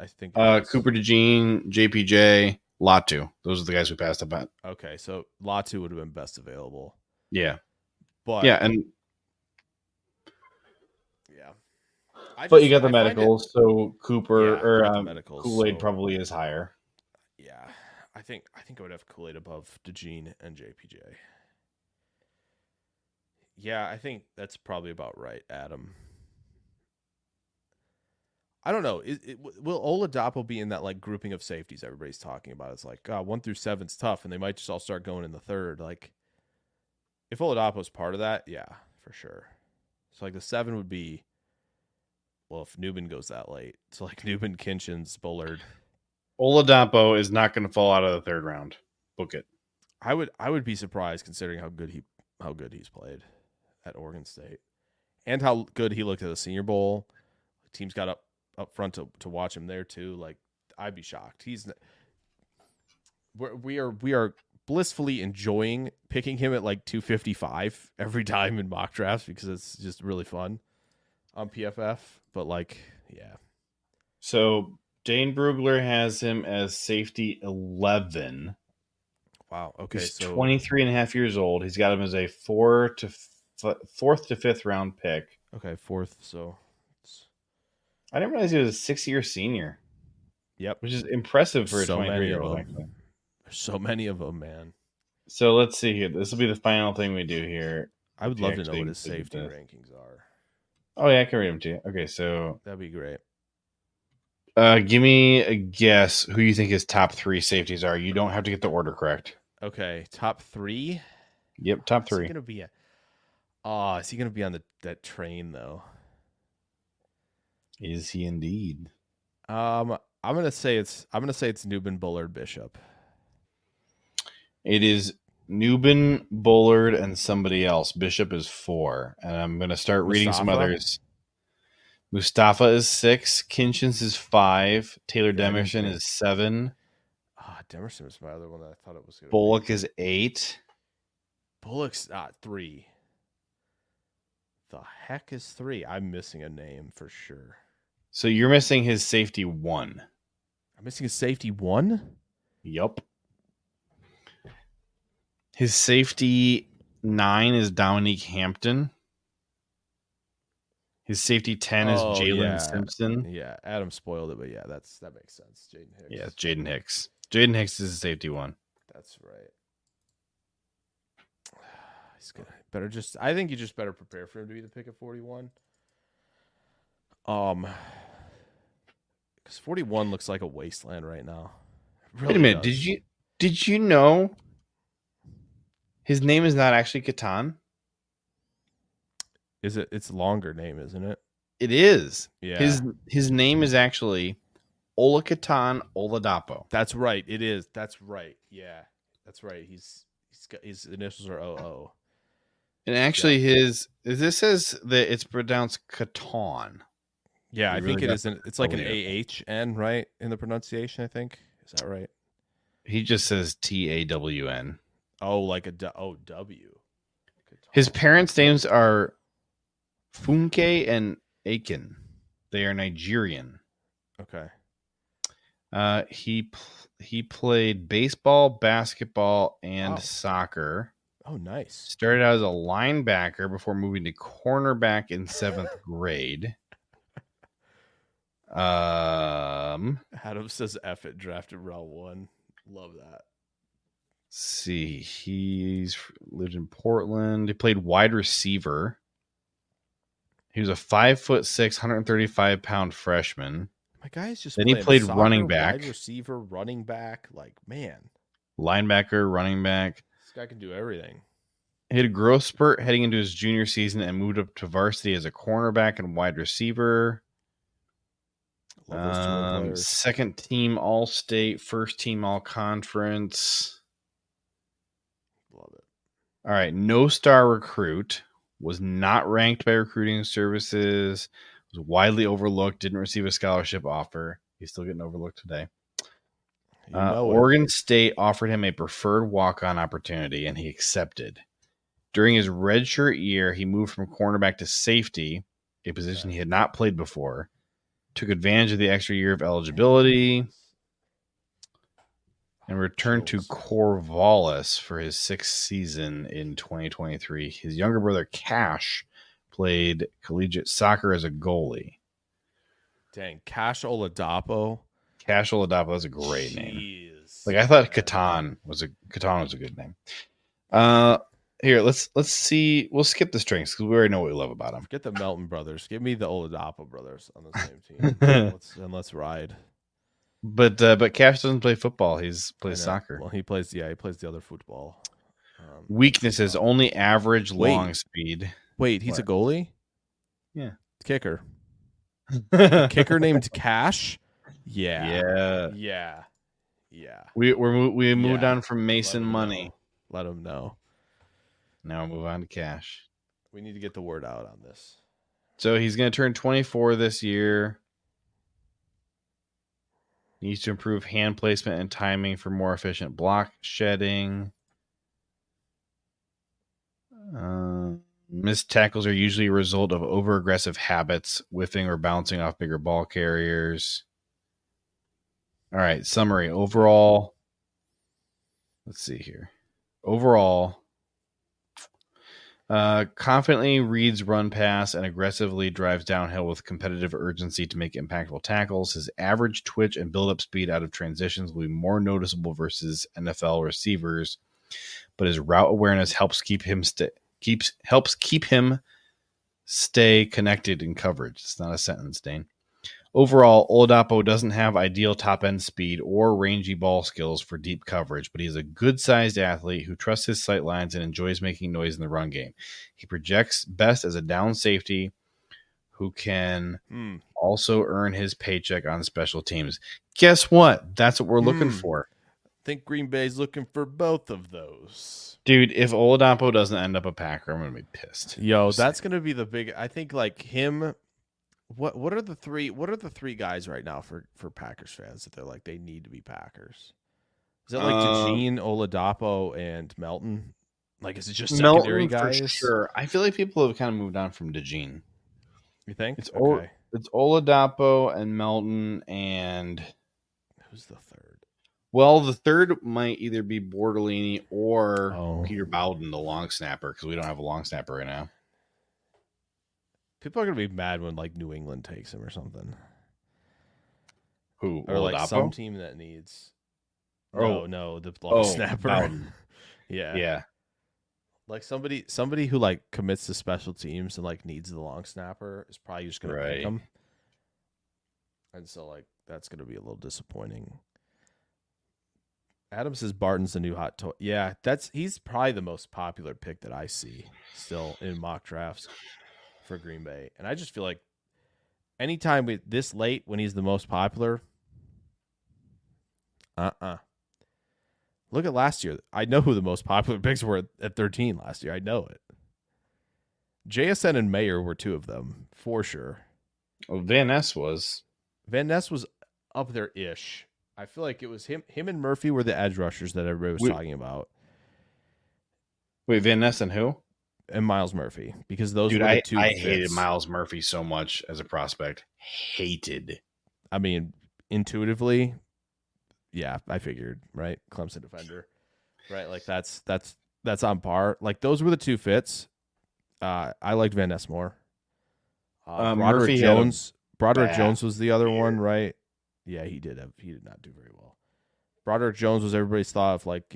[SPEAKER 10] Cooper DeJean, JPJ, Latu. Those are the guys we passed up on.
[SPEAKER 11] Okay, so Latu would have been best available.
[SPEAKER 10] Yeah,
[SPEAKER 11] but
[SPEAKER 10] but you got the medicals, so Cooper Kool-Aid probably is higher.
[SPEAKER 11] Yeah, I think I would have Kool-Aid above DeJean and JPJ. Yeah, I think that's probably about right, Adam. I don't know. Will Oladapo be in that like grouping of safeties everybody's talking about? It's like 1 through 7's tough, and they might just all start going in the third. Like, if Oladapo's part of that, yeah, for sure. So like the 7 would be, well, if Newman goes that late, so like Newman, Kinchins, Bullard.
[SPEAKER 10] Oladapo is not going to fall out of the 3rd round. Book it.
[SPEAKER 11] I would be surprised considering how good he's played at Oregon State, and how good he looked at the Senior Bowl. The teams got up front to watch him there too. Like, I'd be shocked. We are blissfully enjoying picking him at like 255 every time in mock drafts because it's just really fun on PFF. But like, yeah.
[SPEAKER 10] So Dane Brugler has him as safety 11.
[SPEAKER 11] Wow. Okay.
[SPEAKER 10] He's
[SPEAKER 11] so
[SPEAKER 10] 23 and a half years old. He's got him as a 4th to 5th round pick.
[SPEAKER 11] Okay. 4th. So
[SPEAKER 10] I didn't realize he was a 6-year senior.
[SPEAKER 11] Yep.
[SPEAKER 10] Which is impressive for a
[SPEAKER 11] so
[SPEAKER 10] 23-year-old.
[SPEAKER 11] There's so many of them, man.
[SPEAKER 10] So let's see here. This will be the final thing we do here.
[SPEAKER 11] I would love to know what his safety rankings are.
[SPEAKER 10] Oh, yeah, I can read them to you. Okay, so
[SPEAKER 11] that'd be great.
[SPEAKER 10] Give me a guess who you think his top 3 safeties are. You don't have to get the order correct.
[SPEAKER 11] Okay, top 3?
[SPEAKER 10] Yep, top 3.
[SPEAKER 11] Is he going to be on that train though?
[SPEAKER 10] Is he indeed?
[SPEAKER 11] I'm gonna say it's Newman, Bullard, Bishop.
[SPEAKER 10] It is Newman, Bullard, and somebody else. Bishop is 4, and I'm gonna start reading some others. Mustafa is 6. Kinchins is 5. Taylor Demerson is 7.
[SPEAKER 11] Demerson was my other one that I thought it was going to
[SPEAKER 10] Bullock is 8.
[SPEAKER 11] Bullock's 3. The heck is 3? I'm missing a name for sure.
[SPEAKER 10] So you're missing his safety 1.
[SPEAKER 11] I'm missing his safety 1?
[SPEAKER 10] Yup. His safety 9 is Dominique Hampton. His safety 10 is Jalen Simpson.
[SPEAKER 11] Yeah, Adam spoiled it, but yeah, that makes sense. Jaden Hicks.
[SPEAKER 10] Yeah, it's Jaden Hicks. Jaden Hicks is a safety 1.
[SPEAKER 11] That's right. He's gonna I think you just better prepare for him to be the pick at 41. Because 41 looks like a wasteland right now. Really
[SPEAKER 10] Wait a minute,
[SPEAKER 11] does.
[SPEAKER 10] did you know his name is not actually Catan?
[SPEAKER 11] Is it? It's a longer name, isn't it?
[SPEAKER 10] It is.
[SPEAKER 11] Yeah.
[SPEAKER 10] His name is actually Olukitan Oladapo.
[SPEAKER 11] That's right. It is. That's right. Yeah, that's right. He's got, his initials are OO.
[SPEAKER 10] And actually, this says that it's pronounced Catan.
[SPEAKER 11] Yeah, I think it is. It's like an AHN, right, in the pronunciation. I think is that right?
[SPEAKER 10] He just says TAWN.
[SPEAKER 11] Oh, like a W.
[SPEAKER 10] His parents' names are Funke and Akin. They are Nigerian.
[SPEAKER 11] Okay.
[SPEAKER 10] He played baseball, basketball, and soccer.
[SPEAKER 11] Oh, nice.
[SPEAKER 10] Started out as a linebacker before moving to cornerback in 7th grade.
[SPEAKER 11] Adam says F it, drafted round 1. Love that.
[SPEAKER 10] See, he's lived in Portland. He played wide receiver. He was a 5'6", 135-pound freshman.
[SPEAKER 11] My guy's just.
[SPEAKER 10] Then he played
[SPEAKER 11] soccer,
[SPEAKER 10] running back,
[SPEAKER 11] wide receiver, running back. Like, man,
[SPEAKER 10] linebacker, running back.
[SPEAKER 11] This guy can do everything.
[SPEAKER 10] He had a growth spurt heading into his junior season and moved up to varsity as a cornerback and wide receiver. Second team All-State, first team All-Conference.
[SPEAKER 11] Love it.
[SPEAKER 10] All right, no-star recruit. Was not ranked by recruiting services. Was widely overlooked. Didn't receive a scholarship offer. He's still getting overlooked today. Oregon State offered him a preferred walk-on opportunity, and he accepted. During his redshirt year, he moved from cornerback to safety, a position he had not played before. Took advantage of the extra year of eligibility and returned to Corvallis for his 6th season in 2023. His younger brother, Cash, played collegiate soccer as a goalie.
[SPEAKER 11] Dang, Cash Oladapo.
[SPEAKER 10] Cash Oladapo, that's a great name. Like, I thought Catan was a good name. Here, let's see. We'll skip the strings because we already know what we love about them.
[SPEAKER 11] Get the Melton brothers. Give me the Oladapo brothers on the same team. Let's ride.
[SPEAKER 10] But Cash doesn't play football. He plays soccer.
[SPEAKER 11] Well, he plays the other football.
[SPEAKER 10] Weaknesses: only average long speed.
[SPEAKER 11] Wait, he's a goalie?
[SPEAKER 10] Yeah.
[SPEAKER 11] Kicker. Kicker named Cash?
[SPEAKER 10] Yeah. We moved on from Mason Money.
[SPEAKER 11] Let him know.
[SPEAKER 10] Now we'll move on to Cash.
[SPEAKER 11] We need to get the word out on this.
[SPEAKER 10] So he's going to turn 24 this year. Needs to improve hand placement and timing for more efficient block shedding. Missed tackles are usually a result of over-aggressive habits, whiffing or bouncing off bigger ball carriers. All right, summary. Overall, let's see here. Overall, confidently reads run pass and aggressively drives downhill with competitive urgency to make impactful tackles. His average twitch and build-up speed out of transitions will be more noticeable versus NFL receivers, but his route awareness helps keep him stay connected in coverage. It's not a sentence, Dane. Overall, Oladapo doesn't have ideal top-end speed or rangy ball skills for deep coverage, but he's a good-sized athlete who trusts his sight lines and enjoys making noise in the run game. He projects best as a down safety who can also earn his paycheck on special teams. Guess what? That's what we're looking for.
[SPEAKER 11] I think Green Bay's looking for both of those.
[SPEAKER 10] Dude, if Oladapo doesn't end up a Packer, I'm going to be pissed.
[SPEAKER 11] Yo, that's going to be the big... I think, like, him... What are the three guys right now for Packers fans that they're like they need to be Packers? Is it like DeJean, Oladapo, and Melton? Like, is it just secondary
[SPEAKER 10] Melton
[SPEAKER 11] guys?
[SPEAKER 10] For sure. I feel like people have kind of moved on from DeJean.
[SPEAKER 11] You think?
[SPEAKER 10] It's Oladapo and Melton and
[SPEAKER 11] who's the third?
[SPEAKER 10] Well, the third might either be Bortolini or Peter Bowden, the long snapper, because we don't have a long snapper right now.
[SPEAKER 11] People are gonna be mad when like New England takes him or something.
[SPEAKER 10] Who?
[SPEAKER 11] Or like some team that needs. No, the long snapper. Yeah. Like somebody who like commits to special teams and like needs the long snapper is probably just gonna pick him. And so like that's gonna be a little disappointing. Adam says Barton's the new hot toy. Yeah, he's probably the most popular pick that I see still in mock drafts for Green Bay. And I just feel like anytime this late when he's the most popular, Look at last year. I know who the most popular picks were at 13 last year. I know it. JSN and Mayer were two of them, for sure.
[SPEAKER 10] Well, Van Ness was.
[SPEAKER 11] Van Ness was up there-ish. I feel like it was him and Murphy were the edge rushers that everybody was talking about.
[SPEAKER 10] Wait, Van Ness and who?
[SPEAKER 11] And Miles Murphy, because those were
[SPEAKER 10] I
[SPEAKER 11] the two fits.
[SPEAKER 10] hated Miles Murphy so much as a prospect. Hated.
[SPEAKER 11] I mean, intuitively, yeah, I figured, right? Clemson defender, right? Like that's on par. Like those were the two fits. I liked Van Ness more. Broderick Jones was the other one, right? Yeah, he did not do very well. Broderick Jones was everybody's thought of, like,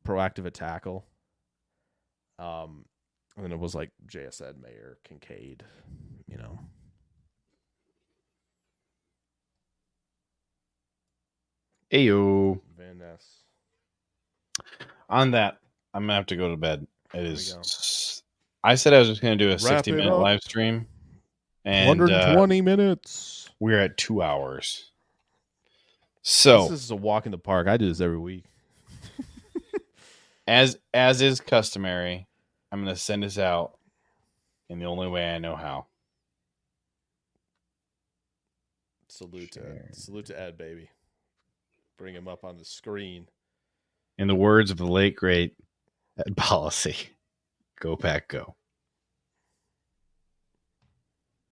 [SPEAKER 11] proactive at tackle. And then it was like JSN, Mayer, Kincaid,
[SPEAKER 10] Ayo.
[SPEAKER 11] Van Ness.
[SPEAKER 10] On that, I'm going to have to go to bed. It is. I said I was just going to do a 60-minute live stream. And
[SPEAKER 11] 120 minutes.
[SPEAKER 10] We're at 2 hours. So
[SPEAKER 11] this is a walk in the park. I do this every week.
[SPEAKER 10] as is customary, I'm going to send this out in the only way I know how.
[SPEAKER 11] Salute to Ed, baby. Bring him up on the screen.
[SPEAKER 10] In the words of the late great Ed Policy, go Pack, go.